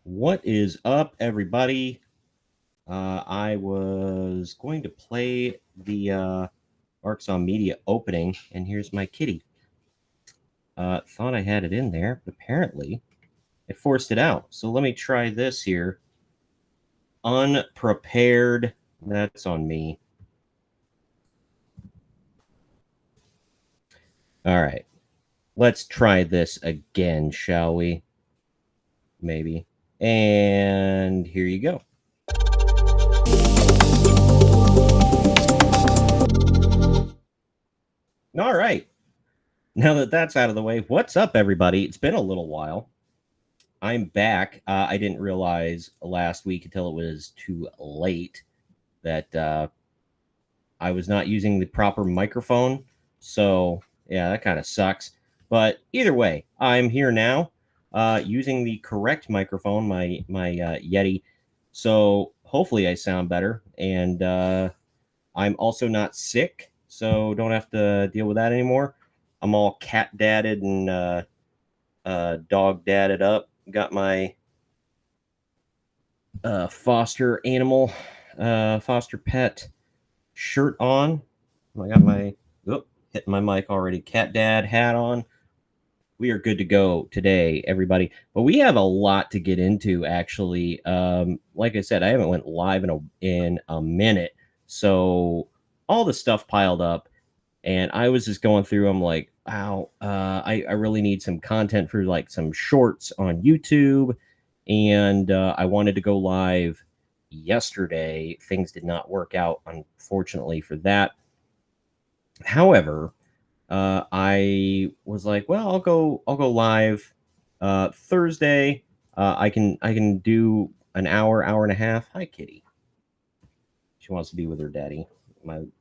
What is up, everybody? I was going to play the Arcs on Media opening, and here's my kitty. Thought I had it in there, but apparently it forced it out. So let me try this here. Unprepared. That's on me. All right. Let's try this again, shall we? Maybe. And here you go. All right. Now that that's out of the way, what's up, everybody? It's been a little while. I'm back. I didn't realize last week until it was too late that I was not using the proper microphone. So, yeah, that kind of sucks. But either way, I'm here now using the correct microphone, my Yeti. So hopefully I sound better. And I'm also not sick, so don't have to deal with that anymore. I'm all cat dadded and dog dadded up. Got my foster animal, foster pet shirt on. I got my hitting my mic already. Cat dad hat on. We are good to go today, everybody. But we have a lot to get into, actually. Like I said, I haven't went live in a minute, so all the stuff piled up, and I was just going through. I'm like, wow, I really need some content for like some shorts on YouTube, and I wanted to go live yesterday. Things did not work out, unfortunately, for that. However, I was like, well, I'll go live Thursday. I can do an hour and a half. Hi, kitty. She wants to be with her daddy.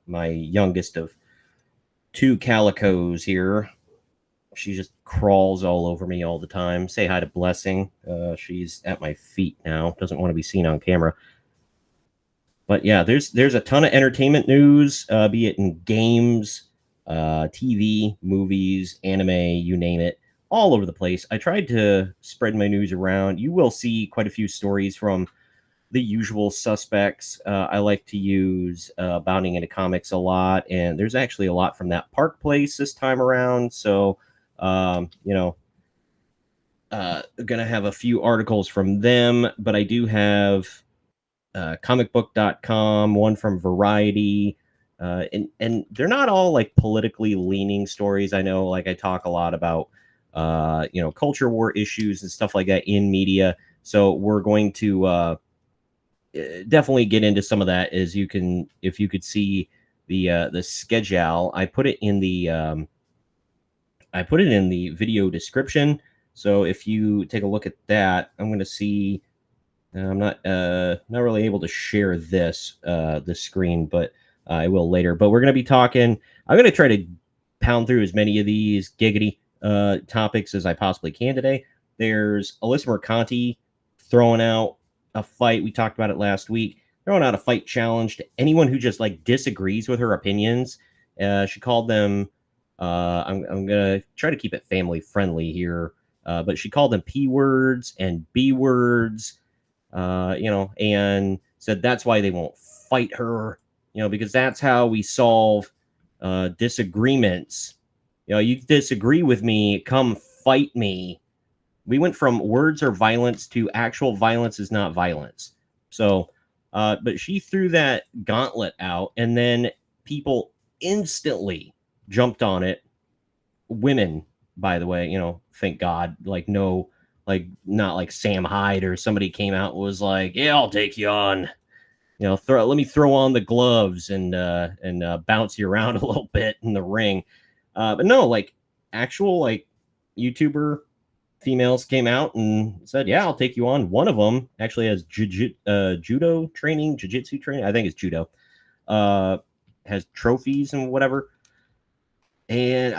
My youngest of two calicos here. She just crawls all over me all the time. Say hi to Blessing. She's at my feet now. Doesn't want to be seen on camera. But yeah, there's a ton of entertainment news, be it in games, TV, movies, anime, you name it, all over the place. I tried to spread my news around. You will see quite a few stories from the usual suspects. I like to use Bounding into Comics a lot, and there's actually a lot from that Park Place this time around. So, gonna have a few articles from them, but I do have comicbook.com, one from Variety, and they're not all like politically leaning stories. I know, like I talk a lot about culture war issues and stuff like that in media. So we're going to definitely get into some of that. As you can, if you could see the schedule, I put it in the video description. So if you take a look at that, I'm going to see. I'm not really able to share this screen, but I will later. But we're going to be talking. I'm going to try to pound through as many of these giggity topics as I possibly can today. There's Alyssa Mercante throwing out a fight. We talked about it last week. Throwing out a fight challenge to anyone who just like disagrees with her opinions. She called them. I'm going to try to keep it family friendly here, but she called them P words and B words. And said that's why they won't fight her, because that's how we solve disagreements. You disagree with me, come fight me. We went from words are violence to actual violence is not violence. So, but she threw that gauntlet out, and then people instantly jumped on it. Women, by the way, thank God, not like Sam Hyde or somebody came out and was like, yeah, I'll take you on, let me throw on the gloves and bounce you around a little bit in the ring. But no, like actual like YouTuber females came out and said, yeah, I'll take you on. One of them actually has judo training, jiu-jitsu training. I think it's judo, has trophies and whatever. And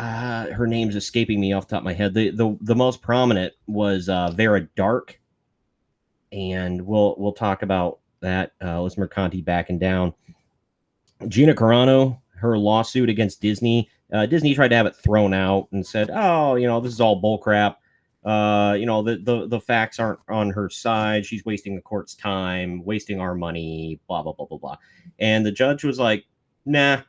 her name's escaping me off the top of my head. The most prominent was Vera Dark, and we'll talk about that. Alyssa Mercante backing down. Gina Carano, her lawsuit against Disney. Disney tried to have it thrown out and said, "Oh, this is all bullcrap." the facts aren't on her side. She's wasting the court's time, wasting our money, blah, blah, blah, blah, blah. And the judge was like, nah.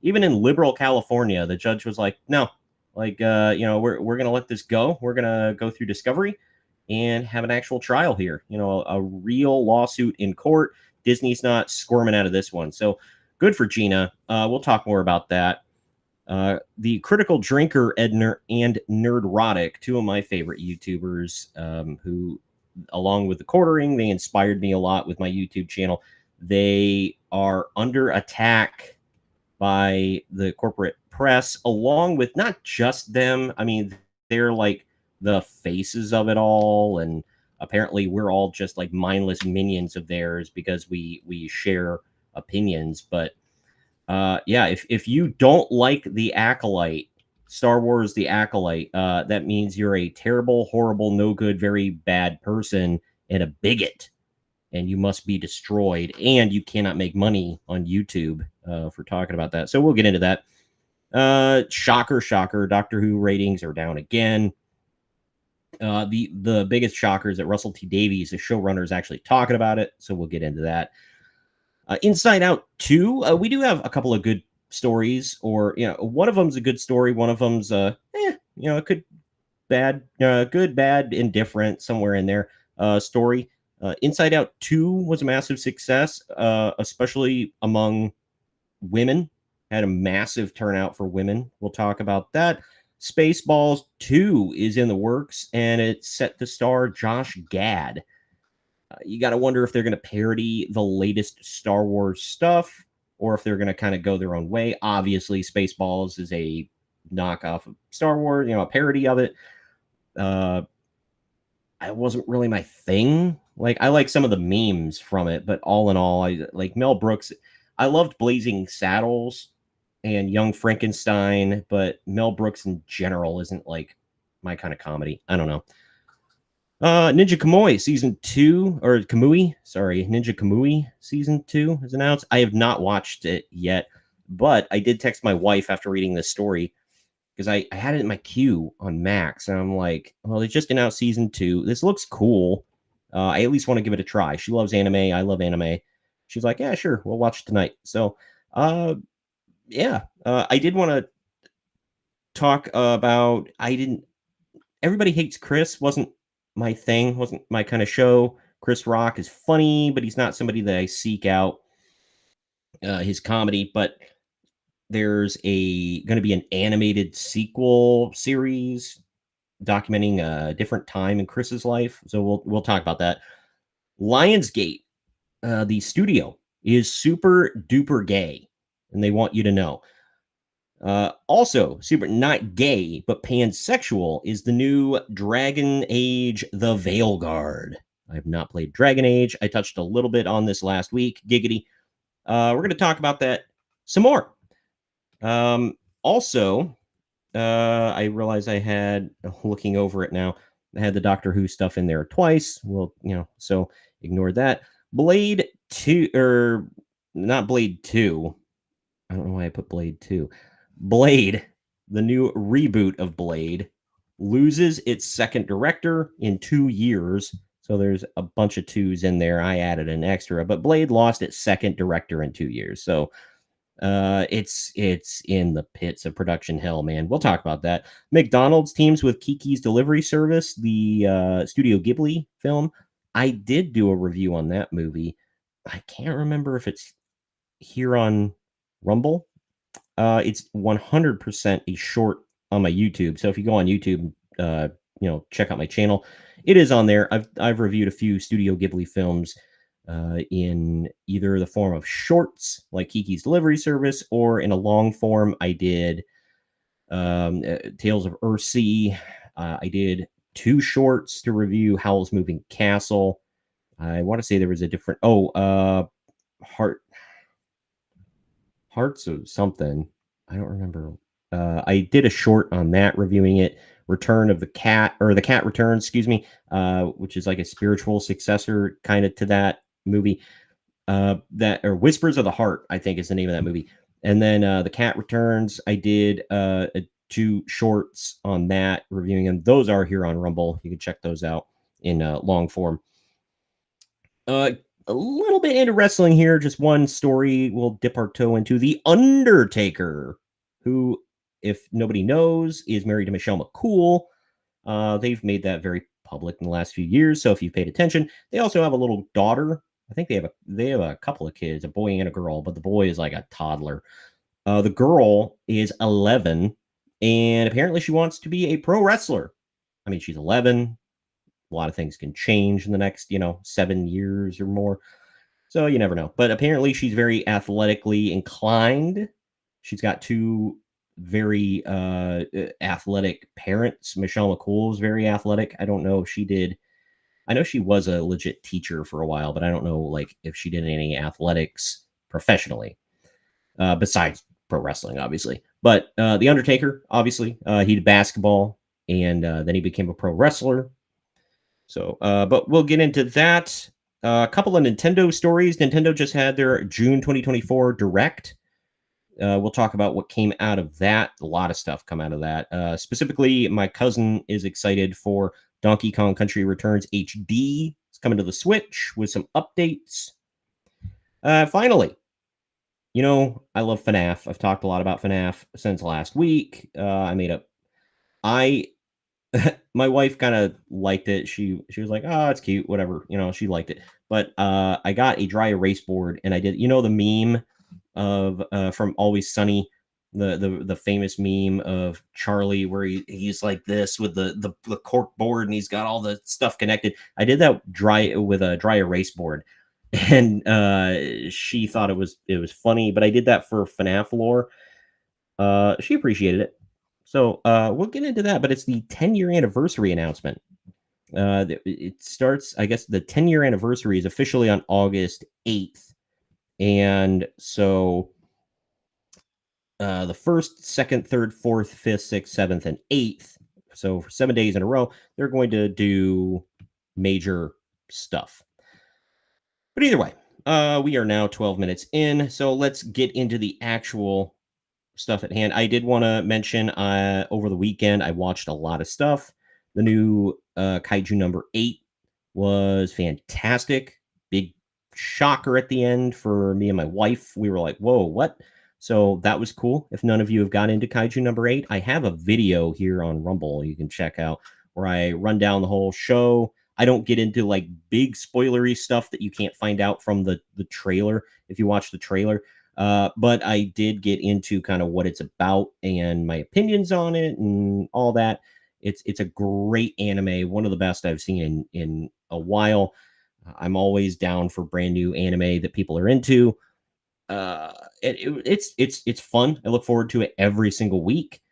Even in liberal California, the judge was like, no, like, we're going to let this go. We're going to go through discovery and have an actual trial here, a real lawsuit in court. Disney's not squirming out of this one. So good for Gina. We'll talk more about that. The Critical Drinker Edner and Nerdrotic, two of my favorite YouTubers, who, along with the quartering, they inspired me a lot with my YouTube channel. They are under attack by the corporate press, along with not just them. I mean, they're like the faces of it all, and apparently we're all just like mindless minions of theirs because we share opinions. But yeah, if you don't like the Acolyte, Star Wars the Acolyte, that means you're a terrible, horrible, no good, very bad person and a bigot, and you must be destroyed, and you cannot make money on YouTube for talking about that. So we'll get into that. Shocker, Doctor Who ratings are down again. The biggest shocker is that Russell T Davies, the showrunner, is actually talking about it, so we'll get into that. Inside Out 2, we do have a couple of good stories, or one of them's a good story, one of them's it could bad, good, bad, indifferent, somewhere in there. Story. Inside Out 2 was a massive success, especially among women. Had a massive turnout for women. We'll talk about that. Spaceballs 2 is in the works, and it's set to star Josh Gad. You got to wonder if they're going to parody the latest Star Wars stuff, or if they're going to kind of go their own way. Obviously, Spaceballs is a knockoff of Star Wars, a parody of it. It wasn't really my thing. Like, I like some of the memes from it, but all in all, I like Mel Brooks. I loved Blazing Saddles and Young Frankenstein, but Mel Brooks in general isn't like my kind of comedy. I don't know. Ninja Kamui season 2, or Kamui, sorry, Ninja Kamui season 2 is announced. I have not watched it yet, but I did text my wife after reading this story, because I had it in my queue on Max, and I'm like, well, they just announced season 2. This looks cool. I at least want to give it a try. She loves anime. I love anime. She's like, yeah, sure, we'll watch it tonight. So, yeah, I did want to talk about. Everybody Hates Chris wasn't my thing. Wasn't my kind of show. Chris Rock is funny, but he's not somebody that I seek out his comedy. But there's going to be an animated sequel series documenting a different time in Chris's life. So we'll talk about that. Lionsgate, the studio, is super duper gay, and they want you to know. Also, super not gay, but pansexual is the new Dragon Age, the Veilguard. I have not played Dragon Age. I touched a little bit on this last week. Giggity. We're going to talk about that some more. Also, I realize I had, looking over it now, I had the Doctor Who stuff in there twice. Well, so ignore that. Blade 2, or not Blade 2. I don't know why I put Blade 2. Blade, the new reboot of Blade, loses its second director in 2 years. So there's a bunch of twos in there. I added an extra, but Blade lost its second director in 2 years. So it's in the pits of production hell, man. We'll talk about that. McDonald's teams with Kiki's Delivery Service, the Studio Ghibli film. I did do a review on that movie. I can't remember if it's here on Rumble. It's 100% a short on my YouTube. So if you go on YouTube, check out my channel. It is on there. I've reviewed a few Studio Ghibli films in either the form of shorts, like Kiki's Delivery Service, or in a long form. I did Tales of Earthsea. I did 2 shorts to review Howl's Moving Castle. I want to say there was a different... Hearts of something. I don't remember. I did a short on that, reviewing it. Return of the Cat, or The Cat Returns, excuse me, which is like a spiritual successor kind of to that movie. Or Whispers of the Heart, I think is the name of that movie. And then The Cat Returns, I did a 2 shorts on that, reviewing them. Those are here on Rumble. You can check those out in long form. A little bit into wrestling here. Just one story we'll dip our toe into. The Undertaker, who, if nobody knows, is married to Michelle McCool. They've made that very public in the last few years. So if you've paid attention, they also have a little daughter. I think they have a couple of kids, a boy and a girl, but the boy is like a toddler. The girl is 11, and apparently she wants to be a pro wrestler. I mean, she's 11. A lot of things can change in the next, 7 years or more. So you never know. But apparently she's very athletically inclined. She's got 2 very athletic parents. Michelle McCool is very athletic. I don't know if she did. I know she was a legit teacher for a while, but I don't know like if she did any athletics professionally, besides pro wrestling, obviously. But The Undertaker, obviously, he did basketball, and then he became a pro wrestler. So, but we'll get into that. A couple of Nintendo stories. Nintendo just had their June 2024 Direct. We'll talk about what came out of that. A lot of stuff come out of that. Specifically, my cousin is excited for Donkey Kong Country Returns HD. It's coming to the Switch with some updates. Finally, I love FNAF. I've talked a lot about FNAF since last week. My wife kind of liked it. She was like, "Oh, it's cute, whatever." She liked it. But I got a dry erase board, and I did. The meme of from Always Sunny, the famous meme of Charlie where he's like this with the cork board, and he's got all the stuff connected. I did that with a dry erase board, and she thought it was funny. But I did that for FNAF lore. She appreciated it. So we'll get into that, but it's the 10-year anniversary announcement. It starts, I guess, the 10-year anniversary is officially on August 8th. And so the 1st, 2nd, 3rd, 4th, 5th, 6th, 7th, and 8th, so for 7 days in a row, they're going to do major stuff. But either way, we are now 12 minutes in, so let's get into the actual stuff at hand. I did want to mention over the weekend I watched a lot of stuff. The new Kaiju number 8 was fantastic. Big shocker at the end for me and my wife. We were like, whoa, what? So that was cool. If none of you have got into Kaiju number 8, I have a video here on Rumble you can check out where I run down the whole show. I don't get into like big spoilery stuff that you can't find out from the trailer if you watch the trailer. But I did get into kind of what it's about and my opinions on it and all that. It's a great anime, one of the best I've seen in a while. I'm always down for brand new anime that people are into. It's fun. I look forward to it every single week.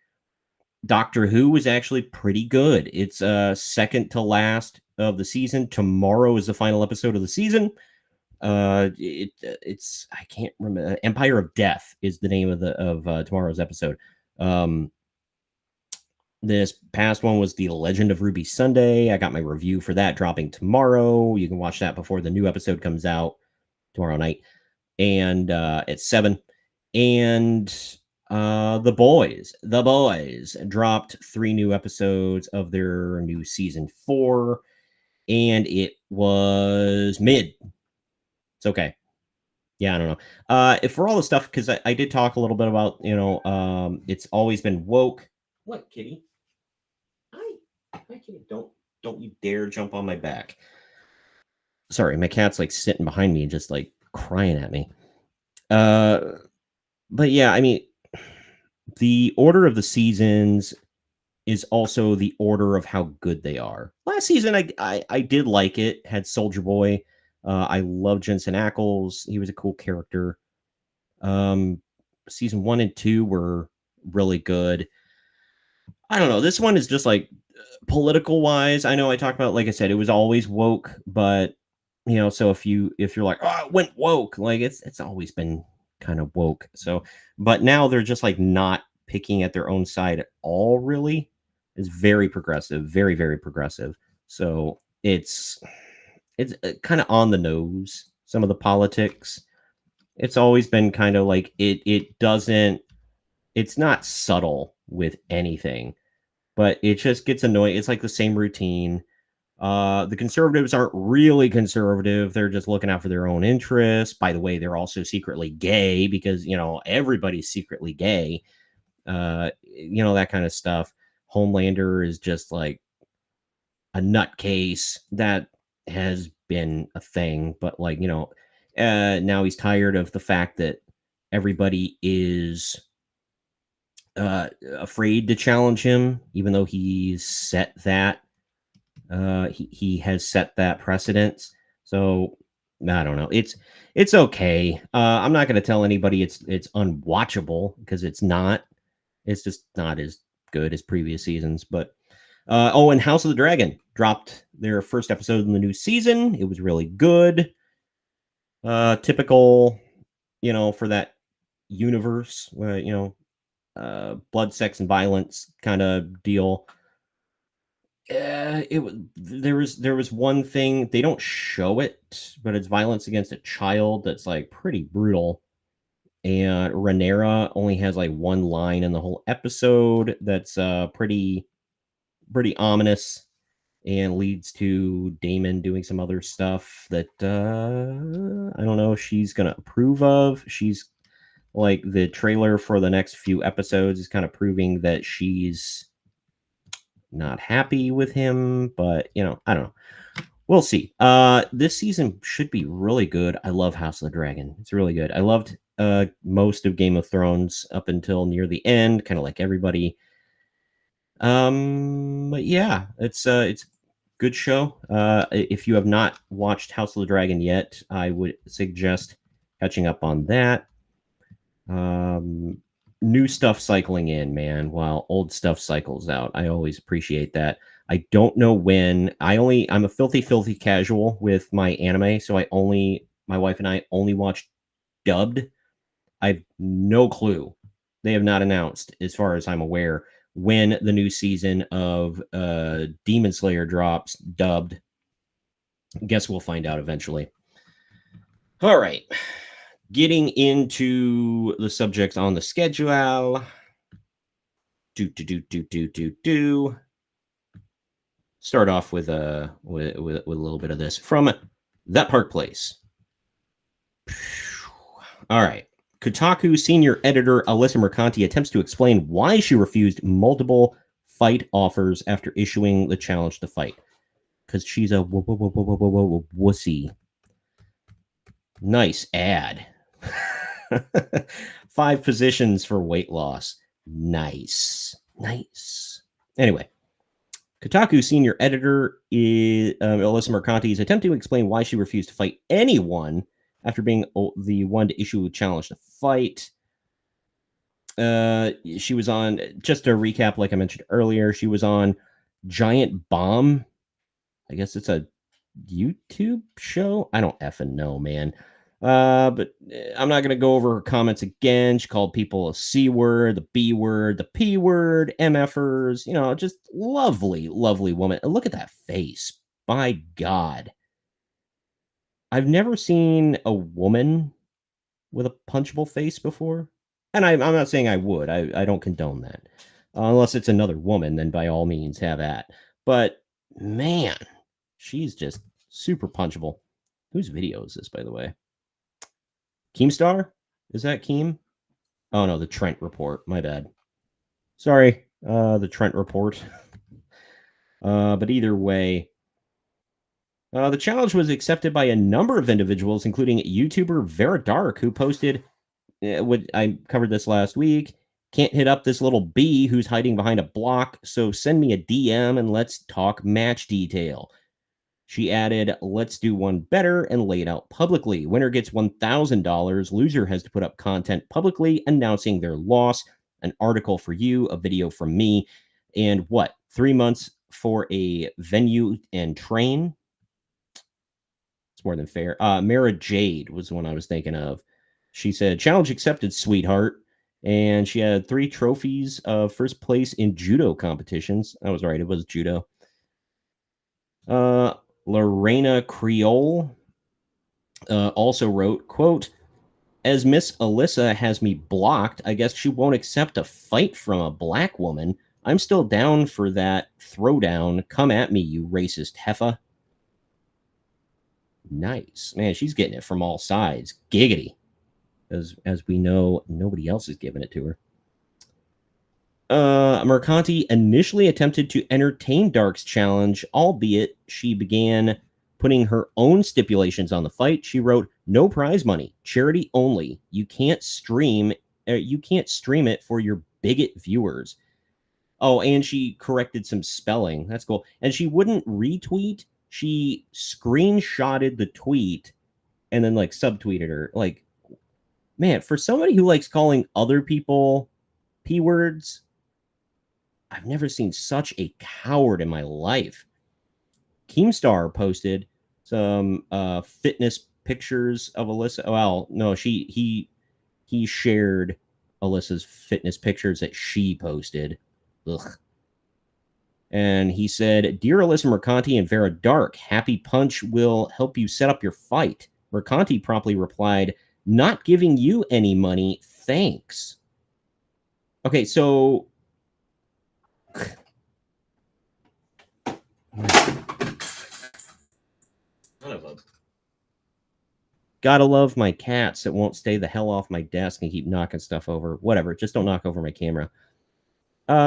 Doctor Who is actually pretty good. It's second to last of the season. Tomorrow is the final episode of the season. It's I can't remember. Empire of Death is the name of tomorrow's episode. This past one was The Legend of Ruby Sunday. I got my review for that dropping tomorrow. You can watch that before the new episode comes out tomorrow night, and at 7. And the boys dropped 3 new episodes of their new season 4, and it was mid. It's okay. Yeah, I don't know. If for all the stuff, because I did talk a little bit about, it's always been woke. What, kitty? Hi, kitty. Don't you dare jump on my back. Sorry, my cat's like sitting behind me and just like crying at me. But yeah, I mean, the order of the seasons is also the order of how good they are. Last season, I did like it. Had Soldier Boy. I love Jensen Ackles. He was a cool character. Season 1 and 2 were really good. I don't know. This one is just like political wise. I know I talked about, like I said, it was always woke, but so if you're like, oh, it went woke, like it's always been kind of woke. So, but now they're just like not picking at their own side at all. Really, it's very progressive, very very progressive. So it's kind of on the nose. Some of the politics. It's always been kind of like it's not subtle. with anything. But it just gets annoying. It's like the same routine. The conservatives aren't really conservative. They're just looking out for their own interests. By the way, they're also secretly gay because, everybody's secretly gay. That kind of stuff. Homelander is just like a nutcase. That has been a thing. But now he's tired of the fact that everybody is afraid to challenge him, even though he's set that. He has set that precedence. So I don't know. It's okay. I'm not going to tell anybody it's unwatchable because it's not. It's just not as good as previous seasons. But and House of the Dragon dropped their first episode in the new season. It was really good. Typical, for that universe where blood, sex, and violence kind of deal. There was one thing, they don't show it, but it's violence against a child that's like pretty brutal. And Rhaenyra only has like one line in the whole episode that's pretty ominous and leads to Daemon doing some other stuff that I don't know if she's gonna approve of. She's like, the trailer for the next few episodes is kind of proving that she's not happy with him, but I don't know. We'll see. This season should be really good. I love House of the Dragon. It's really good. I loved most of Game of Thrones up until near the end, kind of like everybody. But yeah, it's good show. If you have not watched House of the Dragon yet, I would suggest catching up on that. New stuff cycling in, man, while old stuff cycles out. I always appreciate that. I don't know when. I'm a filthy casual with my anime, so my wife and I only watch dubbed. I've no clue. They have not announced, as far as I'm aware, when the new season of Demon Slayer drops dubbed. Guess we'll find out eventually. All right. Getting into the subjects on the schedule. Start off with a little bit of this from That Park Place. All right. Kotaku senior editor Alyssa Mercante attempts to explain why she refused multiple fight offers after issuing the challenge to fight. Because she's a wussy. Nice ad. 5 positions for weight loss. Nice. Anyway, Kotaku senior editor Alyssa Mercante is attempting to explain why she refused to fight anyone after being the one to issue a challenge to fight. She was on, just to recap, like I mentioned earlier, she was on Giant Bomb. I guess it's a YouTube show. I don't effing know, man. But I'm not going to go over her comments again. She called people a C word, the B word, the P word, MFers, just lovely woman. Look at that face. By God. I've never seen a woman with a punchable face before. And I'm not saying I would. I don't condone that. Unless it's another woman, then by all means have that. But man, she's just super punchable. Whose video is this, by the way? Keemstar? Is that Keem? Oh no, the Trent Report. My bad. Sorry, the Trent Report. But either way, the challenge was accepted by a number of individuals, including YouTuber Vera Dark, who posted, I covered this last week, can't hit up this little bee who's hiding behind a block, so send me a DM and let's talk match detail. She added, let's do one better, and lay it out publicly. Winner gets $1,000. Loser has to put up content publicly announcing their loss. An article for you, a video from me, and 3 months for a venue and train? It's more than fair. Mara Jade was the one I was thinking of. She said, challenge accepted, sweetheart. And she had 3 trophies of first place in judo competitions. I was right, it was judo. Lorena Creole also wrote, quote, As Miss Alyssa has me blocked, I guess she won't accept a fight from a black woman. I'm still down for that throwdown. Come at me, you racist heifer. Nice. Man, she's getting it from all sides. Giggity. As we know, nobody else is giving it to her. Mercante initially attempted to entertain Dark's challenge, albeit she began putting her own stipulations on the fight. She wrote, "No prize money, charity only. You can't stream it for your bigot viewers." Oh, and she corrected some spelling. That's cool. And she wouldn't retweet. She screenshotted the tweet and then like subtweeted her. Like, man, for somebody who likes calling other people P words, I've never seen such a coward in my life. Keemstar posted some fitness pictures of Alyssa. Well, no, he shared Alyssa's fitness pictures that she posted. Ugh. And he said, "Dear Alyssa Mercante and Vera Dark, Happy Punch will help you set up your fight." Mercante promptly replied, "Not giving you any money, thanks." Okay, so gotta love my cats that won't stay the hell off my desk and keep knocking stuff over. Whatever, just don't knock over my camera.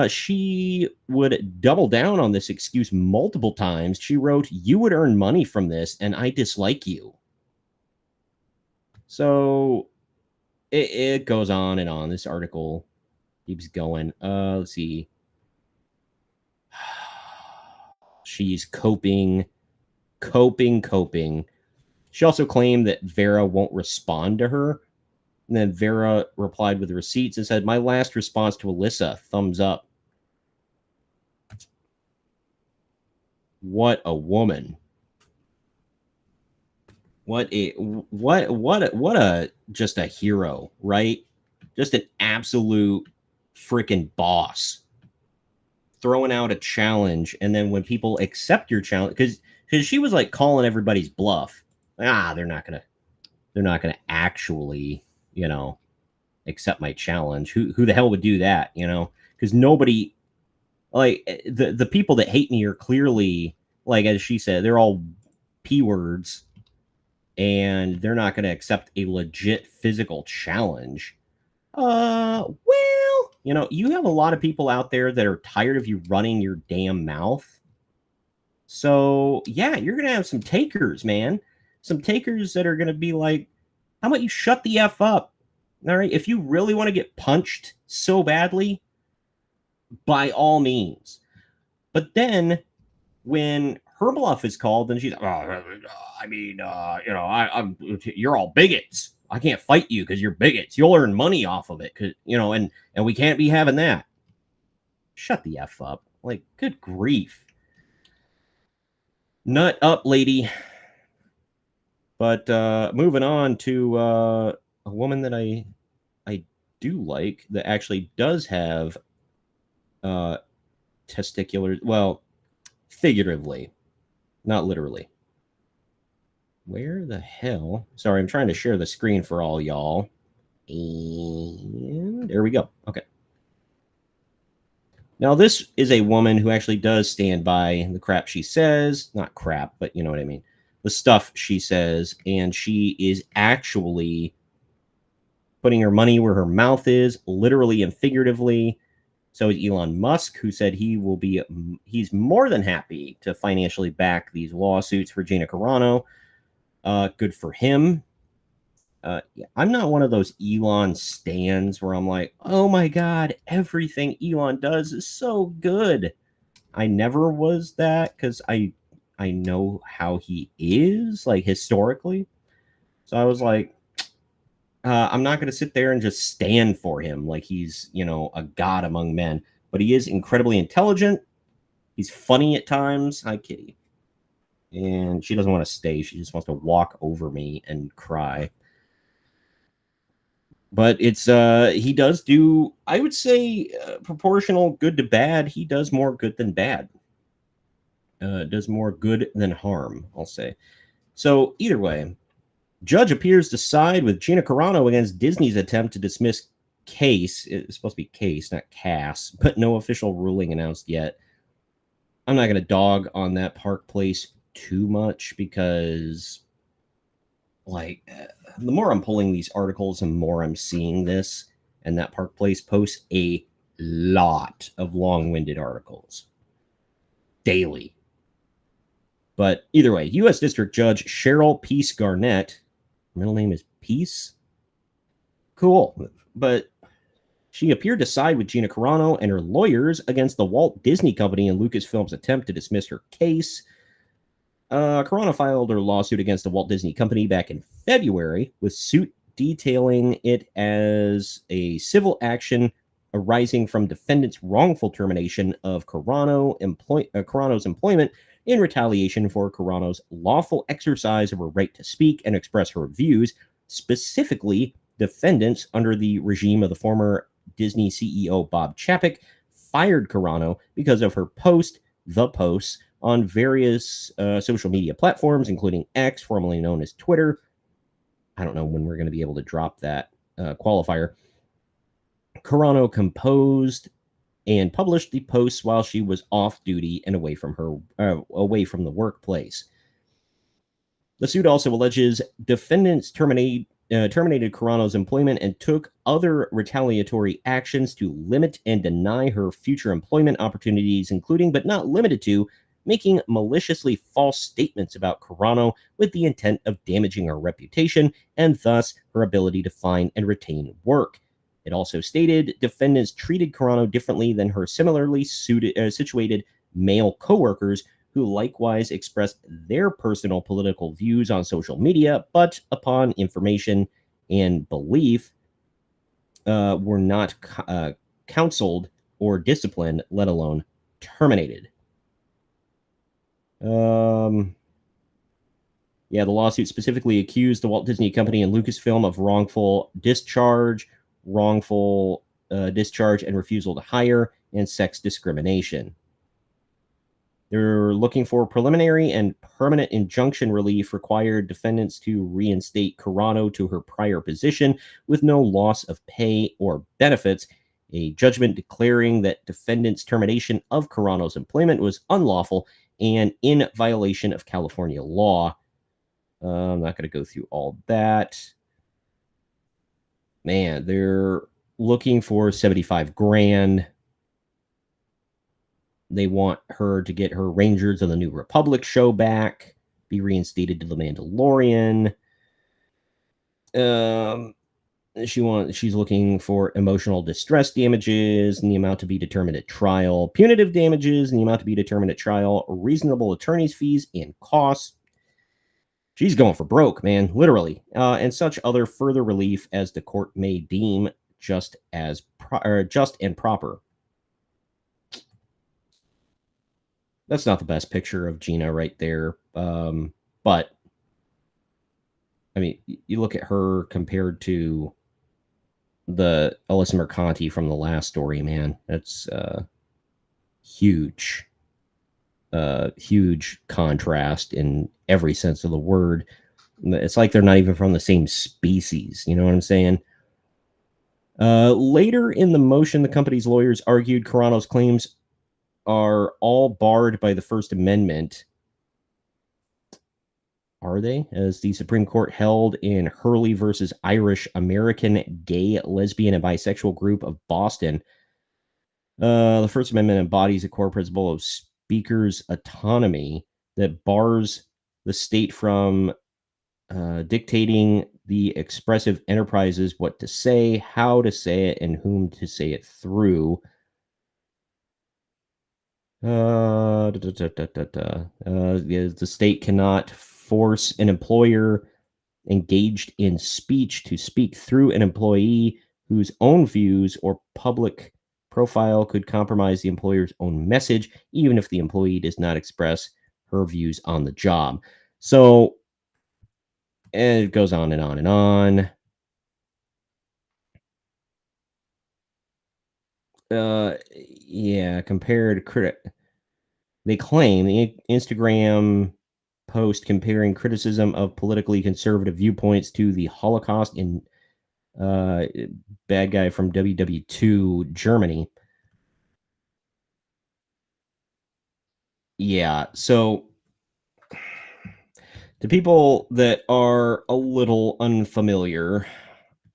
She would double down on this excuse multiple times. She wrote, "You would earn money from this, and I dislike you." So it goes on and on. This article keeps going. Let's see. She's coping. She also claimed that Vera won't respond to her. And then Vera replied with receipts and said, "My last response to Alyssa, thumbs up." What a woman. What a just a hero, right? Just an absolute freaking boss. Throwing out a challenge, and then when people accept your challenge, because she was like calling everybody's bluff. They're not gonna actually, accept my challenge. Who the hell would do that, Because nobody, like, the people that hate me are clearly, like, as she said, they're all P words, and they're not going to accept a legit physical challenge. Well, you have a lot of people out there that are tired of you running your damn mouth. So, yeah, you're going to have some takers, man. Some takers that are going to be like, how about you shut the F up? All right. If you really want to get punched so badly, by all means. But then when her bluff is called, then she's, you're all bigots. I can't fight you because you're bigots. You'll earn money off of it. And we can't be having that. Shut the F up. Like, good grief. Nut up, lady. But moving on to a woman that I do like that actually does have testicular, well, figuratively, not literally. Where the hell? Sorry, I'm trying to share the screen for all y'all. And there we go. Okay. Now, this is a woman who actually does stand by the crap she says. Not crap, but you know what I mean. The stuff she says. And she is actually putting her money where her mouth is, literally and figuratively. So is Elon Musk, who said he's more than happy to financially back these lawsuits for Gina Carano. Good for him. I'm not one of those Elon stans where I'm like, oh my God, everything Elon does is so good. I never was that because I know how he is, like, historically. So I was like, I'm not going to sit there and just stand for him like he's, a god among men. But he is incredibly intelligent. He's funny at times. Hi, kitty. And she doesn't want to stay. She just wants to walk over me and cry. But it's he does do, I would say, proportional good to bad. He does more good than bad. Does more good than harm, I'll say. So either way, Judge appears to side with Gina Carano against Disney's attempt to dismiss case. It's supposed to be case, not Cass, but no official ruling announced yet. I'm not going to dog on that Park Place too much because, like, the more I'm pulling these articles and more I'm seeing this, and that Park Place posts a lot of long-winded articles daily. But either way, U.S. District Judge Cheryl Peace Garnett, middle name is Peace? Cool. But she appeared to side with Gina Carano and her lawyers against the Walt Disney Company and Lucasfilm's attempt to dismiss her case. Carano filed her lawsuit against the Walt Disney Company back in February, with suit detailing it as a civil action arising from defendants' wrongful termination of Carano's employment in retaliation for Carano's lawful exercise of her right to speak and express her views. Specifically, defendants under the regime of the former Disney CEO Bob Chapek fired Carano because of her The Posts, on various social media platforms, including X, formerly known as Twitter. I don't know when we're going to be able to drop that qualifier. Carano composed and published the posts while she was off duty and away from the workplace. The suit also alleges defendants terminated Carano's employment and took other retaliatory actions to limit and deny her future employment opportunities, including but not limited to making maliciously false statements about Carano with the intent of damaging her reputation and thus her ability to find and retain work. It also stated defendants treated Carano differently than her similarly situated male coworkers who likewise expressed their personal political views on social media, but upon information and belief, were not counseled or disciplined, let alone terminated. The lawsuit specifically accused the Walt Disney Company and Lucasfilm of wrongful discharge and refusal to hire, and sex discrimination. They're looking for preliminary and permanent injunction relief required defendants to reinstate Carano to her prior position with no loss of pay or benefits. A judgment declaring that defendants' termination of Carano's employment was unlawful and in violation of California law. I'm not going to go through all that. Man, they're looking for $75,000. They want her to get her Rangers of the New Republic show back, be reinstated to The Mandalorian. She's looking for emotional distress damages and the amount to be determined at trial, punitive damages and the amount to be determined at trial, reasonable attorney's fees and costs. She's going for broke, man, literally, and such other further relief as the court may deem just and proper. That's not the best picture of Gina right there, but I mean, you look at her compared to the Alyssa Mercante from the last story, man. That's huge contrast in every sense of the word. It's like they're not even from the same species. You know what I'm saying? Later in the motion, the company's lawyers argued Carano's claims are all barred by the First Amendment. Are they? As the Supreme Court held in Hurley versus Irish American Gay, Lesbian, and Bisexual Group of Boston. The First Amendment embodies a core principle of speaker's autonomy that bars the state from dictating the expressive enterprises what to say, how to say it, and whom to say it through. The state cannot force an employer engaged in speech to speak through an employee whose own views or public profile could compromise the employer's own message, even if the employee does not express her views on the job. So, and it goes on and on and on. Compared to they claim the Instagram post comparing criticism of politically conservative viewpoints to the Holocaust in bad guy from WW2 Germany. Yeah, so to people that are a little unfamiliar,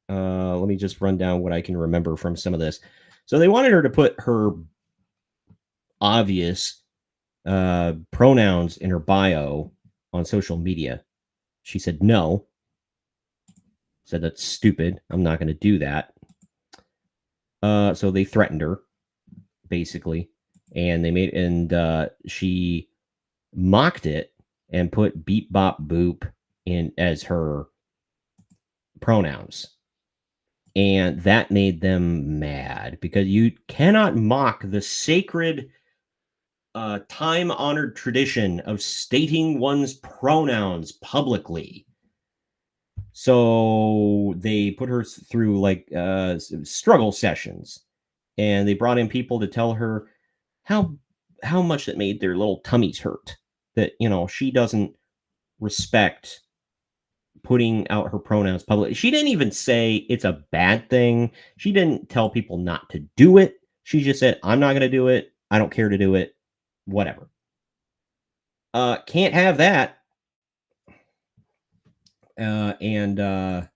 let me just run down what I can remember from some of this. So they wanted her to put her obvious pronouns in her bio on social media. She said no. Said that's stupid. I'm not going to do that. So they threatened her, basically, and she mocked it and put beep bop boop in as her pronouns. And that made them mad because you cannot mock the sacred time-honored tradition of stating one's pronouns publicly. So they put her through like struggle sessions, and they brought in people to tell her how much it made their little tummies hurt. That she doesn't respect putting out her pronouns publicly. She didn't even say it's a bad thing. She didn't tell people not to do it. She just said, I'm not going to do it. I don't care to do it. Whatever. Can't have that. Heaven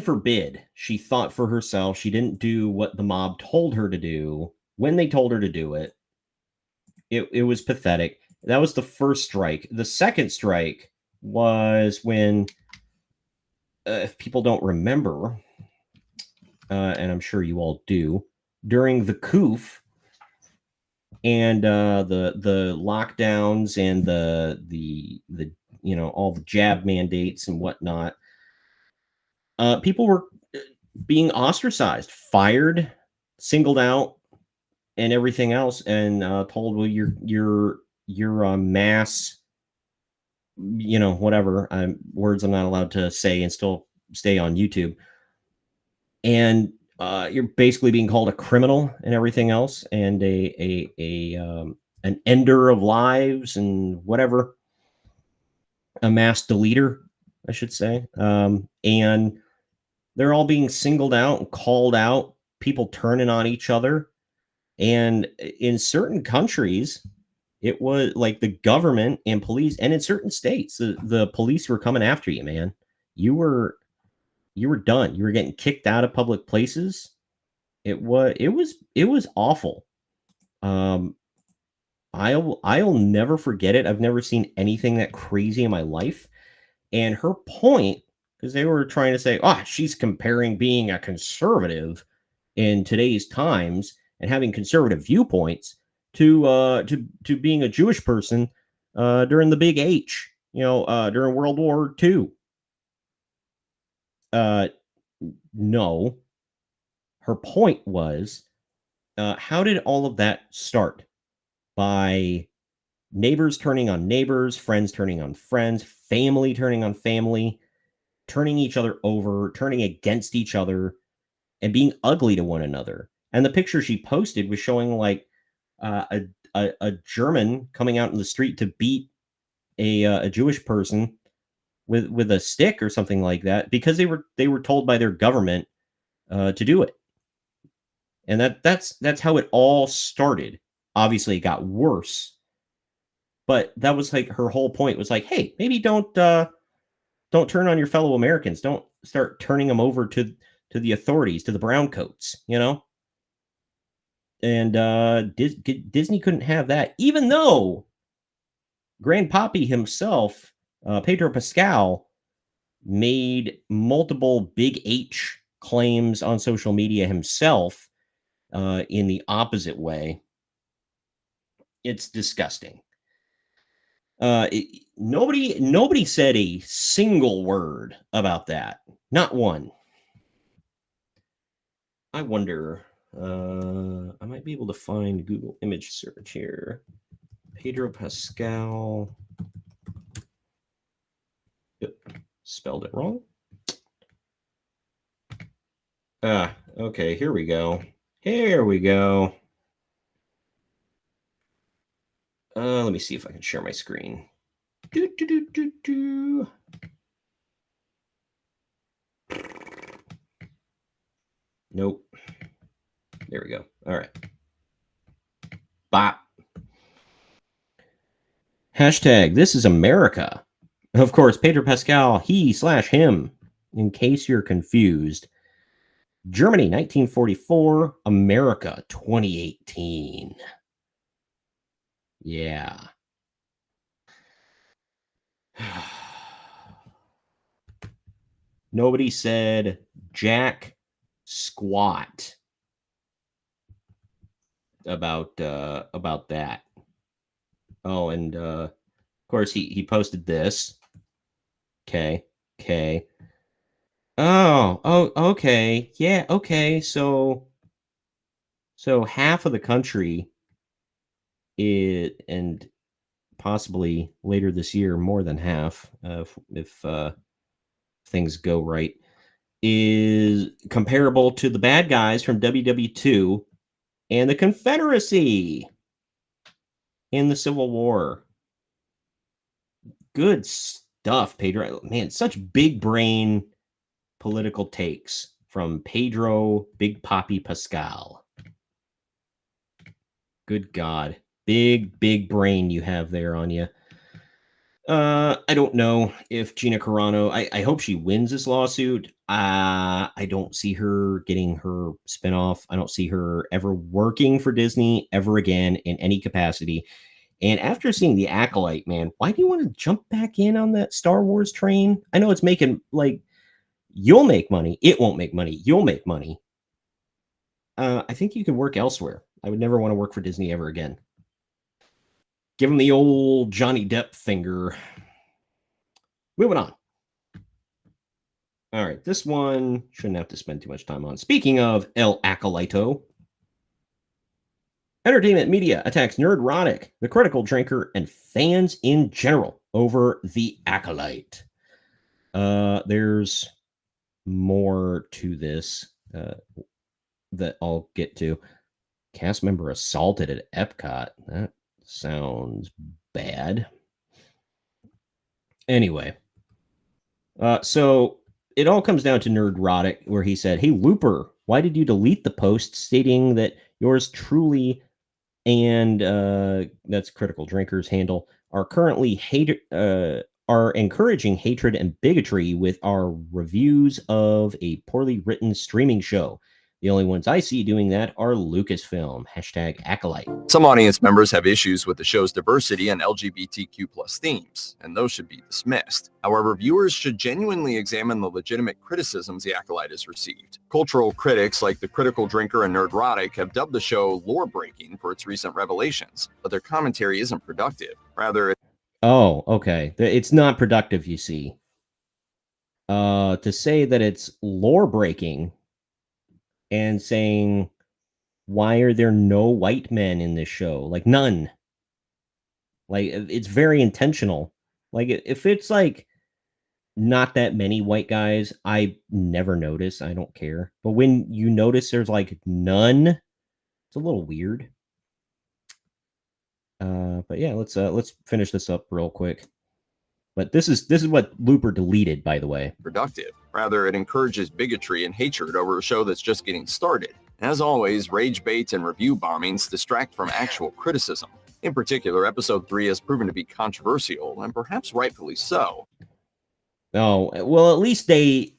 forbid she thought for herself. She didn't do what the mob told her to do when they told her to do it. It was pathetic. That was the first strike. The second strike was when, if people don't remember, and I'm sure you all do, during the COOF and the lockdowns and the all the jab mandates and whatnot, people were being ostracized, fired, singled out, and everything else, and told, well, you're a mass, whatever words I'm not allowed to say and still stay on YouTube, and you're basically being called a criminal and everything else, and an ender of lives and whatever, a mass deleter, I should say, and they're all being singled out and called out. People turning on each other, and in certain countries, it was like the government and police, and in certain states, the police were coming after you, man. You were done. You were getting kicked out of public places. It was awful. I'll never forget it. I've never seen anything that crazy in my life. And her point, because they were trying to say, she's comparing being a conservative in today's times and having conservative viewpoints to being a Jewish person during the Big H, during World War II. No. Her point was, how did all of that start? By neighbors turning on neighbors, friends turning on friends, family turning on family, turning each other over, turning against each other, and being ugly to one another. And the picture she posted was showing like a German coming out in the street to beat a Jewish person with a stick or something like that, because they were told by their government to do it. And that's how it all started. Obviously, it got worse, but that was like her whole point, was like, hey, maybe don't turn on your fellow Americans. Don't start turning them over to the authorities, to the browncoats, And Disney couldn't have that, even though Grandpappy himself, Pedro Pascal, made multiple big H claims on social media himself in the opposite way. It's disgusting. Nobody said a single word about that. Not one. I wonder. I might be able to find Google image search here. Pedro Pascal. Yep, spelled it wrong. Okay, here we go. Here we go. Let me see if I can share my screen. Do, do, do, do, do. Nope. There we go. All right. Bop. Hashtag This is America. Of course, Pedro Pascal, he/him, in case you're confused. Germany, 1944. America, 2018. Yeah. Nobody said jack squat about that. Oh, and of course he posted this. Okay. Oh, okay. Yeah, okay. So half of the country and possibly later this year, more than half, if things go right, is comparable to the bad guys from WW2 and the Confederacy in the Civil War. Good stuff, Pedro. Man, such big brain political takes from Pedro Big Papi Pascal. Good God. Big brain you have there on you. I don't know if Gina Carano, I hope she wins this lawsuit. I don't see her getting her spinoff. I don't see her ever working for Disney ever again in any capacity. And after seeing The Acolyte, man, why do you want to jump back in on that Star Wars train? I know it's making, like, you'll make money. It won't make money. You'll make money. I think you can work elsewhere. I would never want to work for Disney ever again. Give him the old Johnny Depp finger. Moving on. All right, this one shouldn't have to spend too much time on. Speaking of El Acolyto, entertainment media attacks Nerdrotic, the critical drinker, and fans in general over The Acolyte. There's more to this that I'll get to. Cast member assaulted at Epcot. That sounds bad. Anyway, so it all comes down to Nerdrotic, where he said, "Hey, Looper, why did you delete the post stating that yours truly and that's Critical Drinker's handle are currently are encouraging hatred and bigotry with our reviews of a poorly written streaming show? The only ones I see doing that are Lucasfilm. Hashtag Acolyte." Some audience members have issues with the show's diversity and LGBTQ+ themes, and those should be dismissed. However, viewers should genuinely examine the legitimate criticisms The Acolyte has received. Cultural critics like the Critical Drinker and Nerdrotic have dubbed the show lore-breaking for its recent revelations, but their commentary isn't productive. Rather, Oh, okay. It's not productive, you see. To say that it's lore-breaking and saying, why are there no white men in this show? Like, none. Like, it's very intentional. Like, if it's like not that many white guys, I never notice. I don't care. But when you notice there's like none, it's a little weird. But yeah, let's finish this up real quick. But this is what Looper deleted, by the way. Productive. Rather, it encourages bigotry and hatred over a show that's just getting started. As always, rage bait and review bombings distract from actual criticism. In particular, episode 3 has proven to be controversial, and perhaps rightfully so. Oh, well, at least they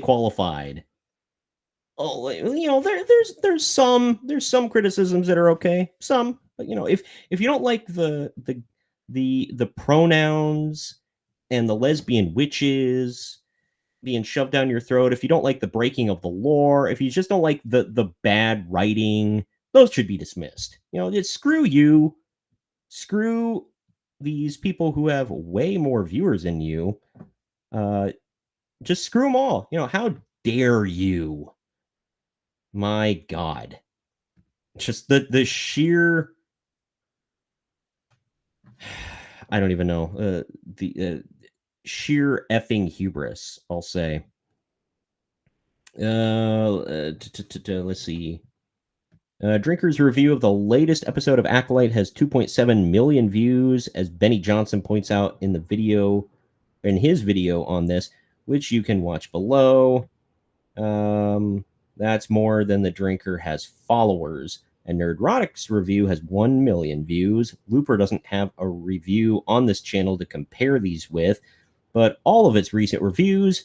qualified. Oh, you know, there's some criticisms that are okay. Some, but you know, if you don't like the pronouns and the lesbian witches being shoved down your throat, if you don't like the breaking of the lore, if you just don't like the bad writing, those should be dismissed. You know, just screw you, screw these people who have way more viewers than you. Just screw them all. You know, how dare you? My God, just the sheer. I don't even know the sheer effing hubris, I'll say. Let's see. Drinker's review of the latest episode of Acolyte has 2.7 million views, as Benny Johnson points out in his video on this, which you can watch below. That's more than the Drinker has followers. And Nerdrotic's review has 1 million views. Looper doesn't have a review on this channel to compare these with, but all of its recent reviews,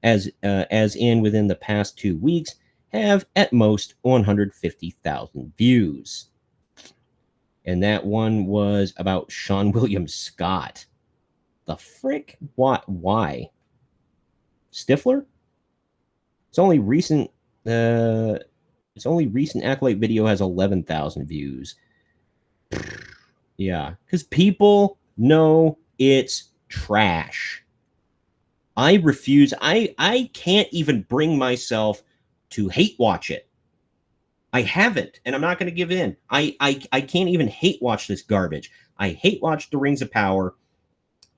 as in within the past 2 weeks, have at most 150,000 views. And that one was about Sean William Scott. The frick? Why? Stifler? Its only recent Acolyte video has 11,000 views. Yeah, because people know it's trash. I refuse. I can't even bring myself to hate watch it. I haven't, and I'm not going to give in. I can't even hate watch this garbage. I hate watch The Rings of Power.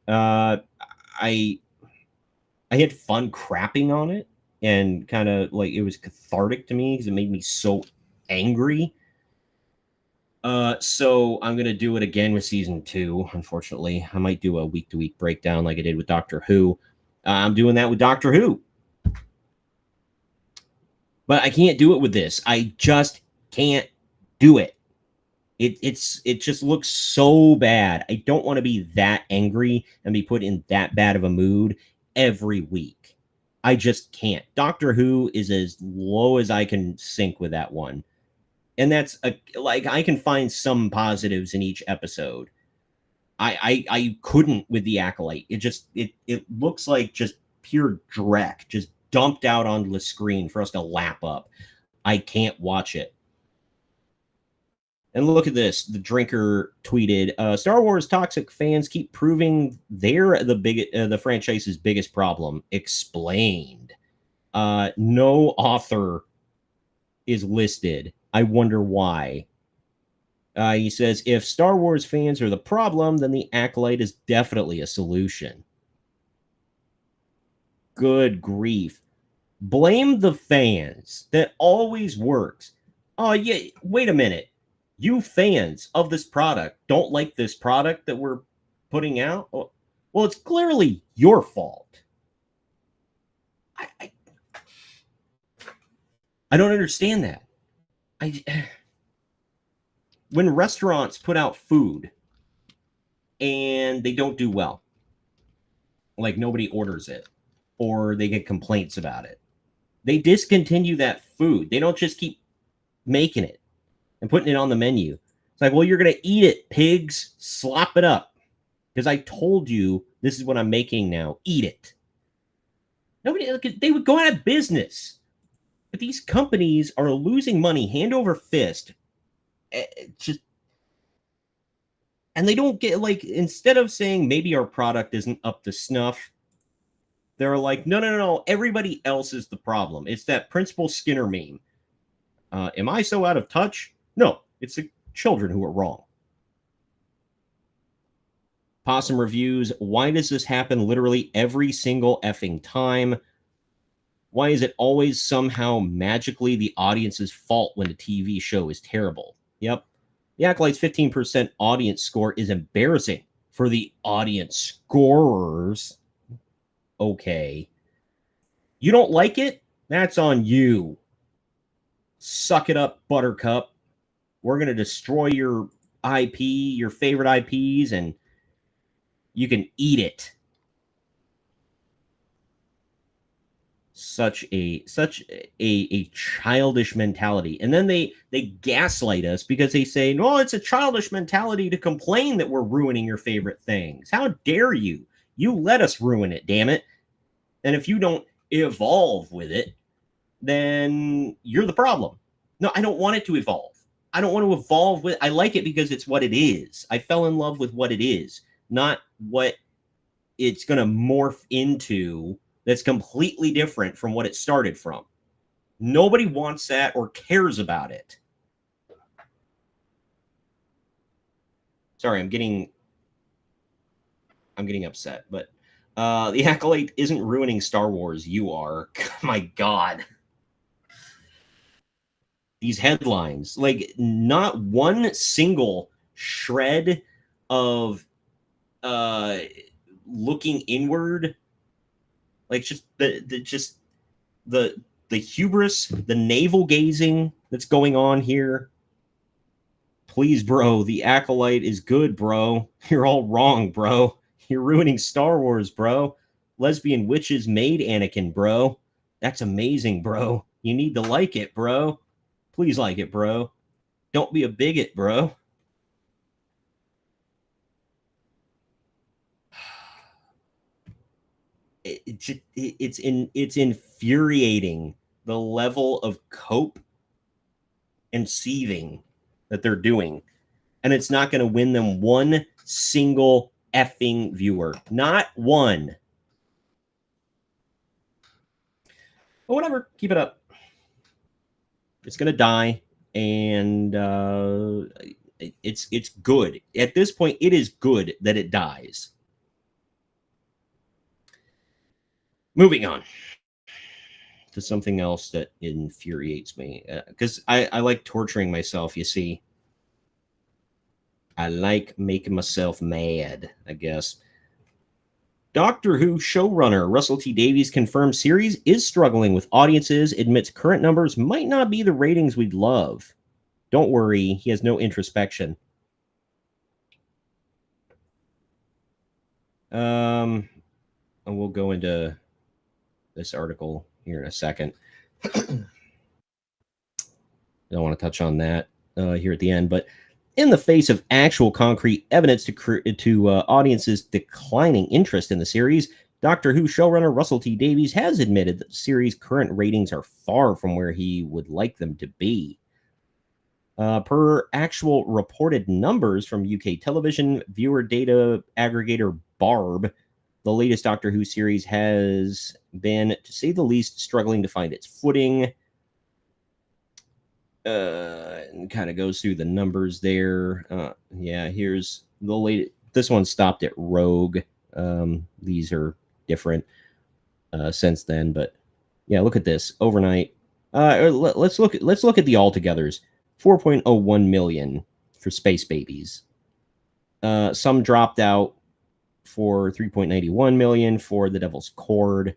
I had fun crapping on it, and kind of like it was cathartic to me because it made me so angry. So I'm gonna do it again with season 2. Unfortunately, I might do a week-to-week breakdown like I did with Doctor Who. I'm doing that with Doctor Who, but I can't do it with this. I just can't do it. It just looks so bad. I don't want to be that angry and be put in that bad of a mood every week. I just can't. Doctor Who is as low as I can sink with that one. And that's like I can find some positives in each episode. I couldn't with the Acolyte. It looks like just pure dreck, just dumped out onto the screen for us to lap up. I can't watch it. And look at this. The Drinker tweeted, Star Wars toxic fans keep proving they're the franchise's biggest problem. Explained. No author is listed. I wonder why. He says, if Star Wars fans are the problem, then the Acolyte is definitely a solution. Good grief. Blame the fans. That always works. Oh, yeah, wait a minute. You fans of this product don't like this product that we're putting out? Well, it's clearly your fault. I don't understand that. When restaurants put out food and they don't do well, like nobody orders it, or they get complaints about it, they discontinue that food. They don't just keep making it and putting it on the menu. It's like, well, you're going to eat it, pigs. Slop it up. Because I told you this is what I'm making now. Eat it. They would go out of business. But these companies are losing money hand over fist. And they don't get, like, instead of saying maybe our product isn't up to snuff, they're like, no. Everybody else is the problem. It's that Principal Skinner meme. Am I so out of touch? No, it's the children who are wrong. Possum reviews, why does this happen literally every single effing time? Why is it always somehow magically the audience's fault when the TV show is terrible? Yep. The Acolyte's 15% audience score is embarrassing for the audience scorers. Okay. You don't like it? That's on you. Suck it up, Buttercup. We're going to destroy your IP, your favorite IPs, and you can eat it. Such a childish mentality. And then they gaslight us because they say, no, it's a childish mentality to complain that we're ruining your favorite things. How dare you? You let us ruin it, damn it. And if you don't evolve with it, then you're the problem. No, I don't want it to evolve. I don't want to evolve with. I like it because it's what it is. I fell in love with what it is, not what it's going to morph into that's completely different from what it started from. Nobody wants that or cares about it. Sorry, I'm getting upset, but the Acolyte isn't ruining Star Wars. You are. My God. these headlines. Like, not one single shred of looking inward. Like, just the hubris, the navel gazing that's going on here. Please, bro, the Acolyte is good, bro. You're all wrong, bro. You're ruining Star Wars, bro. Lesbian witches made Anakin, bro. That's amazing, bro. You need to like it, bro. Please like it, bro. Don't be a bigot, bro. It's infuriating, the level of cope and seething that they're doing. And it's not going to win them one single effing viewer. Not one. But whatever, keep it up. It's going to die, and it's good. At this point, it is good that it dies. Moving on to something else that infuriates me, because I like torturing myself, you see. I like making myself mad, I guess. Doctor Who showrunner Russell T Davies confirms series is struggling with audiences, admits current numbers might not be the ratings we'd love. Don't worry, he has no introspection. And we'll go into this article here in a second. Don't want to touch on that here at the end, but in the face of actual concrete evidence to audiences' declining interest in the series, Doctor Who showrunner Russell T Davies has admitted that the series' current ratings are far from where he would like them to be. Per actual reported numbers from UK television viewer data aggregator Barb, the latest Doctor Who series has been, to say the least, struggling to find its footing. And kind of goes through the numbers there. Yeah, here's the latest. This one stopped at Rogue. These are different since then, but yeah, look at this overnight. Let's look at the altogether's. 4.01 million for Space Babies. Some dropped out for 3.91 million for The Devil's Cord.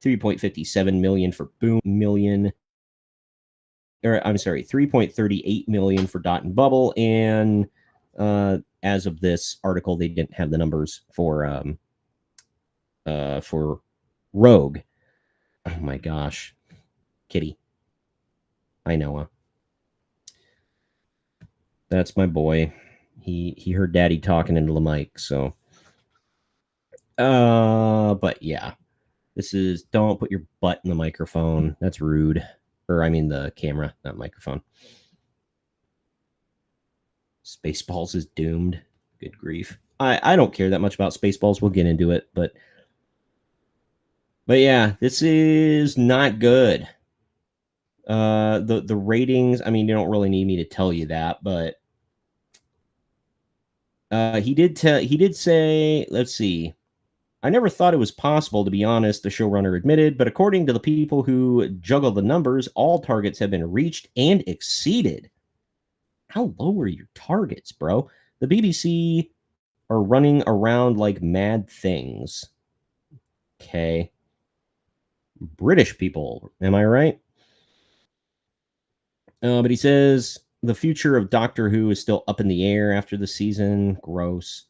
3.57 million for Boom Million. Or I'm sorry, 3.38 million for Dot and Bubble, and as of this article, they didn't have the numbers for Rogue. Oh my gosh, Kitty. I know. That's my boy. He heard Daddy talking into the mic, so. But yeah, this is, don't put your butt in the microphone. That's rude. Or I mean the camera, not microphone. Spaceballs is doomed. Good grief. I don't care that much about Spaceballs. We'll get into it, but yeah, this is not good. The ratings, I mean, you don't really need me to tell you that, but he did say, let's see. I never thought it was possible, to be honest, the showrunner admitted, but according to the people who juggle the numbers, all targets have been reached and exceeded. How low are your targets, bro? The BBC are running around like mad things. Okay. British people, am I right? But he says the future of Doctor Who is still up in the air after the season. Gross.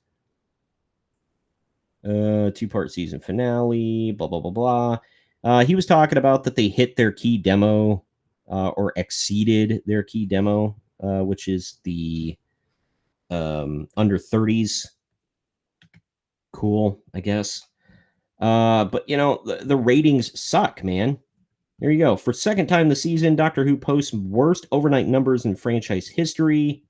2-part season finale, blah, blah, blah, blah. He was talking about that they hit their key demo or exceeded their key demo, which is the under 30s. Cool, I guess. But, you know, the ratings suck, man. There you go. For second time this season, Doctor Who posts worst overnight numbers in franchise history.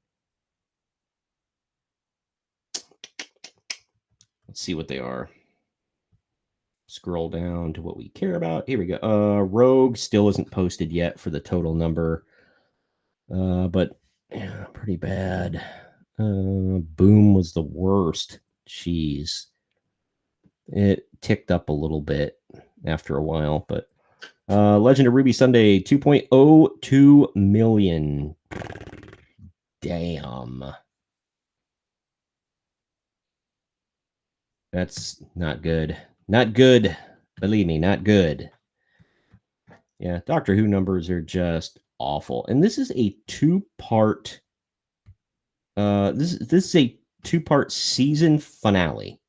Let's see what they are. Scroll down to what we care about. Here we go. Rogue still isn't posted yet for the total number. But yeah, pretty bad. Boom was the worst. Jeez. It ticked up a little bit. after a while. But Legend of Ruby Sunday, 2.02 million. Damn. That's not good. Not good. Believe me, not good. Yeah, Doctor Who numbers are just awful. And this is a two-part this is a two-part season finale.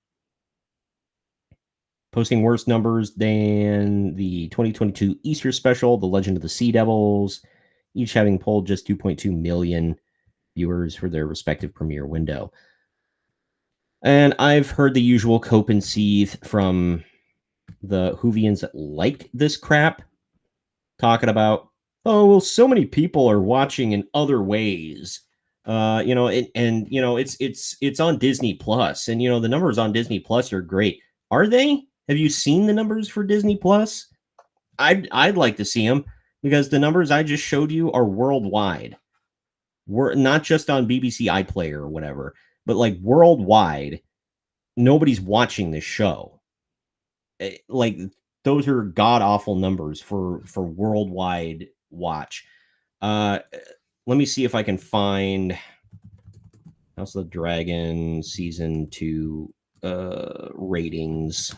Posting worse numbers than the 2022 Easter special, The Legend of the Sea Devils, each having pulled just 2.2 million viewers for their respective premiere window. And I've heard the usual cope and seethe from the Whovians that liked this crap, talking about, oh, well, so many people are watching in other ways. It's on Disney Plus, and the numbers on Disney Plus are great. Are they? Have you seen the numbers for Disney Plus? I'd like to see them, because the numbers I just showed you are worldwide. We're not just on BBC iPlayer or whatever, but like worldwide. Nobody's watching this show. Like, those are god awful numbers for worldwide watch. Let me see if I can find House of the Dragon season 2 ratings.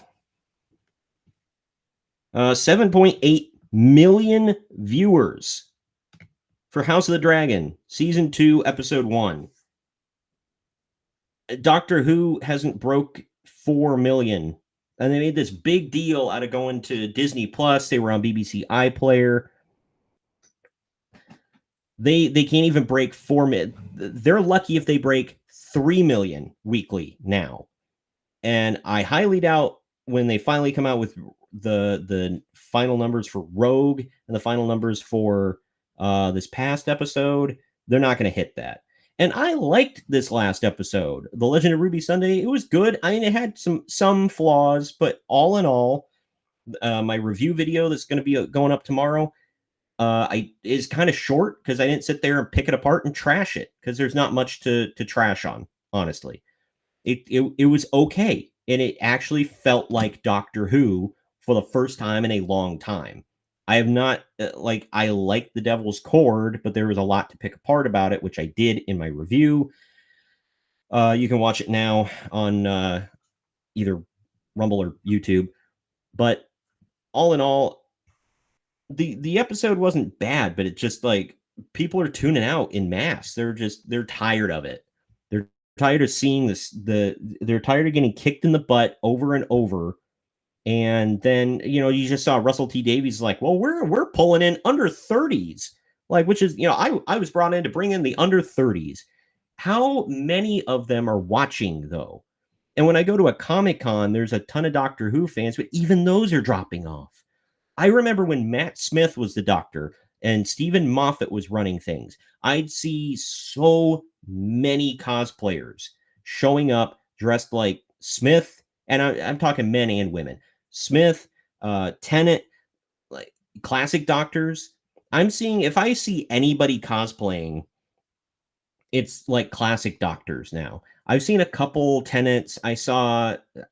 7.8 million viewers for House of the Dragon season 2 episode 1. Doctor Who hasn't broke 4 million, and they made this big deal out of going to Disney Plus. They were on BBC iPlayer. They can't even break 4 million. They're lucky if they break 3 million weekly now. And I highly doubt when they finally come out with the final numbers for Rogue and the final numbers for this past episode, they're not going to hit that. And I liked this last episode, The Legend of Ruby Sunday. It was good. I mean, it had some flaws, but all in all, my review video that's going to be going up tomorrow is kind of short, because I didn't sit there and pick it apart and trash it, because there's not much to trash on, honestly. It was okay, and it actually felt like Doctor Who for the first time in a long time. I have not, I like The Devil's Cord, but there was a lot to pick apart about it, which I did in my review. You can watch it now on either Rumble or YouTube. But all in all, the episode wasn't bad, but it's just like people are tuning out in mass. They're tired of it. They're tired of seeing this. They're tired of getting kicked in the butt over and over. And then, you just saw Russell T Davies like, well, we're pulling in under 30s, like, which is, I was brought in to bring in the under 30s. How many of them are watching, though? And when I go to a Comic-Con, there's a ton of Doctor Who fans, but even those are dropping off. I remember when Matt Smith was the Doctor and Stephen Moffat was running things, I'd see so many cosplayers showing up dressed like Smith, and I'm talking men and women. Smith, Tennant, like classic Doctors. I'm seeing, if I see anybody cosplaying, it's like classic Doctors now. I've seen a couple Tennants. I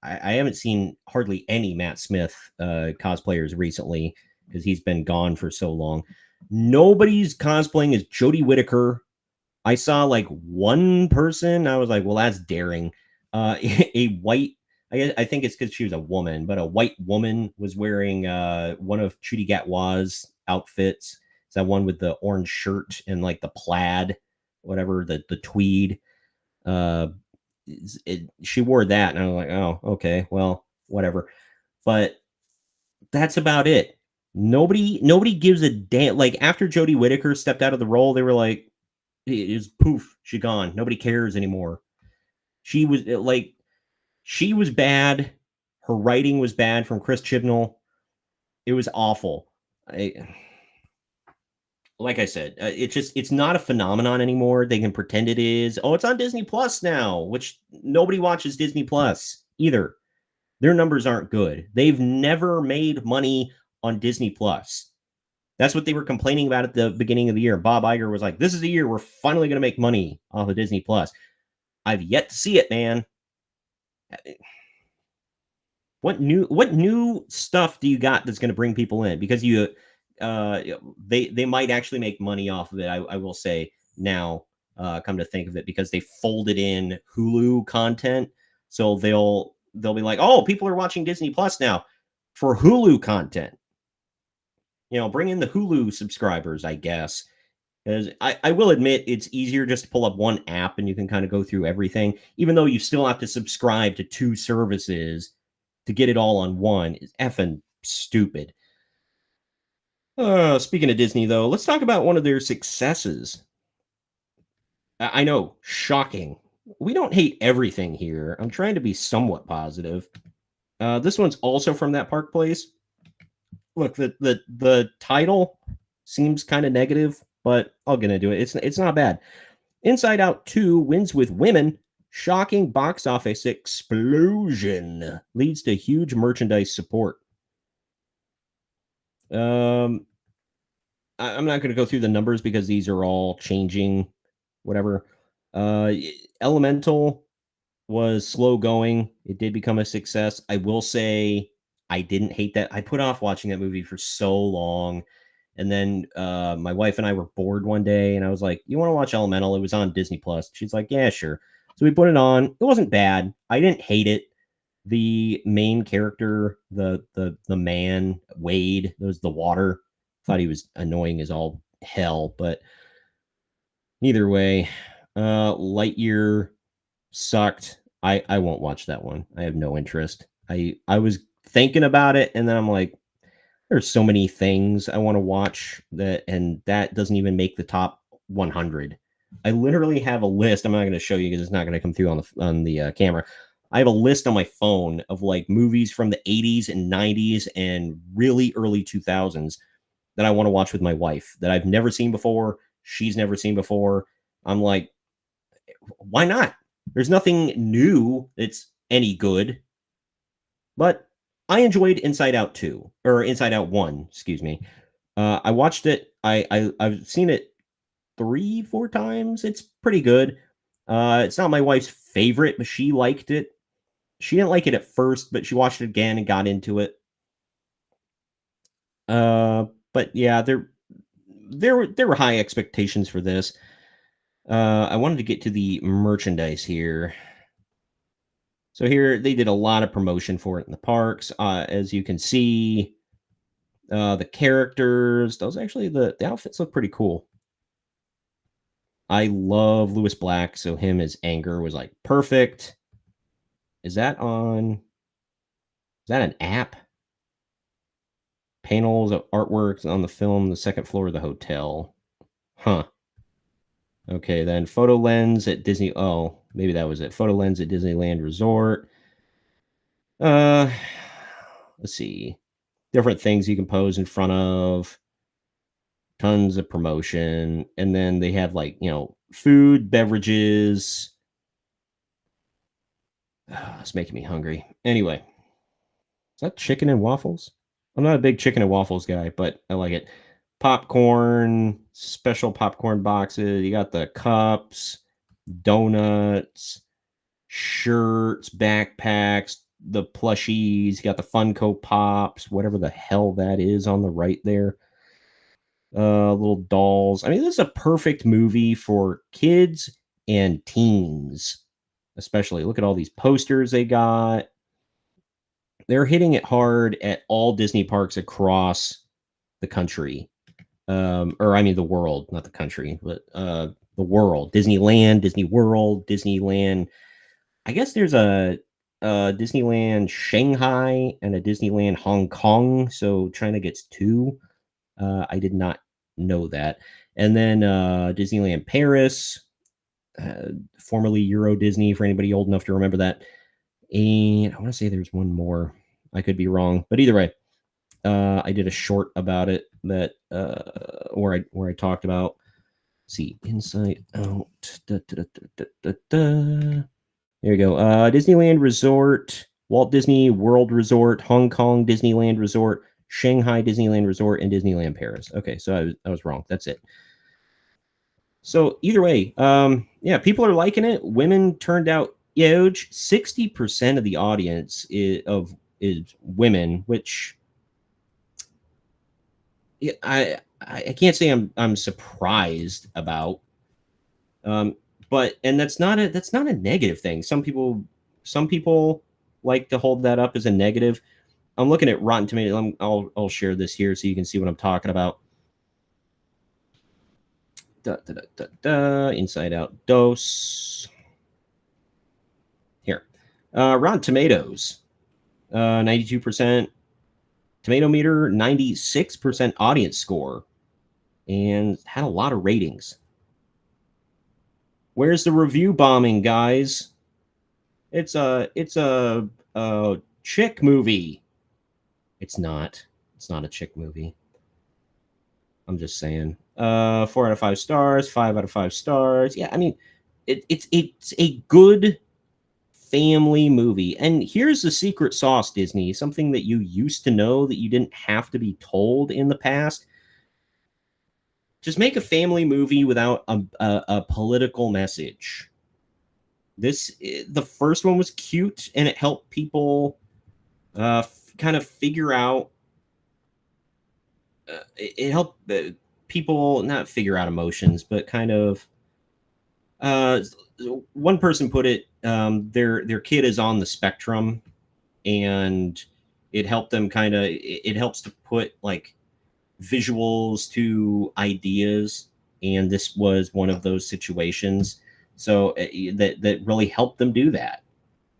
haven't seen hardly any Matt Smith cosplayers recently, because he's been gone for so long. Nobody's cosplaying as Jodie Whittaker. I saw like one person. I was like, well, that's daring. A white, I think it's because she was a woman, but a white woman was wearing one of Trudy Gatwa's outfits. It's that one with the orange shirt and like the plaid, whatever, the tweed. She wore that, and I was like, oh, okay, well, whatever. But that's about it. Nobody gives a damn. Like, after Jodie Whittaker stepped out of the role, they were like, it's poof, she gone. Nobody cares anymore. She was bad. Her writing was bad from Chris Chibnall. It was awful. Like I said, it's not a phenomenon anymore. They can pretend it is. Oh, it's on Disney Plus now, which nobody watches Disney Plus either. Their numbers aren't good. They've never made money on Disney Plus. That's what they were complaining about at the beginning of the year. Bob Iger was like, this is the year we're finally going to make money off of Disney Plus. I've yet to see it, man. What new stuff do you got that's going to bring people in? Because they might actually make money off of it. I will say now, come to think of it, because they folded in Hulu content, so they'll be like, oh, people are watching Disney Plus now for Hulu content. Bring in the Hulu subscribers, I guess. Because I will admit it's easier just to pull up one app and you can kind of go through everything, even though you still have to subscribe to 2 services to get it all on one. Is effing stupid. Speaking of Disney, though, let's talk about one of their successes. I know, shocking. We don't hate everything here. I'm trying to be somewhat positive. This one's also from that park place. Look, the title seems kind of negative, but I'll get into it. It's not bad. Inside Out 2 wins with women. Shocking box office explosion leads to huge merchandise support. I'm not going to go through the numbers because these are all changing. Whatever. Elemental was slow going. It did become a success. I will say I didn't hate that. I put off watching that movie for so long. And then my wife and I were bored one day, and I was like, you want to watch Elemental? It was on Disney Plus. She's like, yeah, sure. So we put it on. It wasn't bad. I didn't hate it. The main character, the man, Wade, that was the water. Thought he was annoying as all hell, but either way, Lightyear sucked. I won't watch that one. I have no interest. I was thinking about it, and then I'm like, there's so many things I want to watch and that doesn't even make the top 100. I literally have a list. I'm not going to show you because it's not going to come through on the camera. I have a list on my phone of like movies from the 80s and 90s and really early 2000s that I want to watch with my wife that I've never seen before. She's never seen before. I'm like, why not? There's nothing new that's any good. But I enjoyed Inside Out 2, or Inside Out 1, excuse me. I watched it. I've seen it 3-4 times. It's pretty good. It's not my wife's favorite, but she liked it. She didn't like it at first, but she watched it again and got into it. But yeah, there were high expectations for this. I wanted to get to the merchandise here. So here they did a lot of promotion for it in the parks. As you can see, the characters, those actually the outfits look pretty cool. I love Lewis Black, so him as Anger was like perfect. Is that an app? Panels of artworks on the film, the second floor of the hotel. Huh. Okay, then photo lens at Disney. Oh, maybe that was it. Photo lens at Disneyland Resort. Let's see. Different things you can pose in front of. Tons of promotion. And then they have like, food, beverages. It's making me hungry. Anyway. Is that chicken and waffles? I'm not a big chicken and waffles guy, but I like it. Popcorn, special popcorn boxes. You got the cups, donuts, shirts, backpacks, the plushies. You got the Funko Pops, whatever the hell that is on the right there. Little dolls. I mean, this is a perfect movie for kids and teens, especially. Look at all these posters they got. They're hitting it hard at all Disney parks across the country. The world, not the country, but the world. Disneyland, Disney World, Disneyland. I guess there's a Disneyland Shanghai and a Disneyland Hong Kong. So China gets 2. I did not know that. And then Disneyland Paris, formerly Euro Disney, for anybody old enough to remember that. And I want to say there's one more. I could be wrong, but either way, I did a short about it that where I talked about. See, Inside Out. There you go. Disneyland Resort, Walt Disney World Resort, Hong Kong Disneyland Resort, Shanghai Disneyland Resort, and Disneyland Paris. Okay, so I was wrong. That's it. So either way, yeah, people are liking it. Women turned out huge. 60% of the audience of is women, which I can't say I'm surprised about. But that's not a negative thing. Some people like to hold that up as a negative. I'm looking at Rotten Tomatoes. I'll share this here so you can see what I'm talking about. Inside Out Dose. Here. Rotten Tomatoes. 92%. Tomato meter, 96% audience score. And had a lot of ratings. Where's the review bombing, guys? It's a chick movie. It's not. It's not a chick movie. I'm just saying. 4 out of 5 stars, 5 out of 5 stars. Yeah, I mean, it's a good family movie. And here's the secret sauce, Disney, something that you used to know that you didn't have to be told in the past. Just make a family movie without a political message. The first one was cute, and it helped people kind of figure out. It helped people not figure out emotions, but kind of. One person put it, their kid is on the spectrum, and it helped them kind of. It helps to put like visuals to ideas, and this was one of those situations. So that really helped them do that,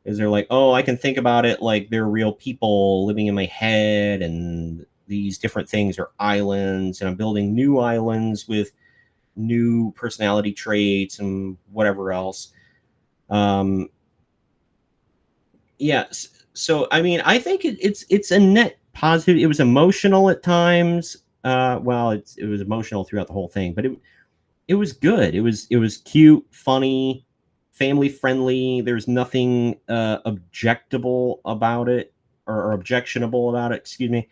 is they're like, oh, I can think about it like they're real people living in my head, and these different things are islands, and I'm building new islands with new personality traits and whatever else. So I mean, I think it's a net positive. It was emotional at times. It was emotional throughout the whole thing, but it was good. It was cute, funny, family friendly. There's nothing objectionable about it, or objectionable about it. Excuse me.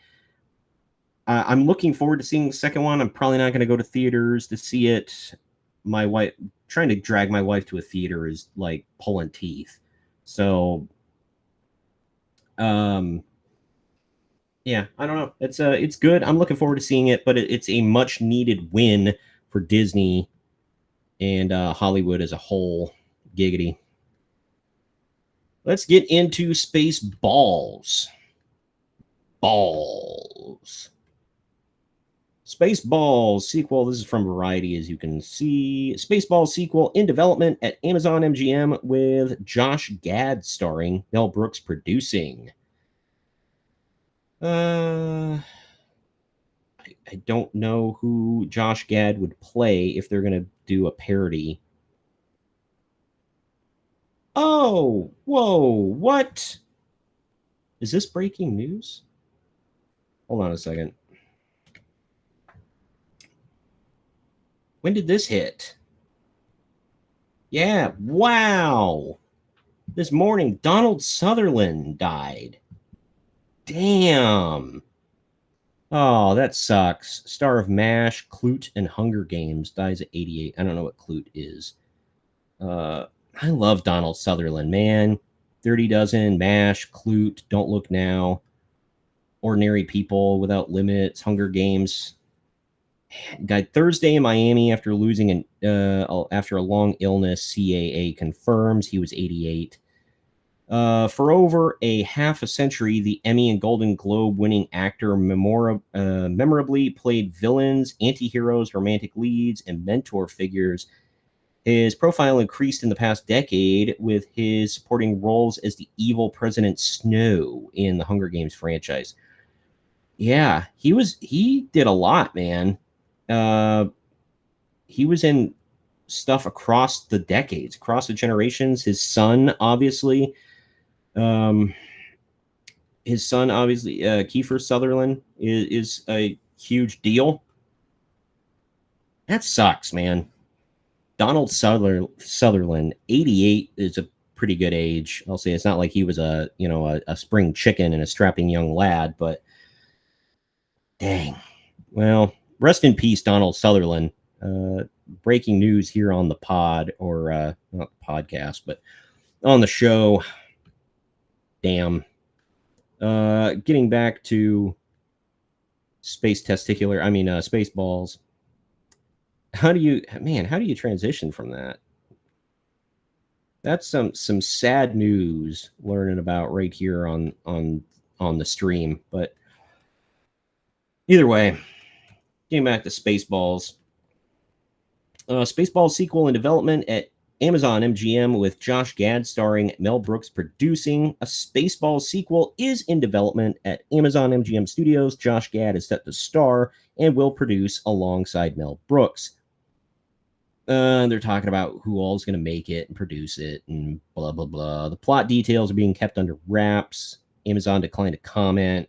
I'm looking forward to seeing the second one. I'm probably not going to go to theaters to see it. My wife, trying to drag my wife to a theater is like pulling teeth. So, yeah, I don't know. It's good. I'm looking forward to seeing it, but it's a much needed win for Disney and Hollywood as a whole. Giggity. Let's get into Spaceballs. Balls. Spaceballs sequel. This is from Variety, as you can see. Spaceballs sequel in development at Amazon MGM with Josh Gad starring, Mel Brooks producing. I don't know who Josh Gad would play if they're going to do a parody. Oh, whoa, what? Is this breaking news? Hold on a second. When did this hit? Yeah, wow. This morning, Donald Sutherland died. Damn. Oh, that sucks. Star of MASH, Clute, and Hunger Games dies at 88. I don't know what Clute is. I love Donald Sutherland, man. 30 Dozen, MASH, Clute, Don't Look Now, Ordinary People, Without Limits, Hunger Games. Died Thursday in Miami after losing after a long illness. CAA confirms he was 88. For over a half a century, the Emmy and Golden Globe winning actor memorably played villains, anti-heroes, romantic leads, and mentor figures. His profile increased in the past decade with his supporting roles as the evil President Snow in the Hunger Games franchise. Yeah, he did a lot, man. He was in stuff across the decades, across the generations. His son, obviously, Kiefer Sutherland is a huge deal. That sucks, man. Donald Sutherland, 88 is a pretty good age. I'll say it's not like he was a spring chicken and a strapping young lad, but dang. Well, rest in peace, Donald Sutherland. Breaking news here on the pod, or not the podcast, but on the show. Damn. Getting back to Spaceballs. How do you transition from that? That's some sad news learning about right here on the stream. But either way, getting back to Spaceballs. Spaceballs sequel in development at Amazon MGM with Josh Gad starring Mel Brooks producing. A Spaceballs sequel is in development at Amazon MGM Studios. Josh Gad is set to star and will produce alongside Mel Brooks. They're talking about who all is going to make it and produce it and blah, blah, blah. The plot details are being kept under wraps. Amazon declined to comment.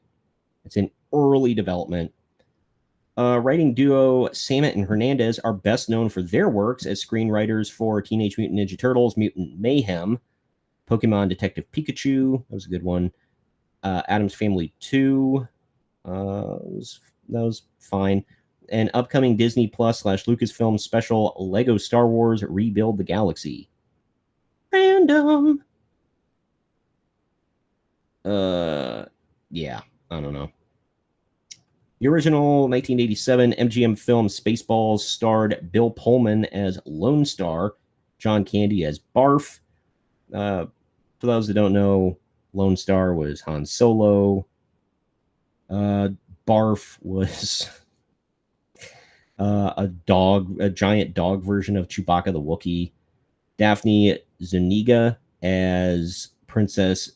It's in early development. Writing duo Samet and Hernandez are best known for their works as screenwriters for Teenage Mutant Ninja Turtles, Mutant Mayhem, Pokemon Detective Pikachu. That was a good one. Addams Family 2. That was fine. An upcoming Disney Plus / Lucasfilm special, Lego Star Wars Rebuild the Galaxy. Random. Yeah, I don't know. The original 1987 MGM film Spaceballs starred Bill Pullman as Lone Star, John Candy as Barf. For those that don't know, Lone Star was Han Solo. Barf was a giant dog version of Chewbacca the Wookiee. Daphne Zuniga as Princess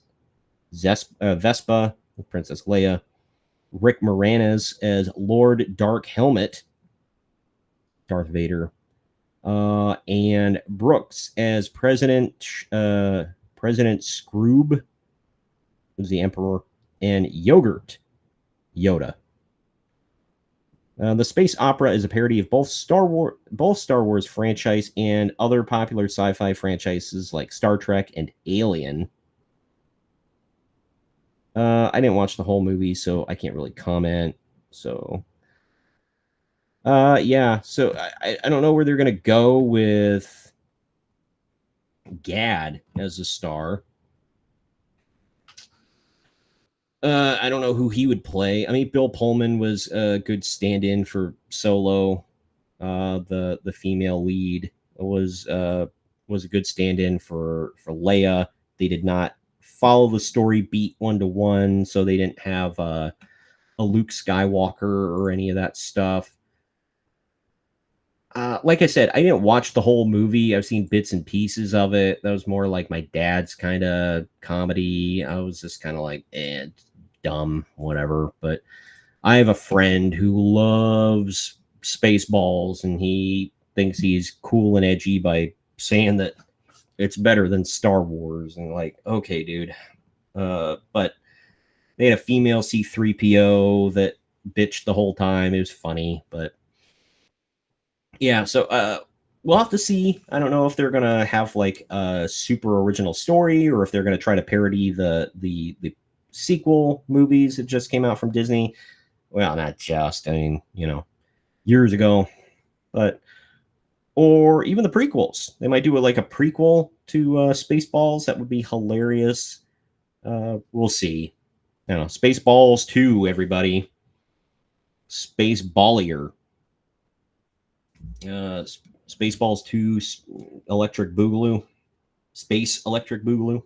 Vespa, Princess Leia. Rick Moranis as Lord Dark Helmet, Darth Vader. And Brooks as President Scroob, who's the Emperor, and Yogurt, Yoda. The space opera is a parody of both Star Wars franchise and other popular sci-fi franchises like Star Trek and Alien. I didn't watch the whole movie, so I can't really comment. So, yeah. So I don't know where they're gonna go with Gad as a star. I don't know who he would play. I mean, Bill Pullman was a good stand-in for Solo. The female lead was a good stand-in for Leia. They did not follow the story beat 1-to-1, so they didn't have a Luke Skywalker or any of that stuff. Like I said, I didn't watch the whole movie. I've seen bits and pieces of it. That was more like my dad's kind of comedy. I was just kind of like, dumb, whatever. But I have a friend who loves Spaceballs, and he thinks he's cool and edgy by saying that it's better than Star Wars. And like, okay, dude. But they had a female C-3PO that bitched the whole time. It was funny, but yeah, so we'll have to see. I don't know if they're gonna have like a super original story or if they're gonna try to parody the sequel movies that just came out from Disney. Well, not just. I mean, years ago, but or even the prequels. They might do like a prequel to Spaceballs. That would be hilarious. We'll see. I don't know. Spaceballs 2, everybody. Spaceballier. Spaceballs 2, Electric Boogaloo. Space Electric Boogaloo.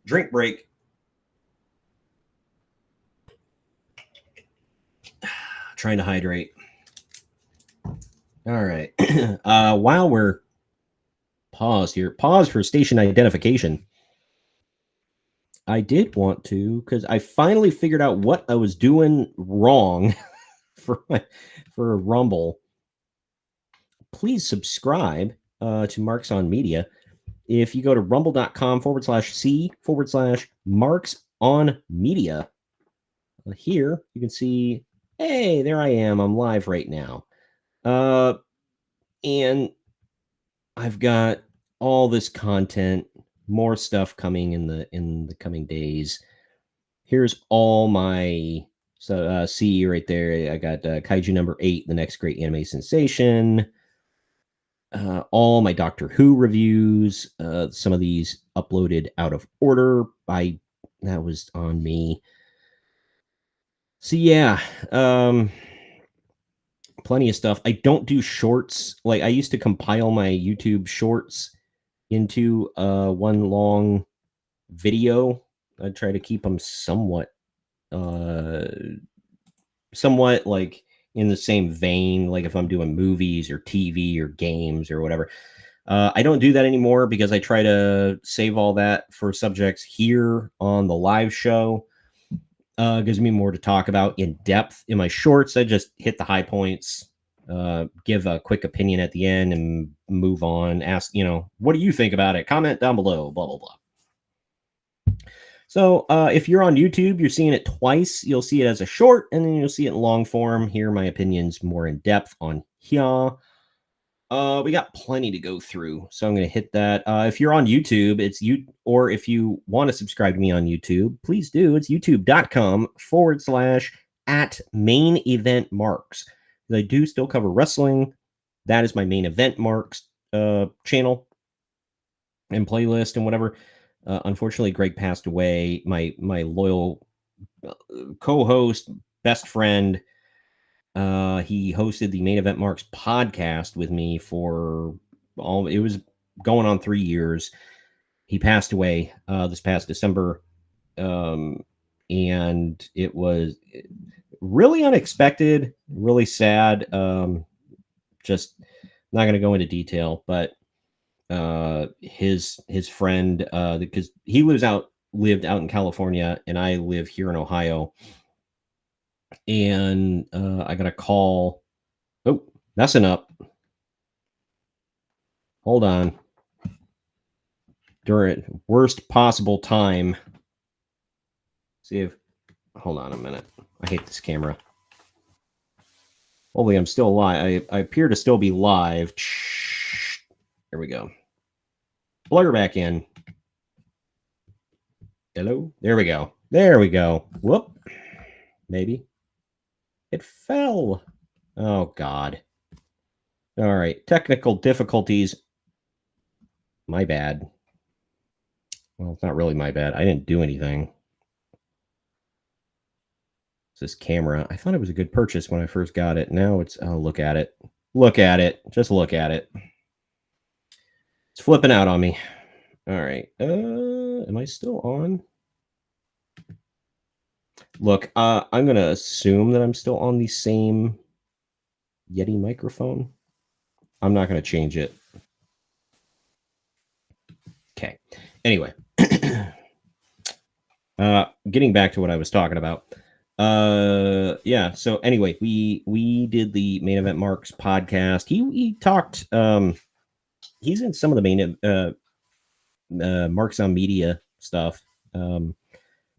Drink break. Trying to hydrate. All right. While we're paused here, pause for station identification. I did want to, because I finally figured out what I was doing wrong for Rumble. Please subscribe to Marks on Media. If you go to rumble.com/C/Marks on Media, here you can see, hey, there I am. I'm live right now. And I've got all this content, more stuff coming in the coming days. Here's all my see right there. I got Kaiju number 8, the next great anime sensation. All my Doctor Who reviews. Some of these uploaded out of order. I that was on me. So yeah, plenty of stuff. I don't do shorts. Like I used to compile my YouTube shorts into one long video. I try to keep them somewhat like in the same vein, like if I'm doing movies or TV or games or whatever. I don't do that anymore because I try to save all that for subjects here on the live show. Gives me more to talk about in depth. In my shorts, I just hit the high points, give a quick opinion at the end, and move on. Ask, what do you think about it? Comment down below, blah, blah, blah. So if you're on YouTube, you're seeing it twice. You'll see it as a short, and then you'll see it in long form. Hear my opinions more in depth on here. We got plenty to go through, so I'm going to hit that. If you're on YouTube, or if you want to subscribe to me on YouTube, please do. It's youtube.com/@main-event-marks. I do still cover wrestling. That is my main event marks channel and playlist and whatever. Unfortunately, Greg passed away. My loyal co-host, best friend. He hosted the Main Event Marks podcast with me for it was going on 3 years. He passed away this past December, and it was really unexpected, really sad. Just not going to go into detail, but his friend, because he lived out in California and I live here in Ohio, and I got a call. Oh, messing up. Hold on. During worst possible time. See if. Hold on a minute. I hate this camera. Hopefully I'm still live. I appear to still be live. There we go. Plug her back in. Hello? There we go. There we go. Whoop. Maybe. It fell. Oh, God. All right. Technical difficulties. My bad. Well, it's not really my bad. I didn't do anything. It's this camera. I thought it was a good purchase when I first got it. Now it's, oh, look at it. Look at it. Just look at it. It's flipping out on me. All right. Am I still on? Look, I'm going to assume that I'm still on the same Yeti microphone. I'm not going to change it. Okay. Anyway. Getting back to what I was talking about. Yeah. So anyway, we did the Main Event Marks podcast. He talked, he's in some of the main Marks on Media stuff. But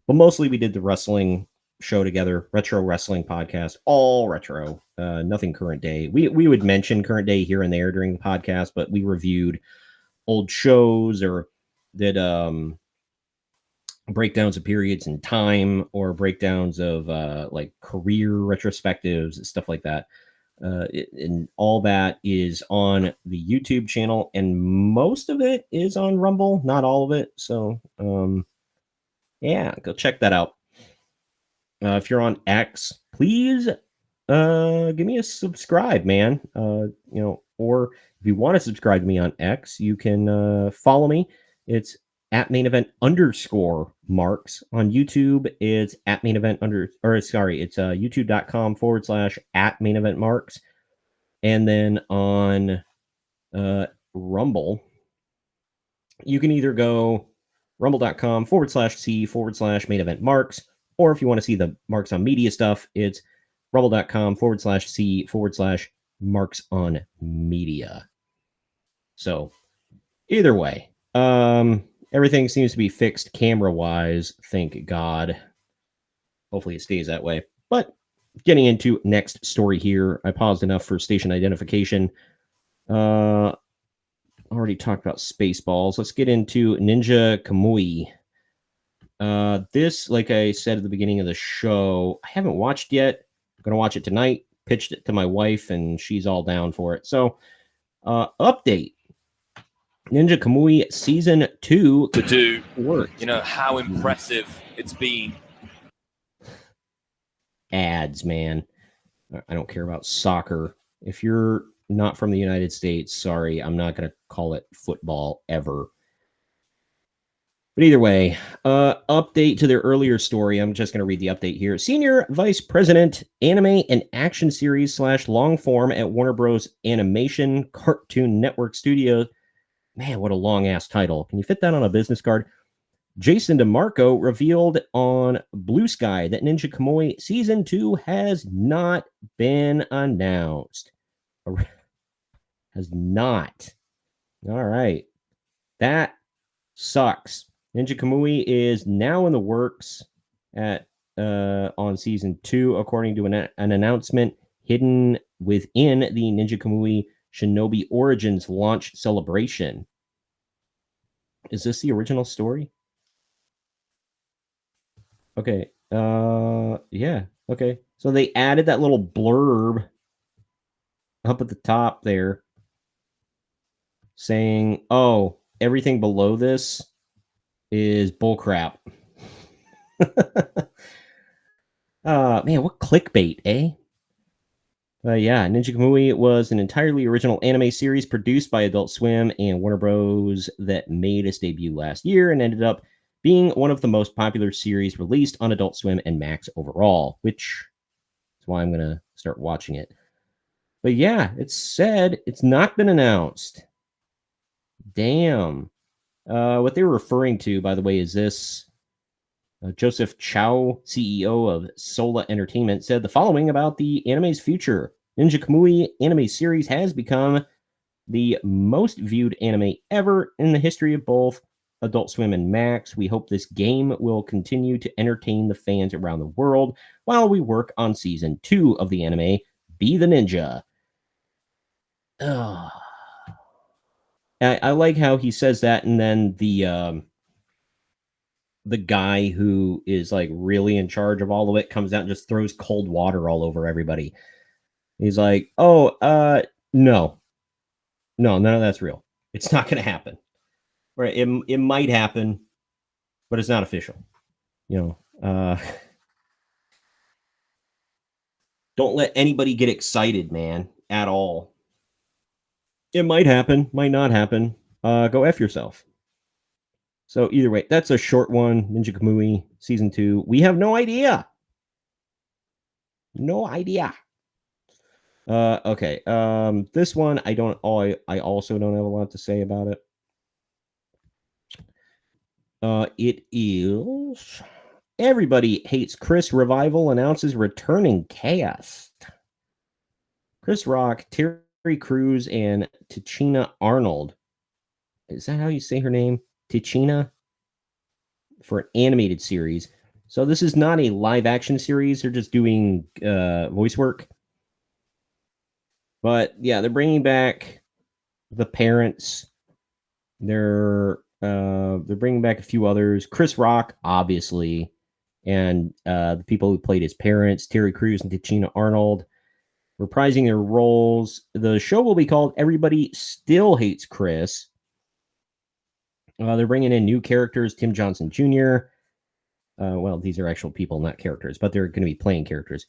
mostly we did the wrestling show together, retro wrestling podcast, all retro, nothing current day. We would mention current day here and there during the podcast, but we reviewed old shows or did breakdowns of periods in time or breakdowns of like career retrospectives and stuff like that. And all that is on the YouTube channel, and most of it is on Rumble, not all of it. So yeah, go check that out. If you're on X, please give me a subscribe, man. Or if you want to subscribe to me on X, you can follow me. It's @main_event_marks. On YouTube, it's it's youtube.com/@main_event_marks. And then on Rumble, you can either go rumble.com/C/main_event_marks, or if you want to see the Marks on Media stuff, it's rumble.com/C/Marks on Media. So either way, everything seems to be fixed camera-wise, thank God. Hopefully it stays that way. But getting into next story here, I paused enough for station identification. Already talked about Spaceballs. Let's get into Ninja Kamui. This, like I said at the beginning of the show, I haven't watched yet. I'm going to watch it tonight. Pitched it to my wife, and she's all down for it. So, update. Ninja Kamui Season 2 to do, works. you know, how impressive it's been. Ads, man. I don't care about soccer. If you're not from the United States, sorry, I'm not going to call it football ever. But either way, update to their earlier story. I'm just going to read the update here. Senior Vice President, Anime and Action Series / Long Form at Warner Bros. Animation Cartoon Network Studios. Man, what a long-ass title. Can you fit that on a business card? Jason DeMarco revealed on Blue Sky that Ninja Kamui Season 2 has not been announced. Has not. All right. That sucks. Ninja Kamui is now in the works at on Season 2, according to an announcement hidden within the Ninja Kamui Shinobi Origins launch celebration. Is this the original story? Okay. Yeah. Okay. So they added that little blurb up at the top there saying, oh, everything below this is bullcrap. Man, what clickbait, eh? Yeah, Ninja Kamui was an entirely original anime series produced by Adult Swim and Warner Bros. That made its debut last year and ended up being one of the most popular series released on Adult Swim and Max overall, which is why I'm going to start watching it. But yeah, it's said it's not been announced. Damn. What they were referring to, by the way, is this. Joseph Chow, CEO of Sola Entertainment, said the following about the anime's future. Ninja Kamui anime series has become the most viewed anime ever in the history of both Adult Swim and Max. We hope this game will continue to entertain the fans around the world while we work on Season 2 of the anime, Be the Ninja. I like how he says that, and then the guy who is like really in charge of all of it comes out and just throws cold water all over everybody. He's like, oh, no, none of that's real. It's not going to happen. Right? It might happen, but it's not official. You know, don't let anybody get excited, man, at all. It might happen, might not happen. Go F yourself. So either way, that's a short one. Ninja Kamui Season 2. We have no idea. No idea. Okay. This one I don't. I also don't have a lot to say about it. It is Everybody Hates Chris revival announces returning cast. Chris Rock, Terry Crews, and Tichina Arnold. Is that how you say her name? Tichina? For an animated series. So this is not a live action series. They're just doing voice work. But yeah, they're bringing back the parents. They're bringing back a few others. Chris Rock, obviously, and the people who played his parents, Terry Crews and Tichina Arnold, reprising their roles. The show will be called Everybody Still Hates Chris. They're bringing in new characters, Tim Johnson Jr. Well, these are actual people, not characters, but they're going to be playing characters.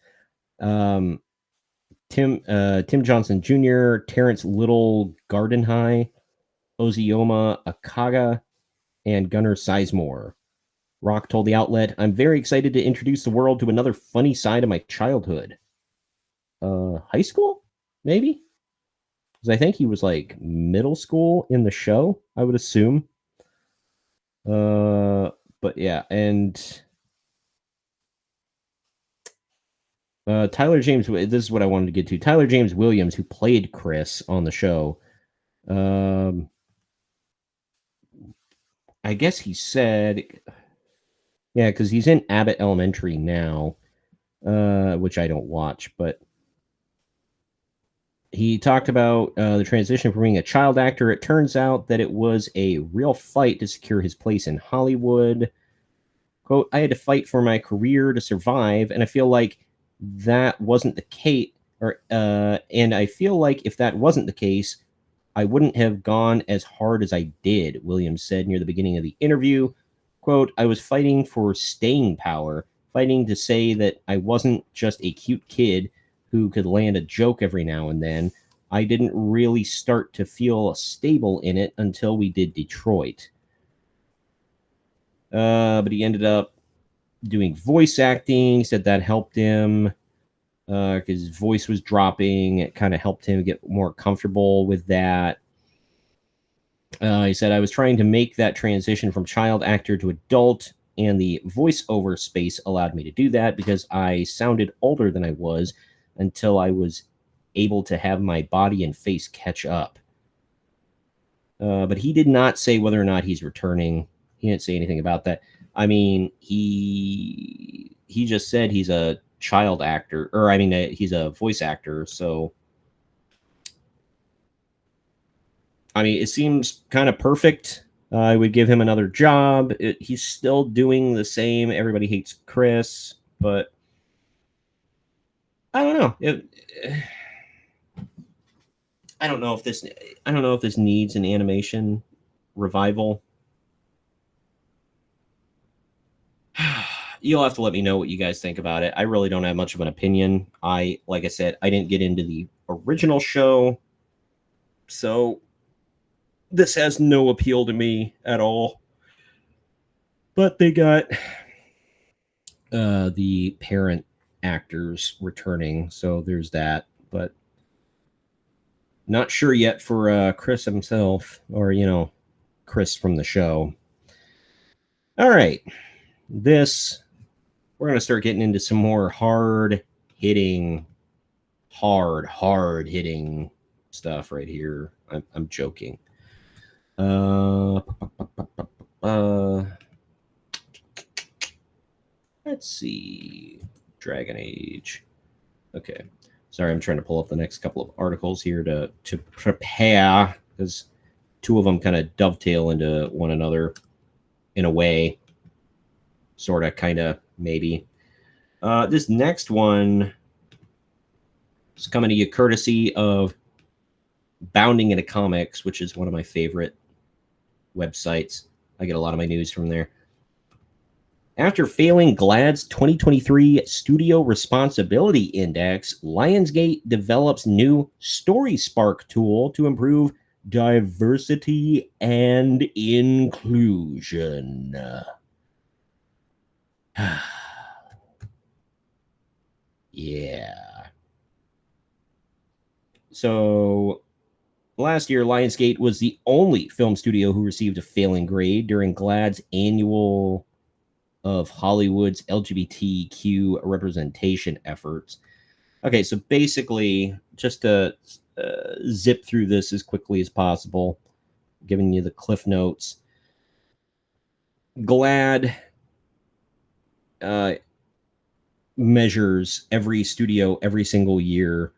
Tim Johnson Jr., Terrence Little Gardenhigh, Ozioma Akaga, and Gunnar Sizemore. Rock told the outlet, I'm very excited to introduce the world to another funny side of my childhood. High school? Maybe? Because I think he was like middle school in the show, I would assume. But yeah, and Tyler James, this is what I wanted to get to. Tyler James Williams, who played Chris on the show, I guess he said, yeah, because he's in Abbott Elementary now, which I don't watch, but he talked about the transition from being a child actor. It turns out that it was a real fight to secure his place in Hollywood. Quote, I had to fight for my career to survive, and I feel like that wasn't the case, and I feel like if that wasn't the case, I wouldn't have gone as hard as I did, Williams said near the beginning of the interview. Quote, I was fighting for staying power, fighting to say that I wasn't just a cute kid who could land a joke every now and then. I didn't really start to feel stable in it until we did Detroit. But he ended up doing voice acting. He said that helped him because his voice was dropping. It kind of helped him get more comfortable with that. He said, I was trying to make that transition from child actor to adult, and the voiceover space allowed me to do that because I sounded older than I was until I was able to have my body and face catch up. But he did not say whether or not he's returning. He didn't say anything about that. I mean, he just said he's a child actor, or I mean, he's a voice actor. So, I mean, it seems kind of perfect. I would give him another job. He's still doing the same. Everybody hates Chris, but I don't know. I don't know if this needs an animation revival. You'll have to let me know what you guys think about it. I really don't have much of an opinion. Like I said, I didn't get into the original show, so this has no appeal to me at all. But they got the parent actors returning, so there's that. But not sure yet for Chris himself, or, Chris from the show. All right. We're going to start getting into some more hard-hitting stuff right here. I'm joking. Let's see. Dragon Age. Okay. Sorry, I'm trying to pull up the next couple of articles here to prepare, because two of them kind of dovetail into one another in a way. Sort of, kind of, maybe. This next one is coming to you courtesy of Bounding into Comics, which is one of my favorite websites. I get a lot of my news from there. After failing GLAAD's 2023 Studio Responsibility Index, Lionsgate develops new Story Spark tool to improve diversity and inclusion. Yeah. So last year, Lionsgate was the only film studio who received a failing grade during GLAAD's annual of Hollywood's LGBTQ representation efforts. Okay, so basically, just to zip through this as quickly as possible, giving you the cliff notes. GLAAD measures every studio every single year.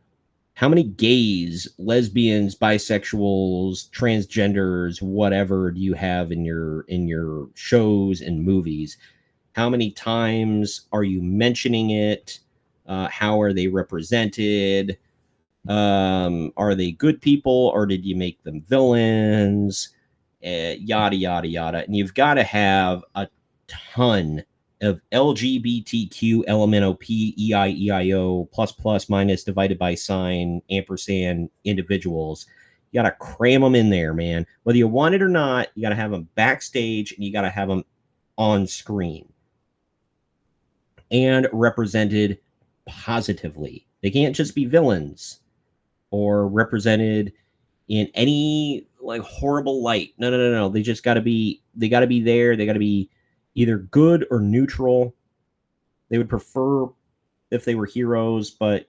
How many gays, lesbians, bisexuals, transgenders, whatever do you have in your shows and movies? How many times are you mentioning it? How are they represented? Are they good people, or did you make them villains? Yada, yada, yada. And you've got to have a ton of LGBTQ, LMNOP, EIEIO, plus, plus, minus, divided by sign, ampersand individuals. You got to cram them in there, man. Whether you want it or not, you got to have them backstage, and you got to have them on screen and represented positively. They can't just be villains or represented in any like horrible light. No. They just got to be. They got to be there. They got to be either good or neutral. They would prefer if they were heroes, but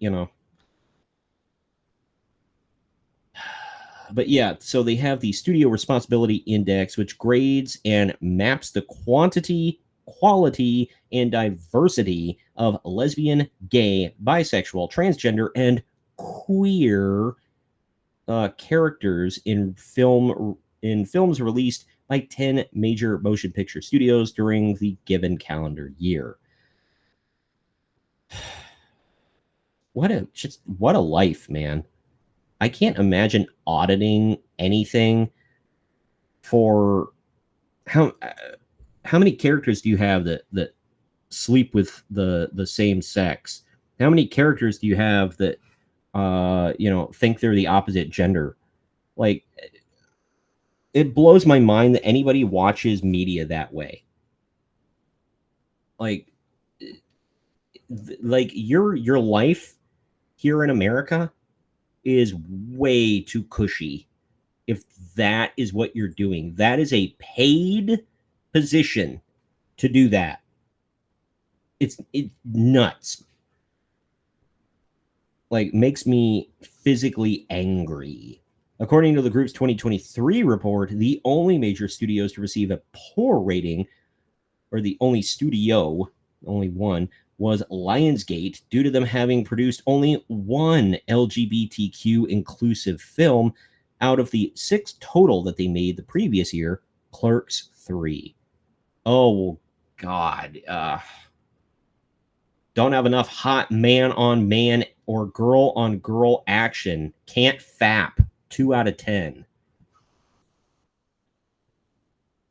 But yeah, so they have the Studio Responsibility Index, which grades and maps the quantity, quality, and diversity of lesbian, gay, bisexual, transgender, and queer characters in films released by 10 major motion picture studios during the given calendar year. What a life, man. I can't imagine auditing anything for how many characters do you have that sleep with the same sex? How many characters do you have that think they're the opposite gender? Like, it blows my mind that anybody watches media that way. Like your life here in America is way too cushy if that is what you're doing. That is a paid position to do that. It's nuts. Like, makes me physically angry. According to the group's 2023 report, the only major studios to receive a poor rating, or the only studio, only one, was Lionsgate, due to them having produced only one LGBTQ inclusive film out of the 6 total that they made the previous year, Clerks 3. Oh, God. Don't have enough hot man-on-man or girl-on-girl action. Can't FAP. 2 out of 10.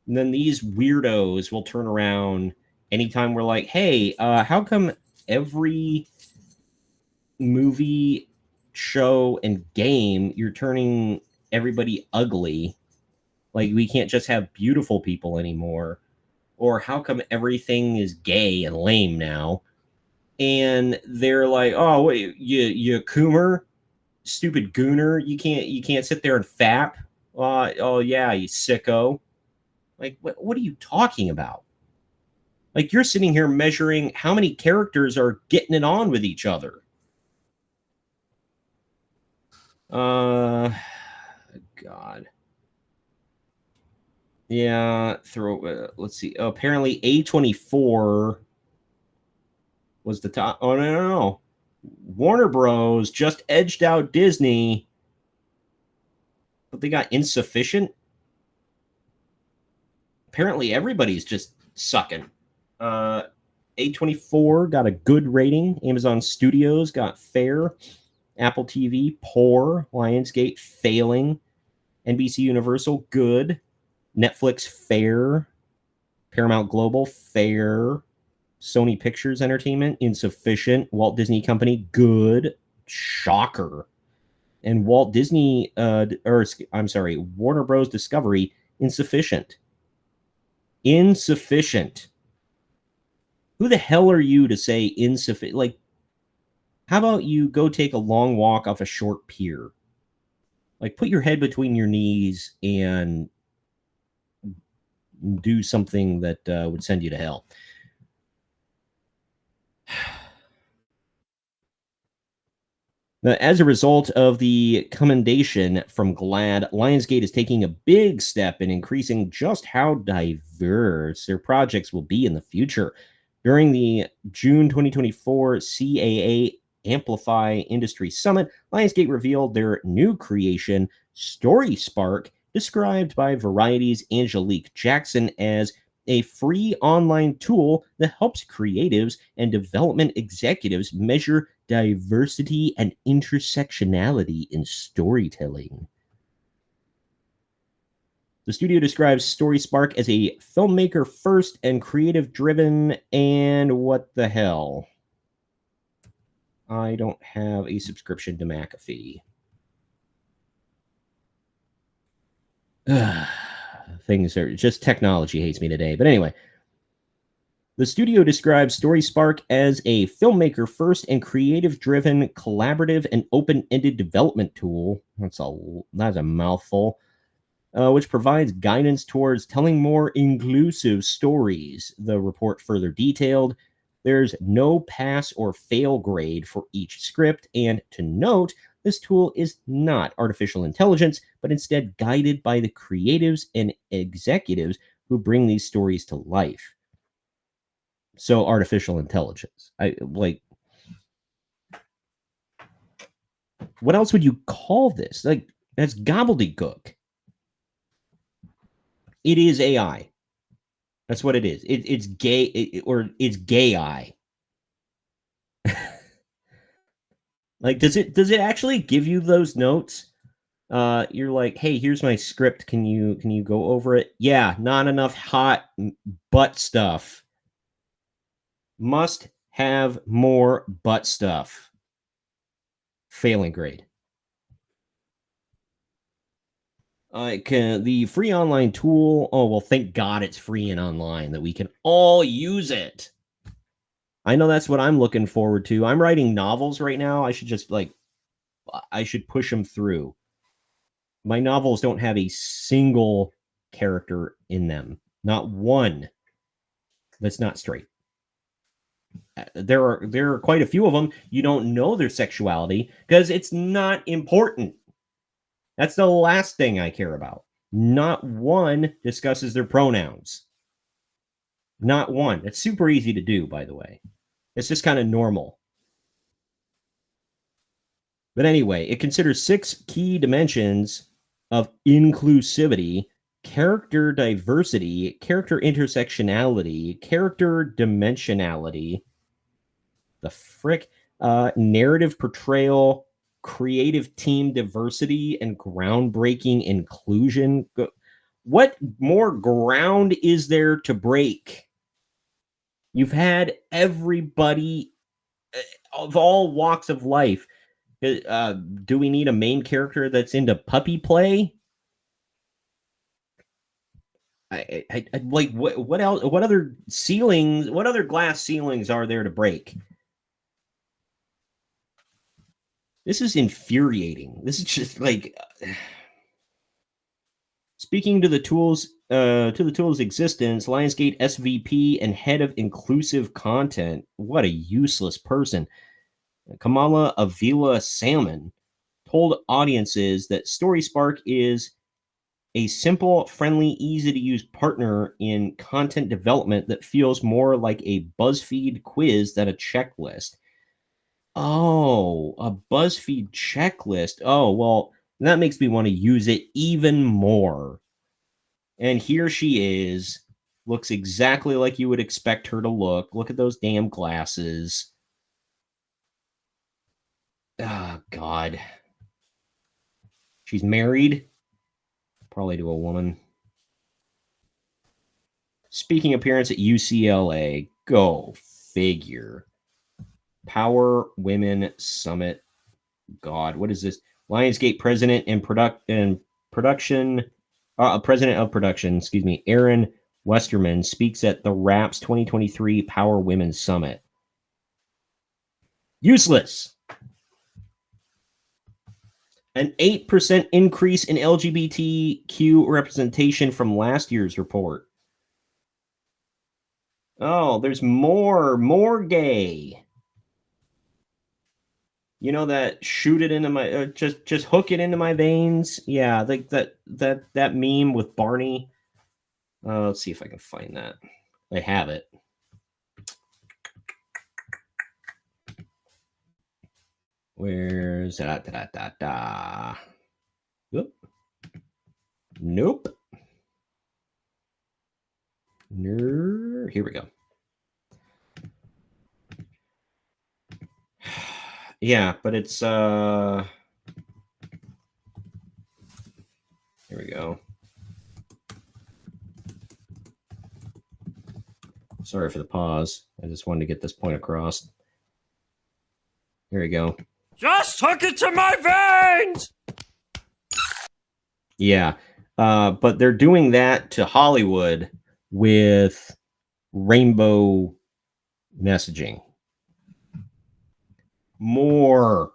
And then these weirdos will turn around anytime we're like, hey, how come every movie, show, and game you're turning everybody ugly? Like, we can't just have beautiful people anymore. Or how come everything is gay and lame now? And they're like, oh, wait, you coomer? Stupid gooner, you can't sit there and fap. Oh yeah, you sicko. Like, what are you talking about? Like, you're sitting here measuring how many characters are getting it on with each other. God. Yeah, let's see. Apparently A24 was the top. Oh, no. Warner Bros. Just edged out Disney, but they got insufficient. Apparently everybody's just sucking. A24 got a good rating. Amazon Studios got fair. Apple TV, poor. Lionsgate, failing. NBC Universal, good. Netflix, fair. Paramount Global, fair. Sony Pictures Entertainment, insufficient. Walt Disney Company, good. Shocker. And Warner Bros. Discovery, insufficient. Insufficient. Who the hell are you to say insufficient? Like, how about you go take a long walk off a short pier? Like, put your head between your knees and do something that would send you to hell. Now, as a result of the commendation from GLAAD, Lionsgate is taking a big step in increasing just how diverse their projects will be in the future. During the June 2024 CAA Amplify Industry Summit, Lionsgate revealed their new creation, Story Spark, described by Variety's Angelique Jackson as a free online tool that helps creatives and development executives measure diversity and intersectionality in storytelling. The studio describes Story Spark as a filmmaker first and creative driven, and what the hell? I don't have a subscription to McAfee. Things are just, technology hates me today. But anyway, the studio describes Story Spark as a filmmaker first and creative driven, collaborative, and open-ended development tool. That's a mouthful. Which provides guidance towards telling more inclusive stories. The report further detailed, there's no pass or fail grade for each script, and to note, this tool is not artificial intelligence, but instead guided by the creatives and executives who bring these stories to life. So, artificial intelligence. What else would you call this? Like, that's gobbledygook. It is AI. That's what it is. It's gay, or it's gay-I. Like, does it actually give you those notes? you're like, hey, here's my script. Can you go over it? Yeah, not enough hot butt stuff. Must have more butt stuff. Failing grade. The free online tool. Oh, well, thank God it's free and online that we can all use it. I know that's what I'm looking forward to. I'm writing novels right now. I should just I should push them through. My novels don't have a single character in them. Not one that's not straight. There are quite a few of them. You don't know their sexuality because it's not important. That's the last thing I care about. Not one discusses their pronouns. Not one. It's super easy to do, by the way. It's just kind of normal. But anyway, it considers 6 key dimensions of inclusivity, character diversity, character intersectionality, character dimensionality, the frick, narrative portrayal, creative team diversity, and groundbreaking inclusion. What more ground is there to break? You've had everybody of all walks of life. Do we need a main character that's into puppy play? I like what else? What other ceilings? What other glass ceilings are there to break? This is infuriating. This is just like speaking to the tool's existence. Lionsgate SVP and head of inclusive content. What a useless person. Kamala Avila Salmon told audiences that StorySpark is a simple, friendly, easy-to-use partner in content development that feels more like a BuzzFeed quiz than a checklist. Oh, a BuzzFeed checklist. Oh, well, that makes me want to use it even more. And here she is. Looks exactly like you would expect her to look. Look at those damn glasses. Oh, God. She's married. Probably to a woman. Speaking appearance at UCLA. Go figure. Power Women Summit. God, what is this? Lionsgate president and president of production, excuse me, Aaron Westerman speaks at the RAPS 2023 Power Women Summit. Useless. An 8% increase in LGBTQ representation from last year's report. Oh, there's more gay. You know that shoot it into my just hook it into my veins. Yeah, like that meme with Barney. Let's see if I can find that. I have it. Where's that? Nope. Here we go. Yeah, but it's here we go. Sorry for the pause. I just wanted to get this point across. Here we go. Just hook it to my veins! Yeah. But they're doing that to Hollywood with rainbow messaging. More.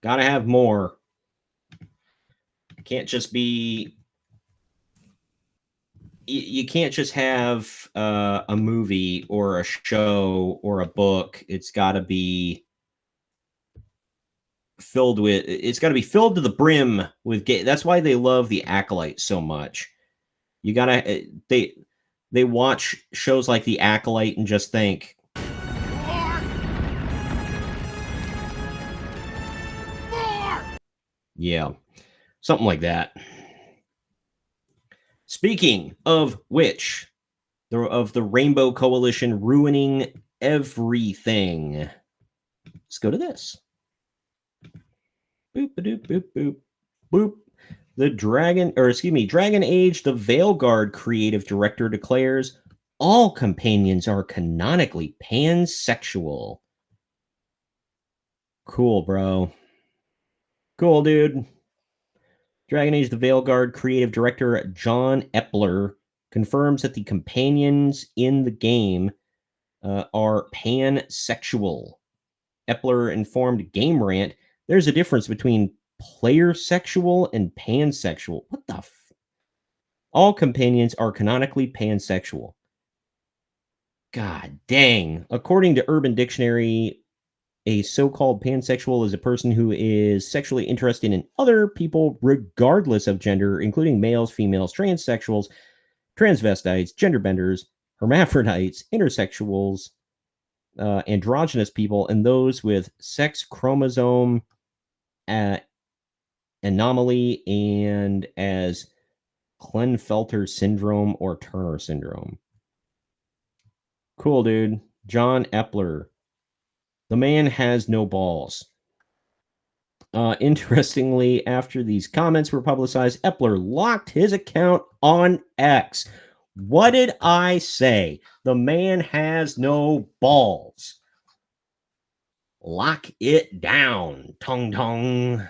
Gotta have more. Can't just be. You can't just have a movie or a show or a book. It's got to be filled with. It's got to be filled to the brim with gay. That's why they love The Acolyte so much. You gotta. They watch shows like The Acolyte and just think. More. Yeah, something like that. Speaking of which, of the Rainbow Coalition ruining everything. Let's go to this. Boop, doop, boop, boop, boop. Dragon Age, the Veilguard creative director declares all companions are canonically pansexual. Cool, bro. Cool, dude. Dragon Age, the Veilguard creative director John Epler confirms that the companions in the game are pansexual. Epler informed Game Rant there's a difference between player sexual and pansexual. What the all companions are canonically pansexual. God dang. According to Urban Dictionary, a so-called pansexual is a person who is sexually interested in other people regardless of gender, including males, females, transsexuals, transvestites, gender benders, hermaphrodites, intersexuals, androgynous people, and those with sex chromosome anomaly and as Klinefelter syndrome or Turner syndrome. Cool, dude. John Epler. The man has no balls. Interestingly, after these comments were publicized, Epler locked his account on X. What did I say? The man has no balls. Lock it down. Tong tong.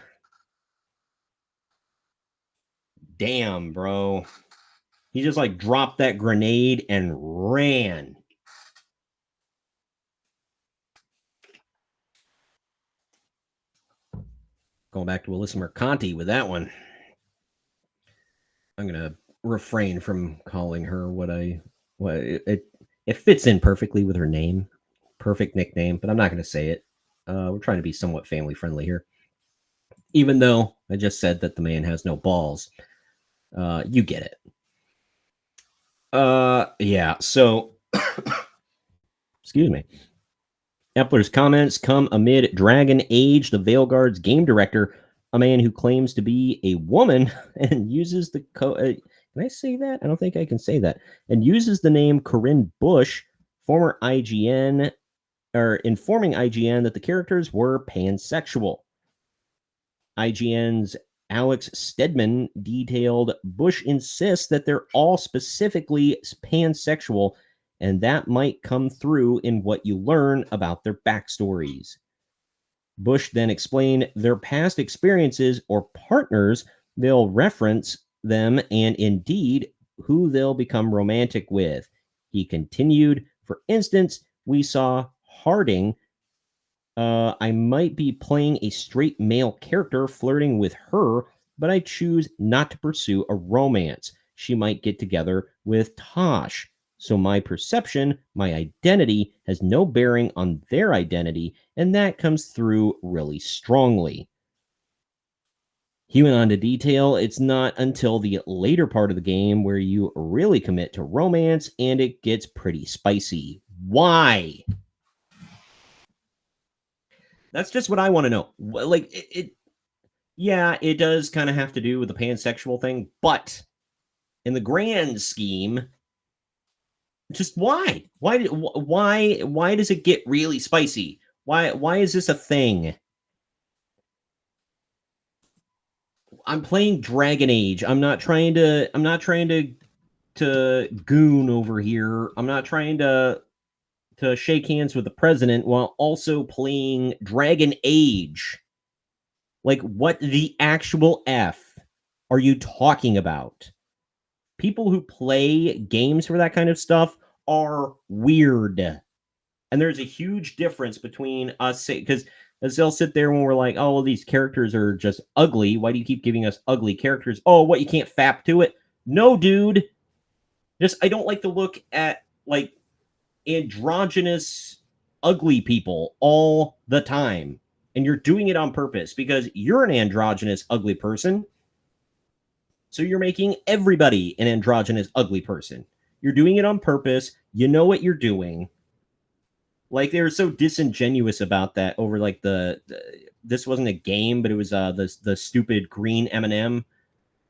Damn, bro. He just like dropped that grenade and ran. Going back to Alyssa Mercante with that one. I'm gonna refrain from calling her what it fits in perfectly with her name. Perfect nickname, but I'm not gonna say it. We're trying to be somewhat family friendly here. Even though I just said that the man has no balls. You get it. Yeah, so excuse me. Epler's comments come amid Dragon Age, the Veilguard's game director, a man who claims to be a woman and uses the can I say that? I don't think I can say that. And uses the name Corinne Bush, former IGN, or informing IGN that the characters were pansexual. IGN's Alex Stedman detailed Bush insists that they're all specifically pansexual, and that might come through in what you learn about their backstories. Bush then explained their past experiences or partners, they'll reference them, and indeed who they'll become romantic with. He continued, for instance, we saw Harding. I might be playing a straight male character flirting with her, but I choose not to pursue a romance. She might get together with Tosh. So my perception, my identity, has no bearing on their identity, and that comes through really strongly. He went on to detail, it's not until the later part of the game where you really commit to romance, and it gets pretty spicy. Why? That's just what I want to know. Like, yeah, it does kind of have to do with the pansexual thing, but in the grand scheme, just why? Why does it get really spicy? Why is this a thing? I'm playing Dragon Age. I'm not trying to goon over here. I'm not trying to shake hands with the president while also playing Dragon Age. Like, what the actual F are you talking about? People who play games for that kind of stuff are weird. And there's a huge difference between us, because as they'll sit there when we're like, oh, well, these characters are just ugly. Why do you keep giving us ugly characters? Oh, what, you can't fap to it? No, dude. I don't like to look at, like, androgynous, ugly people all the time. And you're doing it on purpose because you're an androgynous, ugly person. So you're making everybody an androgynous, ugly person. You're doing it on purpose. You know what you're doing. Like, they were so disingenuous about that over, like, this wasn't a game, but it was the stupid green M&M.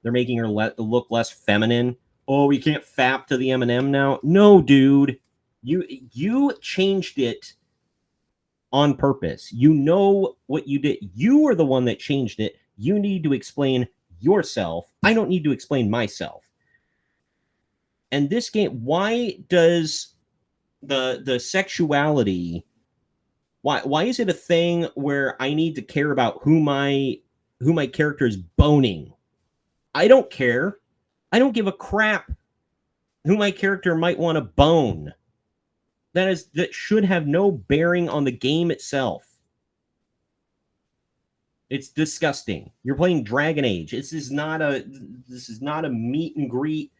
They're making her look less feminine. Oh, we can't fap to the M&M now? No, dude. You changed it on purpose. You know what you did. You are the one that changed it. You need to explain yourself. I don't need to explain myself. And this game, why does the sexuality, why is it a thing where I need to care about who my character is boning? I don't care. I don't give a crap who my character might want to bone. That should have no bearing on the game itself. It's disgusting. You're playing Dragon Age. This is not a meet and greet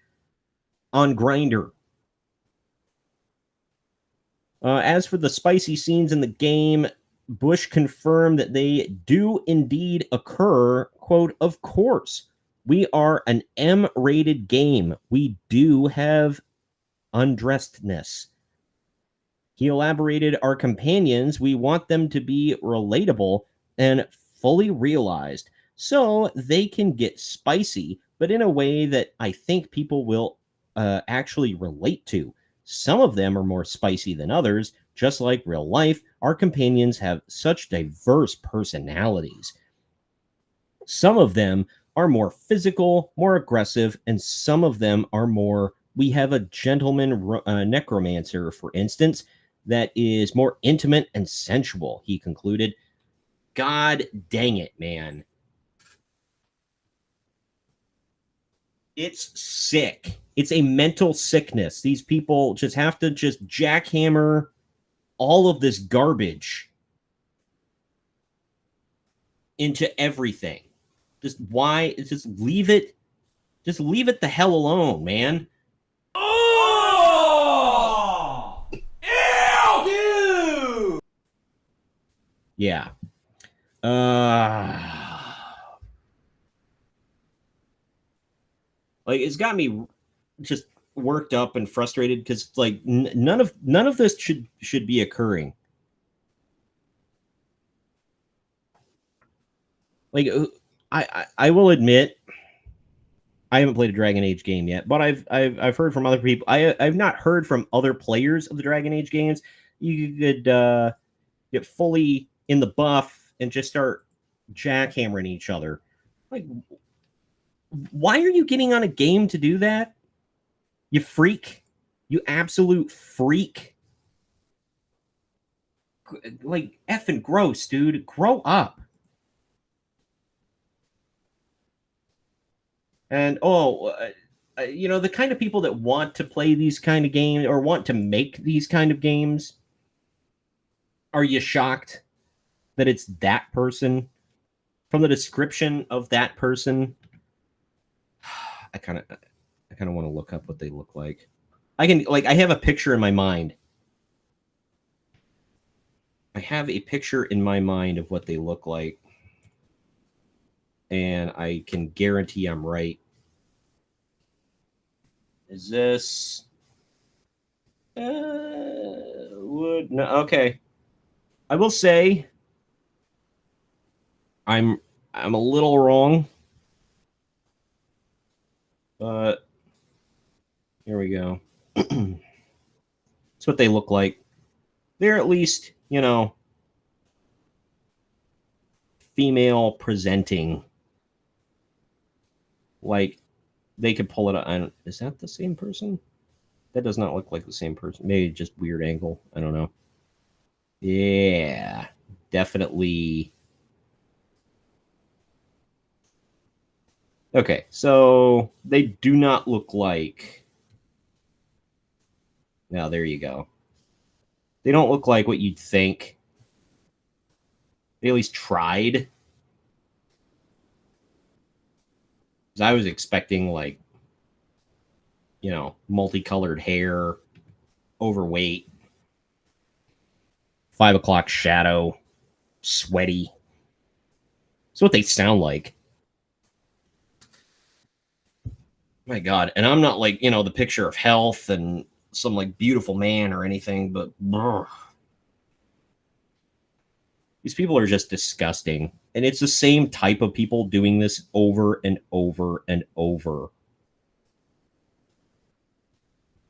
on Grindr. As for the spicy scenes in the game, Bush confirmed that they do indeed occur. Quote, of course, we are an M-rated game. We do have undressedness. He elaborated, our companions, we want them to be relatable and fully realized so they can get spicy, but in a way that I think people will actually relate to. Some of them are more spicy than others. Just like real life, our companions have such diverse personalities. Some of them are more physical, more aggressive, and some of them are more... We have a gentleman necromancer, for instance, that is more intimate and sensual, he concluded. God dang it, man. It's sick. It's a mental sickness. These people just have to just jackhammer all of this garbage into everything. Just leave it the hell alone, man. Oh! Ew! Dude! Yeah. Like, it's got me just worked up and frustrated because, like, none of this should be occurring. Like, I will admit, I haven't played a Dragon Age game yet, but I've heard from other people. I've not heard from other players of the Dragon Age games. You could get fully in the buff and just start jackhammering each other. Like, why are you getting on a game to do that? You freak. You absolute freak. Like, effing gross, dude. Grow up. And, the kind of people that want to play these kind of games or want to make these kind of games, are you shocked that it's that person? From the description of that person, I kind of want to look up what they look like. I have a picture in my mind. I have a picture in my mind of what they look like. And I can guarantee I'm right. Is this... No, okay. I will say I'm a little wrong. But here we go. That's what they look like. They're at least, female presenting. Like, they could pull it out. Is that the same person? That does not look like the same person. Maybe just weird angle. I don't know. Yeah, definitely. Okay, so they do not look like... Now, there you go. They don't look like what you'd think. They at least tried. Because I was expecting, like, multicolored hair, overweight, 5 o'clock shadow, sweaty. That's what they sound like. My God. And I'm not like, the picture of health and some like beautiful man or anything, but these people are just disgusting. And it's the same type of people doing this over and over and over.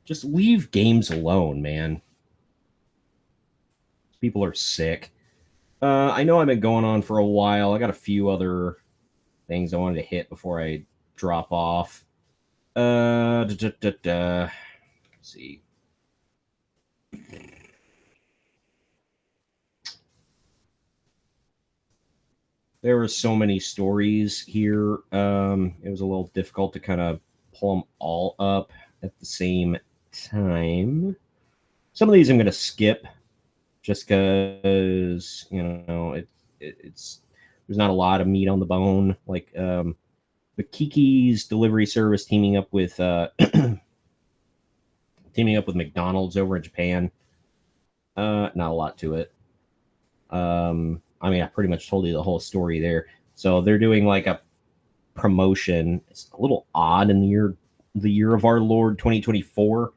Just leave games alone, man. People are sick. I know I've been going on for a while. I got a few other things I wanted to hit before I drop off. Let's see. There were so many stories here. It was a little difficult to kind of pull them all up at the same time. Some of these I'm going to skip just because, it's there's not a lot of meat on the bone. Like the Kiki's delivery service teaming up with McDonald's over in Japan. Not a lot to it. I pretty much told you the whole story there. So they're doing like a promotion. It's a little odd in the year of our Lord 2024.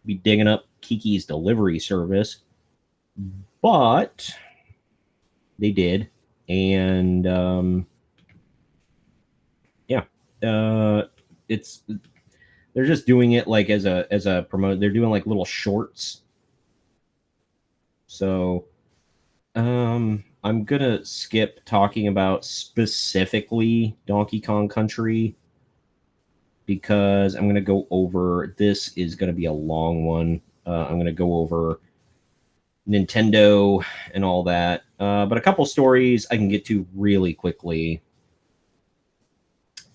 Be digging up Kiki's delivery service, but they did, and it's they're just doing it like as a promote. They're doing like little shorts. So I'm gonna skip talking about specifically Donkey Kong Country because I'm gonna go over. This is gonna be a long one. I'm gonna go over Nintendo and all that, but a couple stories I can get to really quickly.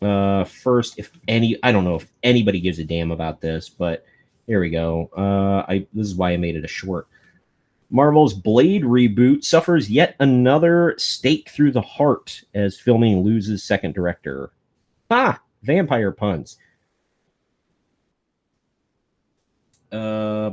First, I don't know if anybody gives a damn about this, but here we go. This is why I made it a short. Marvel's Blade reboot suffers yet another stake through the heart as filming loses second director. Vampire puns. The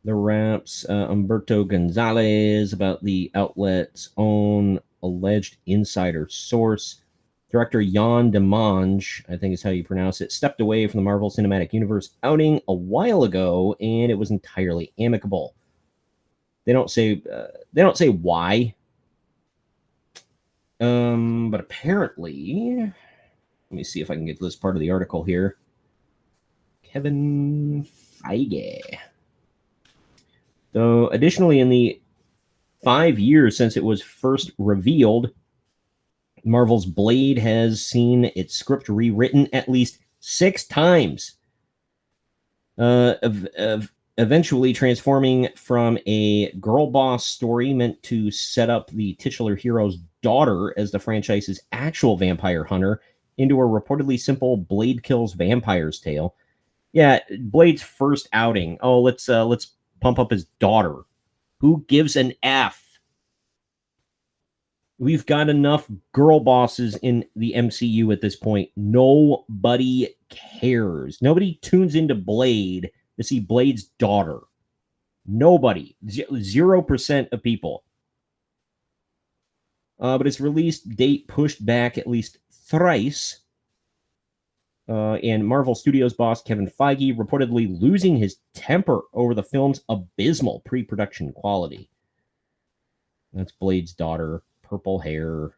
Raps, Humberto Gonzalez about the outlet's own alleged insider source. Director Jan Demange, I think is how you pronounce it, stepped away from the Marvel Cinematic Universe outing a while ago, and it was entirely amicable. They don't say why, but apparently, let me see if I can get to this part of the article here. Kevin Feige. So, additionally, in the 5 years since it was first revealed, Marvel's Blade has seen its script rewritten at least 6 times, eventually transforming from a girl boss story meant to set up the titular hero's daughter as the franchise's actual vampire hunter into a reportedly simple Blade kills vampires tale. Yeah, Blade's first outing. Oh, let's pump up his daughter. Who gives an F? We've got enough girl bosses in the MCU at this point. Nobody cares. Nobody tunes into Blade to see Blade's daughter. Nobody. 0% of people. But its release date pushed back at least thrice. And Marvel Studios boss Kevin Feige reportedly losing his temper over the film's abysmal pre-production quality. That's Blade's daughter. Purple hair.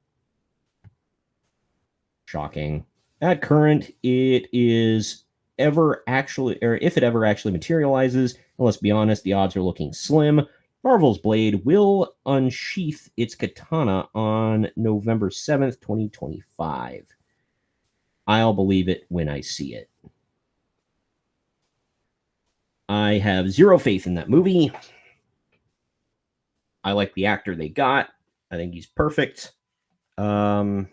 Shocking. At current, it is ever actually, or if it ever actually materializes, and let's be honest, the odds are looking slim, Marvel's Blade will unsheath its katana on November 7th, 2025. I'll believe it when I see it. I have zero faith in that movie. I like the actor they got. I think he's perfect. But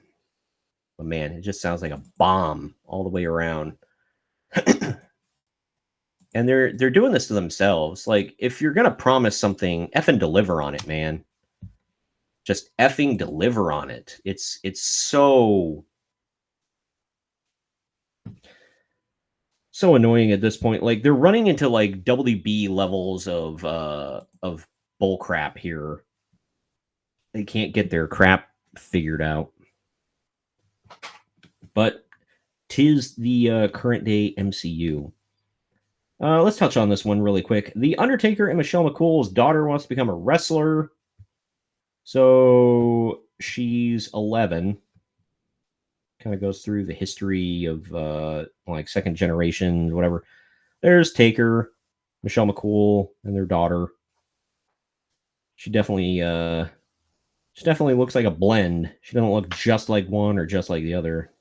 man, it just sounds like a bomb all the way around. And they're doing this to themselves. Like, if you're gonna promise something, effing deliver on it, man. Just effing deliver on it. It's so annoying at this point. Like, they're running into like WB levels of bull crap here. They can't get their crap figured out. But 'tis the current day MCU. Let's touch on this one really quick. The Undertaker and Michelle McCool's daughter wants to become a wrestler. So she's 11. Kind of goes through the history of like second generation, whatever. there's Taker, Michelle McCool, and their daughter. She definitely looks like a blend. She doesn't look just like one or just like the other.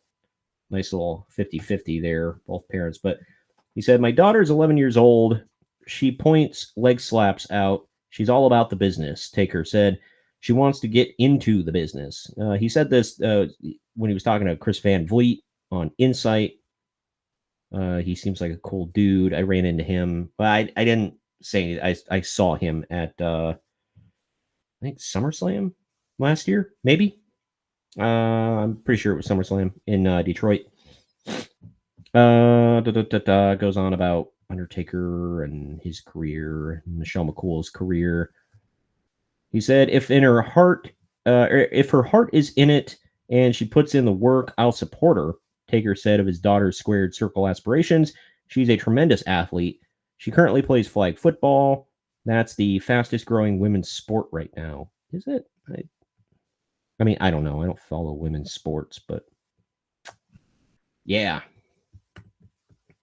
Nice little 50-50 there, both parents. But he said, my daughter's 11 years old. She points leg slaps out. She's all about the business, Taker said. She wants to get into the business. He said this when he was talking to Chris Van Vliet on Insight. He seems like a cool dude. I ran into him. But I didn't say I saw him at, I think, SummerSlam last year, maybe. I'm pretty sure it was SummerSlam in Detroit. Goes on about Undertaker and his career, Michelle McCool's career. He said, if her heart is in it and she puts in the work, I'll support her. Taker said of his daughter's squared circle aspirations, she's a tremendous athlete. She currently plays flag football. That's the fastest growing women's sport right now. Is it? I mean, I don't know. I don't follow women's sports, but yeah.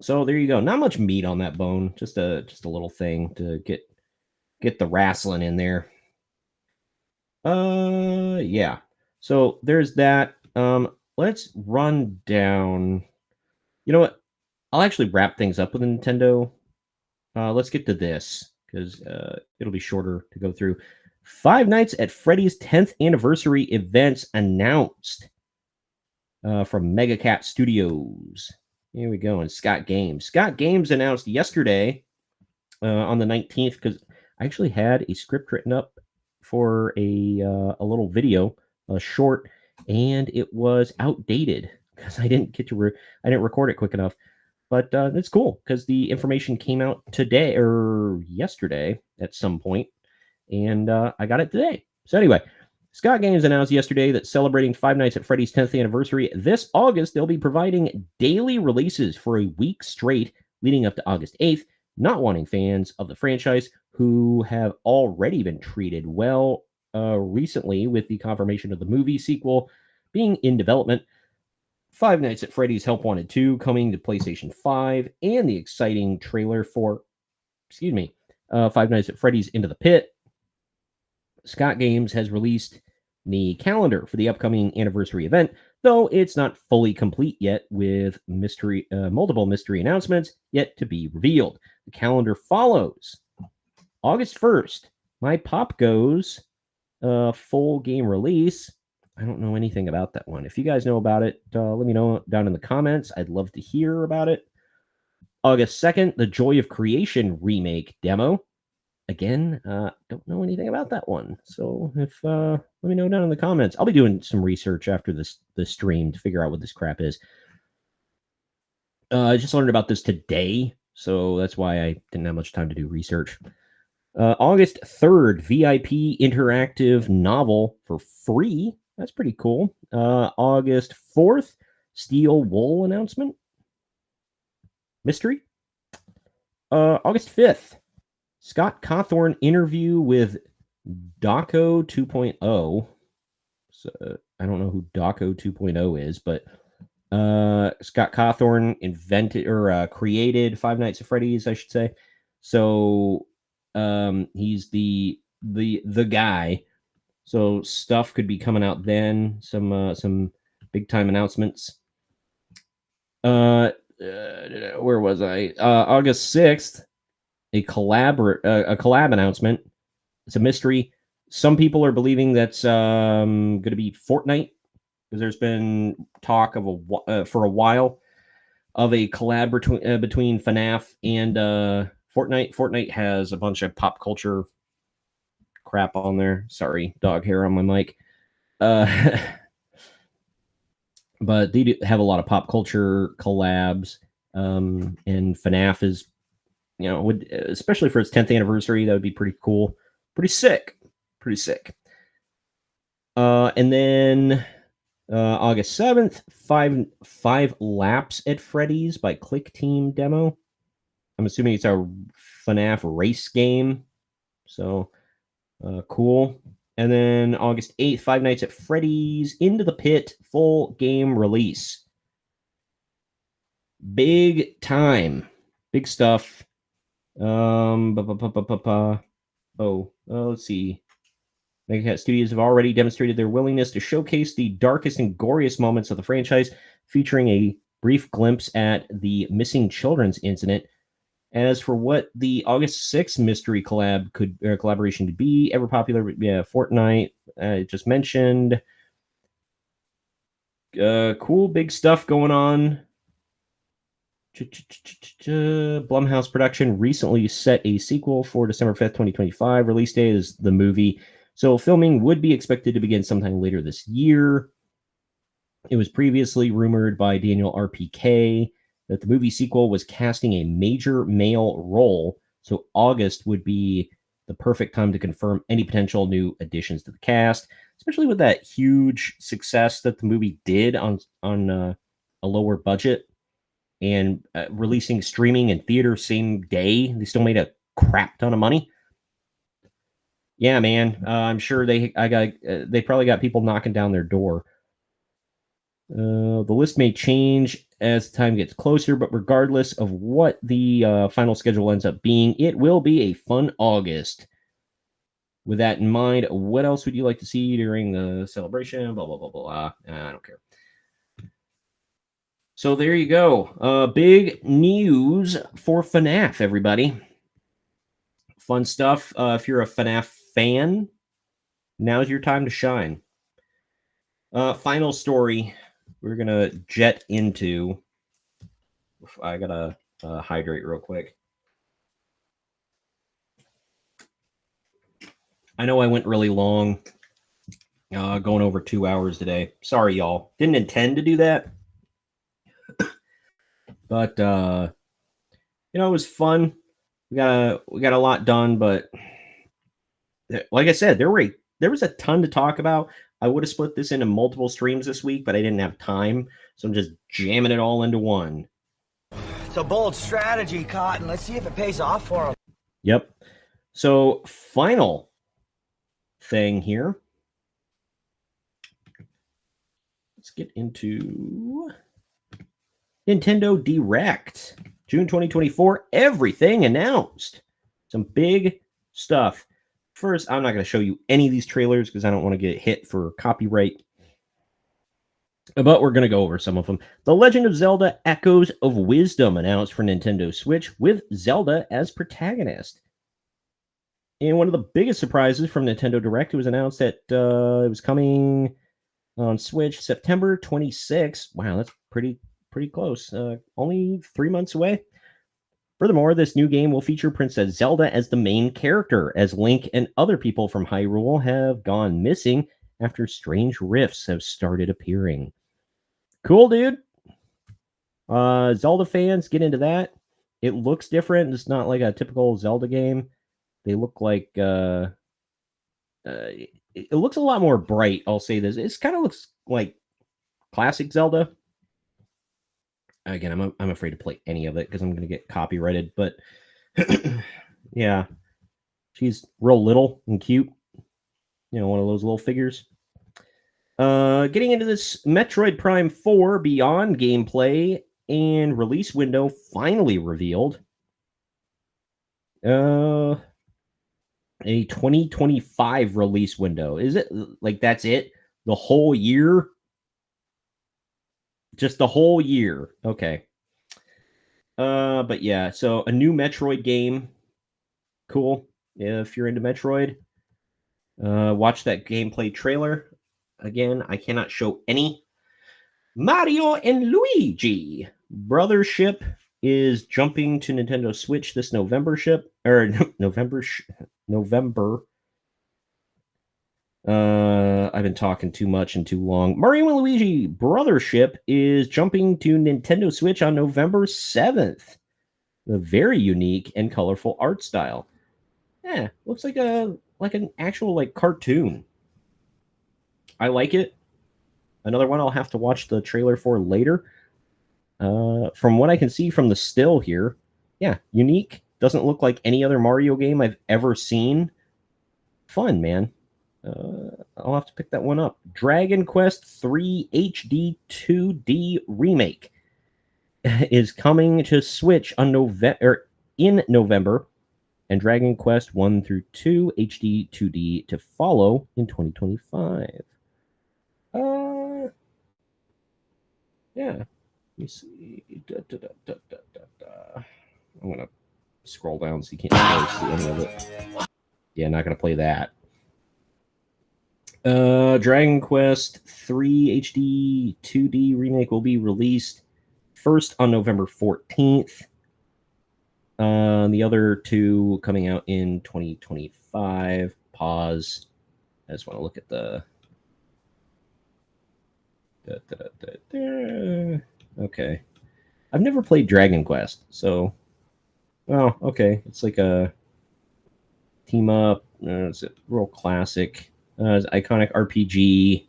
So there you go. Not much meat on that bone. Just a little thing to get the wrestling in there. Yeah. So there's that. Let's run down. You know what? I'll actually wrap things up with Nintendo. Let's get to this because it'll be shorter to go through. Five Nights at Freddy's 10th anniversary events announced from Mega Cat Studios. Here we go. And Scott Games. Scott Games announced yesterday on the 19th, because I actually had a script written up for a little video, a short, and it was outdated because I didn't record it quick enough. But it's cool because the information came out today or yesterday at some point, and I got it today. So anyway, Scott Games announced yesterday that celebrating Five Nights at Freddy's 10th anniversary this August, they'll be providing daily releases for a week straight leading up to August 8th, not wanting fans of the franchise who have already been treated well recently with the confirmation of the movie sequel being in development. Five Nights at Freddy's Help Wanted 2 coming to PlayStation 5, and the exciting trailer for, Five Nights at Freddy's Into the Pit. Scott Games has released the calendar for the upcoming anniversary event, though it's not fully complete yet, with multiple mystery announcements yet to be revealed. The calendar follows August 1st, My Pop Goes full game release. I don't know anything about that one. If you guys know about it, let me know down in the comments. I'd love to hear about it. August 2nd, the Joy of Creation remake demo. Again, don't know anything about that one. So let me know down in the comments. I'll be doing some research after this stream to figure out what this crap is. I just learned about this today, so that's why I didn't have much time to do research. August 3rd, VIP interactive novel for free. That's pretty cool. August 4th, Steel Wool announcement. Mystery. August 5th, Scott Cawthorn interview with Daco 2.0. So, I don't know who Daco 2.0 is, but Scott Cawthorn invented or created Five Nights at Freddy's, I should say. So he's the guy. So stuff could be coming out then. Some big time announcements. Where was I? August 6th, a collab announcement. It's a mystery. Some people are believing that's going to be Fortnite, because there's been talk of for a while of a collab between FNAF and Fortnite. Fortnite has a bunch of pop culture crap on there. Sorry, dog hair on my mic. But they do have a lot of pop culture collabs. And FNAF is, especially for its 10th anniversary, that would be pretty cool. Pretty sick. And then August 7th, five Laps at Freddy's by Click Team demo. I'm assuming it's a FNAF race game. So cool. And then August 8th, Five Nights at Freddy's Into the Pit full game release. Big time. Big stuff. Let's see. Megacat Studios have already demonstrated their willingness to showcase the darkest and goriest moments of the franchise, featuring a brief glimpse at the missing children's incident. As for what the August 6th mystery collaboration could be, ever popular, Fortnite, just mentioned. Cool, big stuff going on. Blumhouse production recently set a sequel for December 5th, 2025. Release date is the movie. So filming would be expected to begin sometime later this year. It was previously rumored by Daniel RPK that the movie sequel was casting a major male role, so August would be the perfect time to confirm any potential new additions to the cast, especially with that huge success that the movie did on a lower budget and releasing streaming and theater same day. They still made a crap ton of money. Yeah, man. I'm sure they probably got people knocking down their door. The list may change as time gets closer, but regardless of what the final schedule ends up being, it will be a fun August. With that in mind, what else would you like to see during the celebration? Blah, blah, blah, blah. I don't care. So there you go. Big news for FNAF, everybody. Fun stuff. If you're a FNAF fan, now's your time to shine. Final story we're going to jet into. I got to hydrate real quick. I know I went really long, going over 2 hours today. Sorry, y'all. Didn't intend to do that. But, it was fun. We got a lot done, but like I said, there was a ton to talk about. I would have split this into multiple streams this week, but I didn't have time, so I'm just jamming it all into one. It's a bold strategy, Cotton. Let's see if it pays off for him. Yep. So, final thing here. Let's get into Nintendo Direct. June 2024, everything announced. Some big stuff. First, I'm not going to show you any of these trailers because I don't want to get hit for copyright. But we're going to go over some of them. The Legend of Zelda Echoes of Wisdom announced for Nintendo Switch with Zelda as protagonist. And one of the biggest surprises from Nintendo Direct, it was announced that it was coming on Switch September 26th. Wow, that's pretty close. Only 3 months away. Furthermore, this new game will feature Princess Zelda as the main character, as Link and other people from Hyrule have gone missing after strange rifts have started appearing. Cool, dude. Zelda fans, get into that. It looks different. It's not like a typical Zelda game. They look like... it looks a lot more bright, I'll say this. It kind of looks like classic Zelda. Again, I'm afraid to play any of it because I'm going to get copyrighted. But yeah, she's real little and cute. One of those little figures. Getting into this Metroid Prime 4 Beyond gameplay and release window finally revealed. A 2025 release window. Is it like that's it? The whole year? Just the whole year. Okay. But yeah, so a new Metroid game. Cool. If you're into Metroid, watch that gameplay trailer. Again, I cannot show any. Mario and Luigi Brothership is jumping to Nintendo Switch this November. I've been talking too much and too long. Mario and Luigi Brothership is jumping to Nintendo Switch on November 7th. A very unique and colorful art style. Yeah, looks like an actual cartoon. I like it. Another one I'll have to watch the trailer for later. From what I can see from the still here, yeah, unique. Doesn't look like any other Mario game I've ever seen. Fun, man. I'll have to pick that one up. Dragon Quest 3 HD 2D Remake. is coming to Switch on in November, and Dragon Quest 1 through 2 HD 2D to follow in 2025. Yeah. Let me see. I'm gonna scroll down so you can't really see any of it. Yeah, not gonna play that. Dragon Quest 3 HD 2D remake will be released first on November 14th. The other two coming out in 2025. Pause. I just want to look at the... Okay. I've never played Dragon Quest, so... Oh, okay. It's like a team-up. It's a real classic. It's iconic RPG.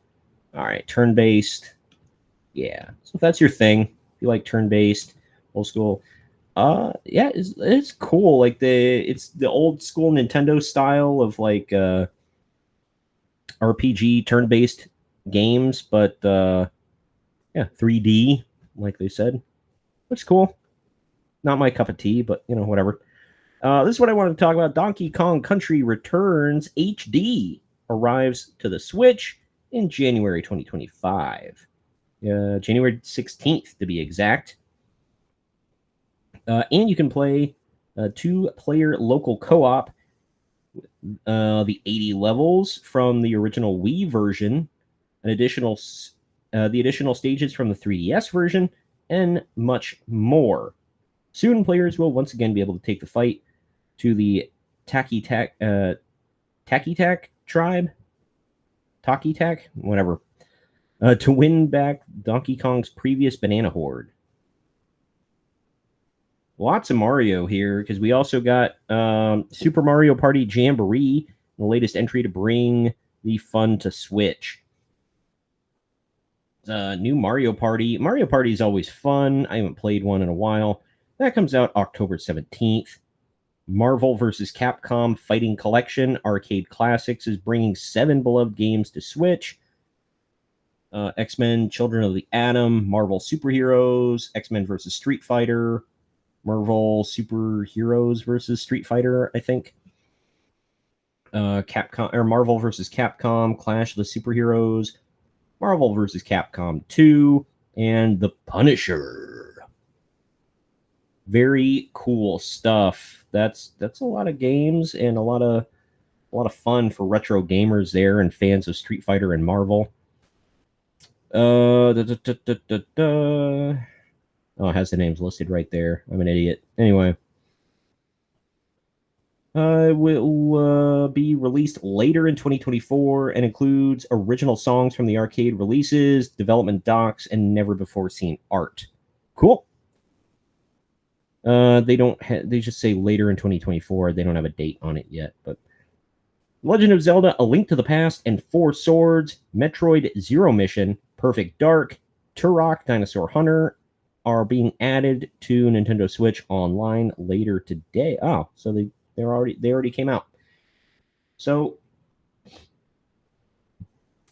All right, turn-based. Yeah. So if that's your thing, if you like turn-based, old school... yeah, it's cool. Like it's the old school Nintendo style of like RPG turn-based games, but yeah, 3D, like they said. Looks cool. Not my cup of tea, but you know, whatever. This is what I wanted to talk about. Donkey Kong Country Returns HD arrives to the Switch in January 2025. January 16th to be exact. And you can play 2-player local co-op, the 80 levels from the original Wii version, the additional stages from the 3DS version, and much more. Soon, players will once again be able to take the fight to the Taki-Tak tribe, Taki-Tak, whatever, to win back Donkey Kong's previous banana horde. Lots of Mario here, because we also got Super Mario Party Jamboree, the latest entry to bring the fun to Switch. New Mario Party. Mario Party is always fun. I haven't played one in a while. That comes out October 17th. Marvel vs. Capcom Fighting Collection Arcade Classics is bringing 7 beloved games to Switch. X-Men Children of the Atom, Marvel Superheroes, X-Men vs. Street Fighter, Marvel Superheroes versus Street Fighter, I think. Capcom or Marvel versus Capcom, Clash of the Superheroes, Marvel versus Capcom 2, and The Punisher. Very cool stuff. That's a lot of games and a lot of fun for retro gamers there and fans of Street Fighter and Marvel. Oh, it has the names listed right there. I'm an idiot. Anyway. It will be released later in 2024 and includes original songs from the arcade releases, development docs, and never-before-seen art. Cool. They just say later in 2024. They don't have a date on it yet. But Legend of Zelda: A Link to the Past and Four Swords, Metroid Zero Mission, Perfect Dark, Turok Dinosaur Hunter, are being added to Nintendo Switch Online later today. Oh, so they already came out. So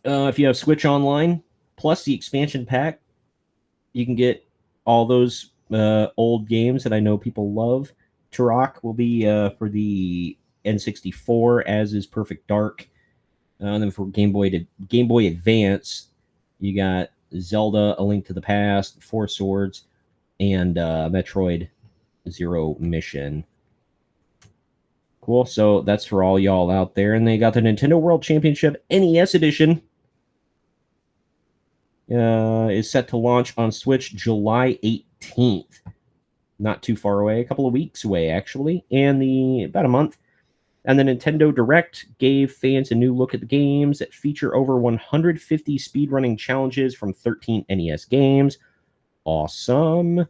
if you have Switch Online plus the expansion pack, you can get all those old games that I know people love. Turok will be for the N64, as is Perfect Dark. And then for Game Boy Advance, you got Zelda: A Link to the Past, Four Swords, and Metroid Zero Mission. Cool. So that's for all y'all out there. And they got the Nintendo World Championship NES Edition. Is set to launch on Switch July 18th. Not too far away. A couple of weeks away, actually. And about a month. And the Nintendo Direct gave fans a new look at the games that feature over 150 speedrunning challenges from 13 NES games. Awesome.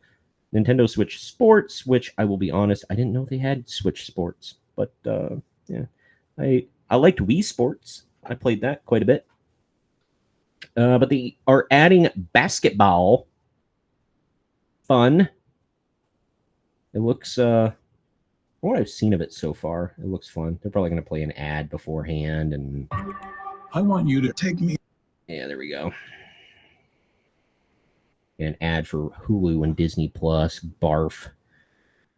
Nintendo Switch Sports, which I will be honest, I didn't know they had Switch Sports. But yeah, I liked Wii Sports. I played that quite a bit. But they are adding basketball. Fun. It looks, from what I've seen of it so far, it looks fun. They're probably going to play an ad beforehand. And I want you to take me. Yeah, there we go. An ad for Hulu and Disney Plus. Barf.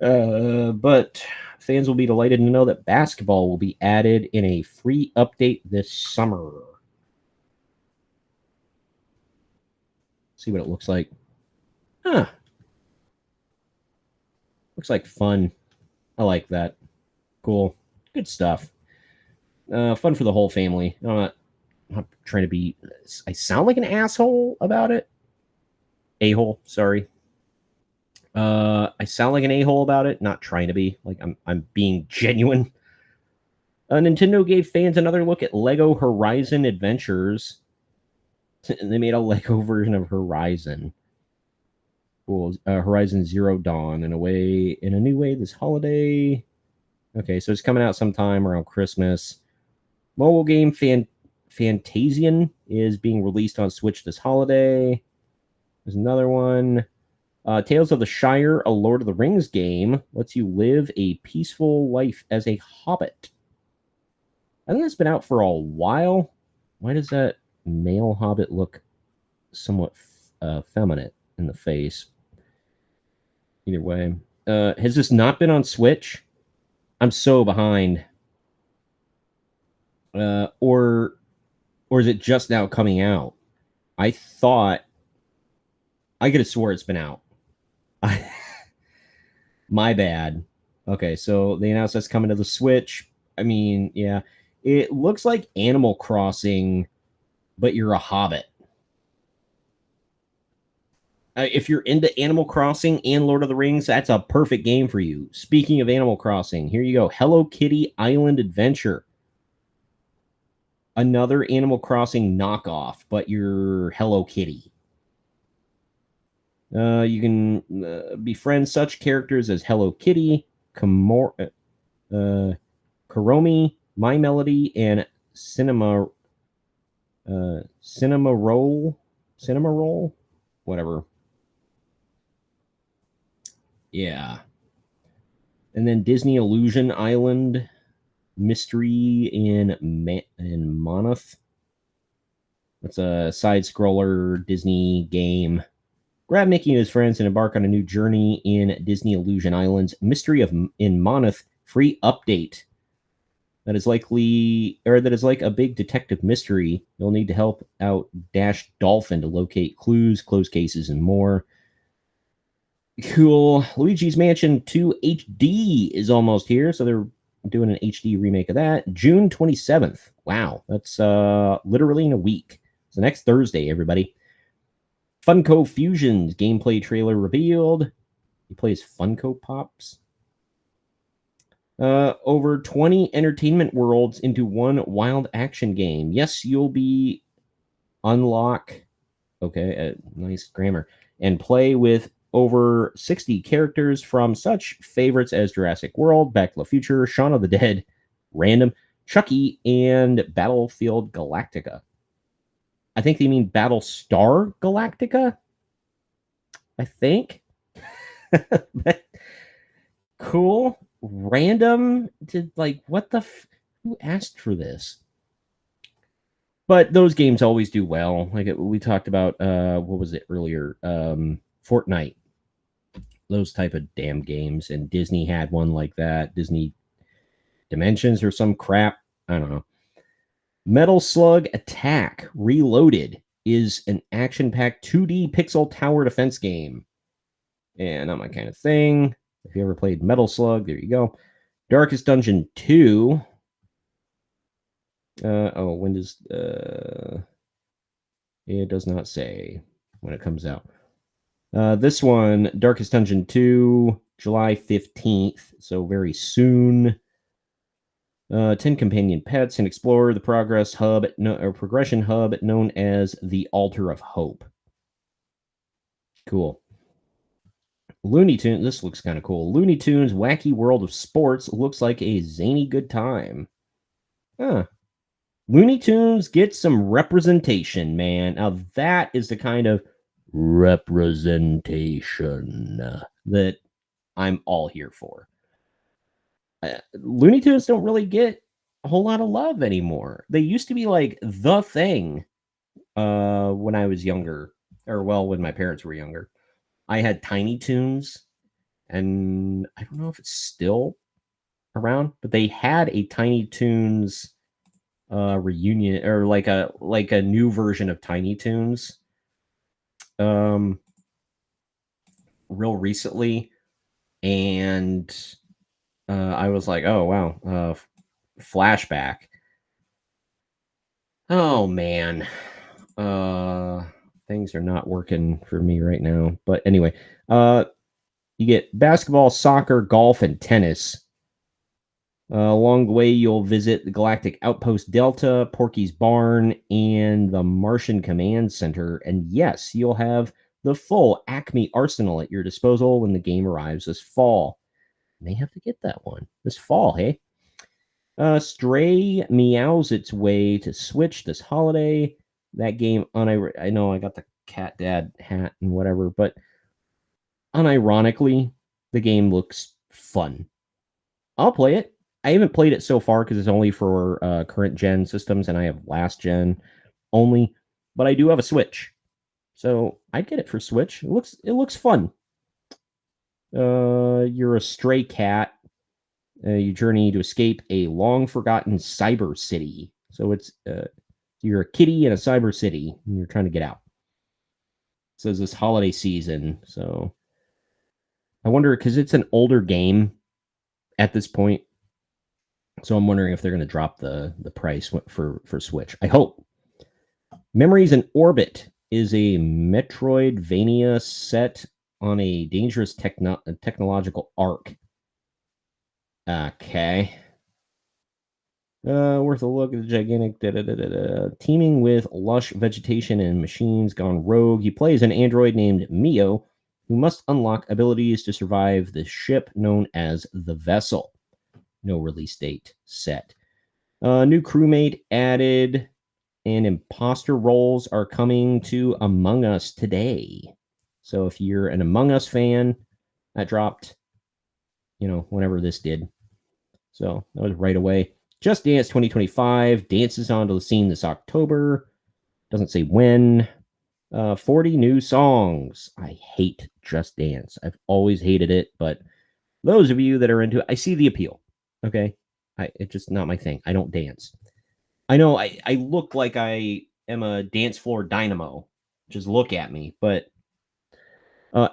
But fans will be delighted to know that basketball will be added in a free update this summer. See what it looks like. Huh. Looks like fun. I like that. Cool. Good stuff. Fun for the whole family. I'm not trying to be... I sound like an asshole about it. A-hole, sorry. I sound like an a-hole about it. Not trying to be. Like, I'm being genuine. Nintendo gave fans another look at Lego Horizon Adventures. They made a Lego version of Horizon. Cool. Horizon Zero Dawn in a new way this holiday. Okay, so it's coming out sometime around Christmas. Mobile game Fantasian is being released on Switch this holiday. There's another one. Tales of the Shire, a Lord of the Rings game, lets you live a peaceful life as a hobbit. I think that's been out for a while. Why does that male hobbit look somewhat feminine in the face? Either way. Has this not been on Switch? I'm so behind. Or is it just now coming out? I thought... I could have swore it's been out. My bad. Okay, so they announced that's coming to the Switch. I mean, yeah. It looks like Animal Crossing, but you're a hobbit. If you're into Animal Crossing and Lord of the Rings, that's a perfect game for you. Speaking of Animal Crossing, here you go. Hello Kitty Island Adventure. Another Animal Crossing knockoff, but you're Hello Kitty. You can befriend such characters as Hello Kitty, Karomi, My Melody, and Cinema Roll, whatever. Yeah. And then Disney Illusion Island, Mystery in Monolith. It's a side-scroller Disney game. Grab Mickey and his friends and embark on a new journey in Disney Illusion Island's Mystery in Monolith free update. That is like a big detective mystery. You'll need to help out Dash Dolphin to locate clues, close cases, and more. Cool. Luigi's Mansion 2 HD is almost here, so they're doing an HD remake of that. June 27th. Wow, that's literally in a week. It's next Thursday, everybody. Funko Fusions gameplay trailer revealed. He plays Funko Pops. Over 20 entertainment worlds into one wild action game. Yes, you'll be unlock. Okay, nice grammar. And play with over 60 characters from such favorites as Jurassic World, Back to the Future, Shaun of the Dead, Random, Chucky, and Battlefield Galactica. I think they mean Battlestar Galactica. I think. Cool. Random. What the... Who asked for this? But those games always do well. Like we talked about, what was it earlier? Fortnite. Those type of damn games. And Disney had one like that. Disney Dimensions or some crap. I don't know. Metal Slug Attack Reloaded is an action-packed 2D pixel tower defense game. And not my kind of thing. If you ever played Metal Slug, there you go. Darkest Dungeon 2. When does... it does not say when it comes out. This one, Darkest Dungeon 2, July 15th. So very soon. 10 companion pets and explore the progression hub known as the Altar of Hope. Cool. Looney Tunes. This looks kind of cool. Looney Tunes Wacky World of Sports looks like a zany good time. Huh. Looney Tunes gets some representation, man. Now that is the kind of representation that I'm all here for. Looney Tunes don't really get a whole lot of love anymore. They used to be like the thing when I was younger. or well, when my parents were younger. I had Tiny Toons, and I don't know if it's still around, but they had a Tiny Toons reunion, or like a new version of Tiny Toons real recently, and I was like, oh wow, flashback. Oh man, things are not working for me right now. But anyway, you get basketball, soccer, golf, and tennis. Along the way, you'll visit the Galactic Outpost Delta, Porky's Barn, and the Martian Command Center. And yes, you'll have the full Acme arsenal at your disposal when the game arrives this fall. May have to get that one this fall, hey? Stray meows its way to Switch this holiday. That game, I know I got the cat dad hat and whatever, but unironically, the game looks fun. I'll play it. I haven't played it so far because it's only for current gen systems, and I have last gen only. But I do have a Switch, so I'd get it for Switch. It looks fun. You're a stray cat. You journey to escape a long forgotten cyber city. So it's you're a kitty in a cyber city, and you're trying to get out. It says this holiday season, so I wonder, because it's an older game at this point. So I'm wondering if they're going to drop the price for Switch. I hope. Memories in Orbit is a Metroidvania set on a dangerous technological arc. Okay. Worth a look at the gigantic teeming with lush vegetation and machines gone rogue. You play as an android named Mio, who must unlock abilities to survive the ship known as the Vessel. No release date set. New crewmate added, and imposter roles are coming to Among Us today. So if you're an Among Us fan, that dropped, whenever this did. So that was right away. Just Dance 2025 dances onto the scene this October. Doesn't say when. 40 new songs. I hate Just Dance. I've always hated it, but those of you that are into it, I see the appeal. Okay, it's just not my thing. I don't dance. I know I look like I am a dance floor dynamo. Just look at me. But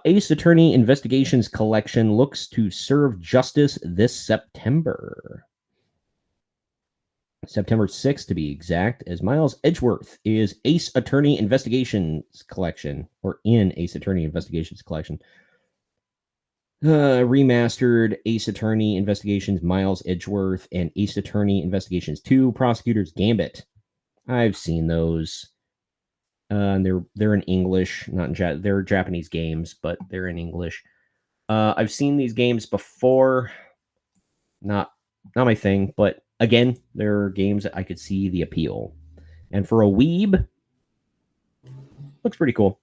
Ace Attorney Investigations Collection looks to serve justice this September. September 6th, to be exact, as Miles Edgeworth is Ace Attorney Investigations Collection, or in Ace Attorney Investigations Collection. Remastered Ace Attorney Investigations Miles Edgeworth and Ace Attorney Investigations 2 Prosecutor's Gambit. I've seen those. They're in English, not in they're Japanese games, but they're in English. I've seen these games before. Not my thing, but again, they're games that I could see the appeal. And for a weeb, looks pretty cool.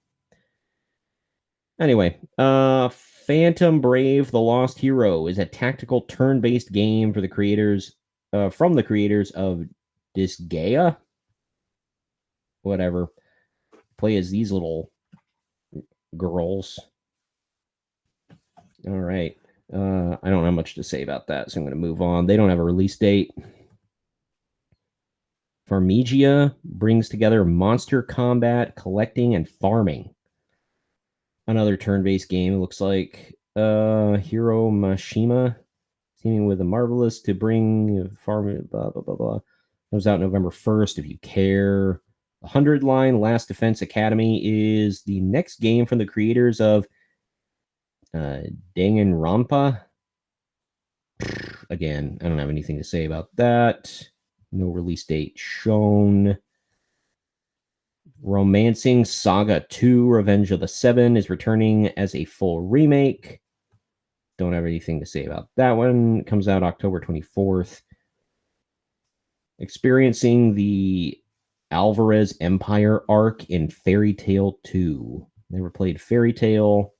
Anyway, Phantom Brave: The Lost Hero is a tactical turn-based game for the creators from the creators of Disgaea. Whatever. Play as these little girls. All right. I don't have much to say about that, so I'm going to move on. They don't have a release date. Farmiga brings together monster combat, collecting, and farming. Another turn-based game, it looks like. Hiro Mashima, teaming with the Marvelous to bring farming, blah, blah, blah, blah. Comes out November 1st, if you care. 100-line Last Defense Academy is the next game from the creators of Danganronpa. Again, I don't have anything to say about that. No release date shown. Romancing Saga 2 Revenge of the Seven is returning as a full remake. Don't have anything to say about that one. It comes out October 24th. Experiencing the Alvarez Empire arc in Fairy Tail 2. Never played Fairy Tail,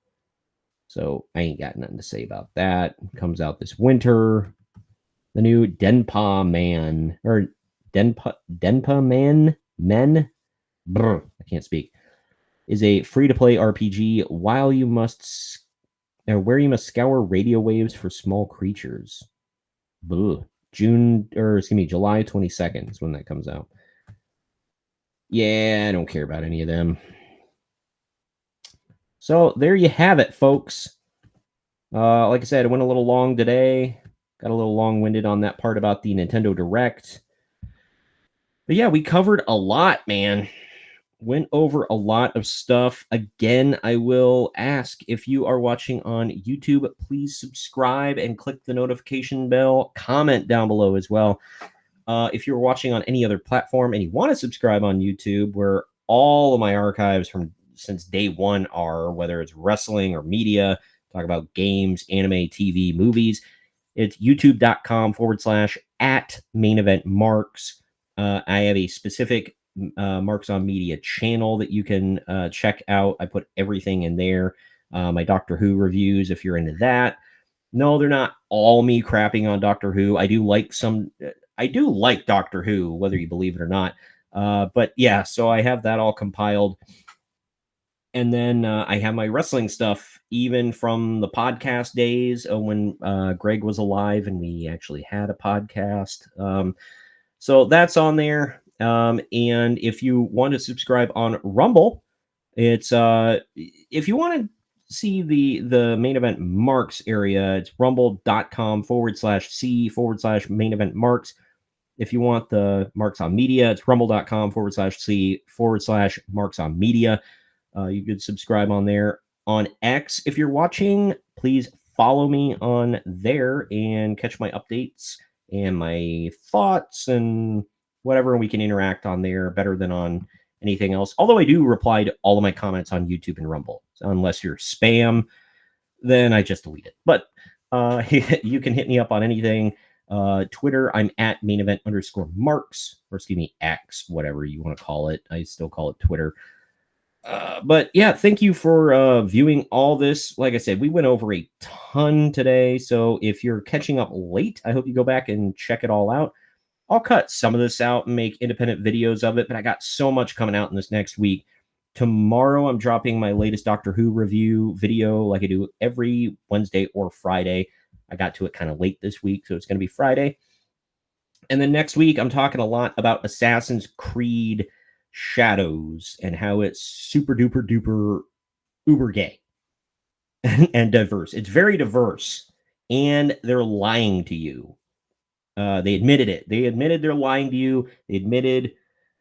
so I ain't got nothing to say about that. Comes out this winter. The new Denpa Man, or Denpa Man? Men? Brr, I can't speak. is a free-to-play RPG where you must scour radio waves for small creatures. Boo. July 22nd is when that comes out. Yeah, I don't care about any of them. So there you have it, folks. Like I said, it went a little long today. Got a little long-winded on that part about the Nintendo Direct. But yeah, we covered a lot, man. Went over a lot of stuff. Again, I will ask, if you are watching on YouTube, please subscribe and click the notification bell. Comment down below as well. If you're watching on any other platform and you want to subscribe on YouTube, where all of my archives from since day one are, whether it's wrestling or media, talk about games, anime, TV, movies, it's youtube.com/@main-event-marks. I have a specific Marks on Media channel that you can check out. I put everything in there. My Doctor Who reviews, if you're into that. No, they're not all me crapping on Doctor Who. I do like Doctor Who, whether you believe it or not. But yeah, so I have that all compiled. And then I have my wrestling stuff, even from the podcast days when Greg was alive and we actually had a podcast. So that's on there. And if you want to subscribe on Rumble, it's if you want to see the main event marks area, it's rumble.com/C/main event marks. If you want the marks on media, it's rumble.com/C/marks on media. You could subscribe on there. On X, if you're watching, please follow me on there and catch my updates and my thoughts and whatever. We can interact on there better than on anything else. Although I do reply to all of my comments on YouTube and Rumble. So unless you're spam, then I just delete it. But you can hit me up on anything. Twitter, I'm at @main-event_marks, or excuse me, X, whatever you want to call it. I still call it Twitter. But yeah, thank you for viewing all this. Like I said, we went over a ton today. So if you're catching up late, I hope you go back and check it all out. I'll cut some of this out and make independent videos of it, but I got so much coming out in this next week. Tomorrow, I'm dropping my latest Doctor Who review video like I do every Wednesday or Friday. I got to it kind of late this week, so it's going to be Friday. And then next week, I'm talking a lot about Assassin's Creed Shadows and how it's super duper duper uber gay and diverse. It's very diverse, and they're lying to you. They admitted it. They admitted they're lying to you. They admitted,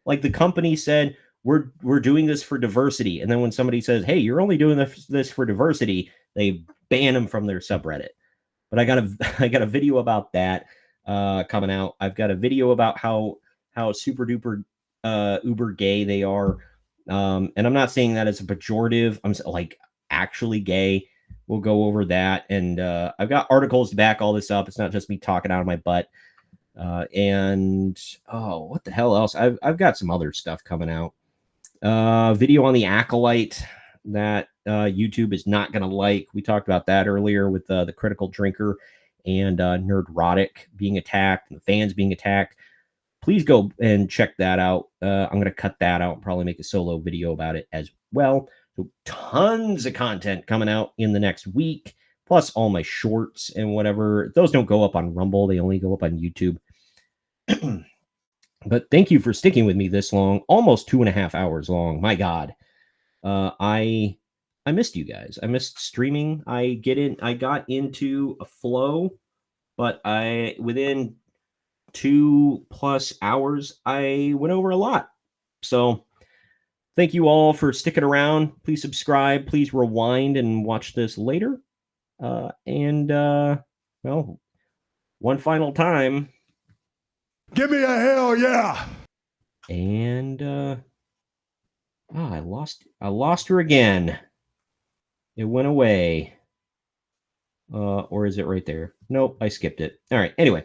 like the company said, we're doing this for diversity. And then when somebody says, hey, you're only doing this for diversity, they ban them from their subreddit. But I got a video about that coming out. I've got a video about how super duper uber gay they are. And I'm not saying that as a pejorative. I'm like actually gay. We'll go over that. And I've got articles to back all this up. It's not just me talking out of my butt. And what the hell else? I've got some other stuff coming out. Video on the Acolyte that YouTube is not going to like. We talked about that earlier with the Critical Drinker and Nerdrotic being attacked and the fans being attacked. Please go and check that out. I'm going to cut that out and probably make a solo video about it as well. So tons of content coming out in the next week, plus all my shorts and whatever. Those don't go up on Rumble. They only go up on YouTube. But thank you for sticking with me this long, almost 2.5 hours long. My God. I missed you guys. I missed streaming. I got into a flow, but within 2+ hours, I went over a lot. So thank you all for sticking around. Please subscribe. Please rewind and watch this later. Well, one final time. Give me a hell yeah. And I lost her again. It went away. Or is it right there? Nope, I skipped it. All right. Anyway,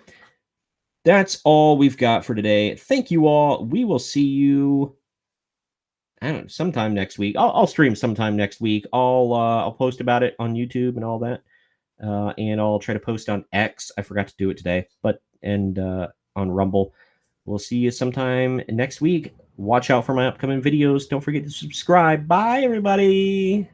that's all we've got for today. Thank you all. We will see you, I don't know, sometime next week. I'll stream sometime next week. I'll post about it on YouTube and all that. And I'll try to post on X. I forgot to do it today, but on Rumble. We'll see you sometime next week. Watch out for my upcoming videos. Don't forget to subscribe. Bye, everybody.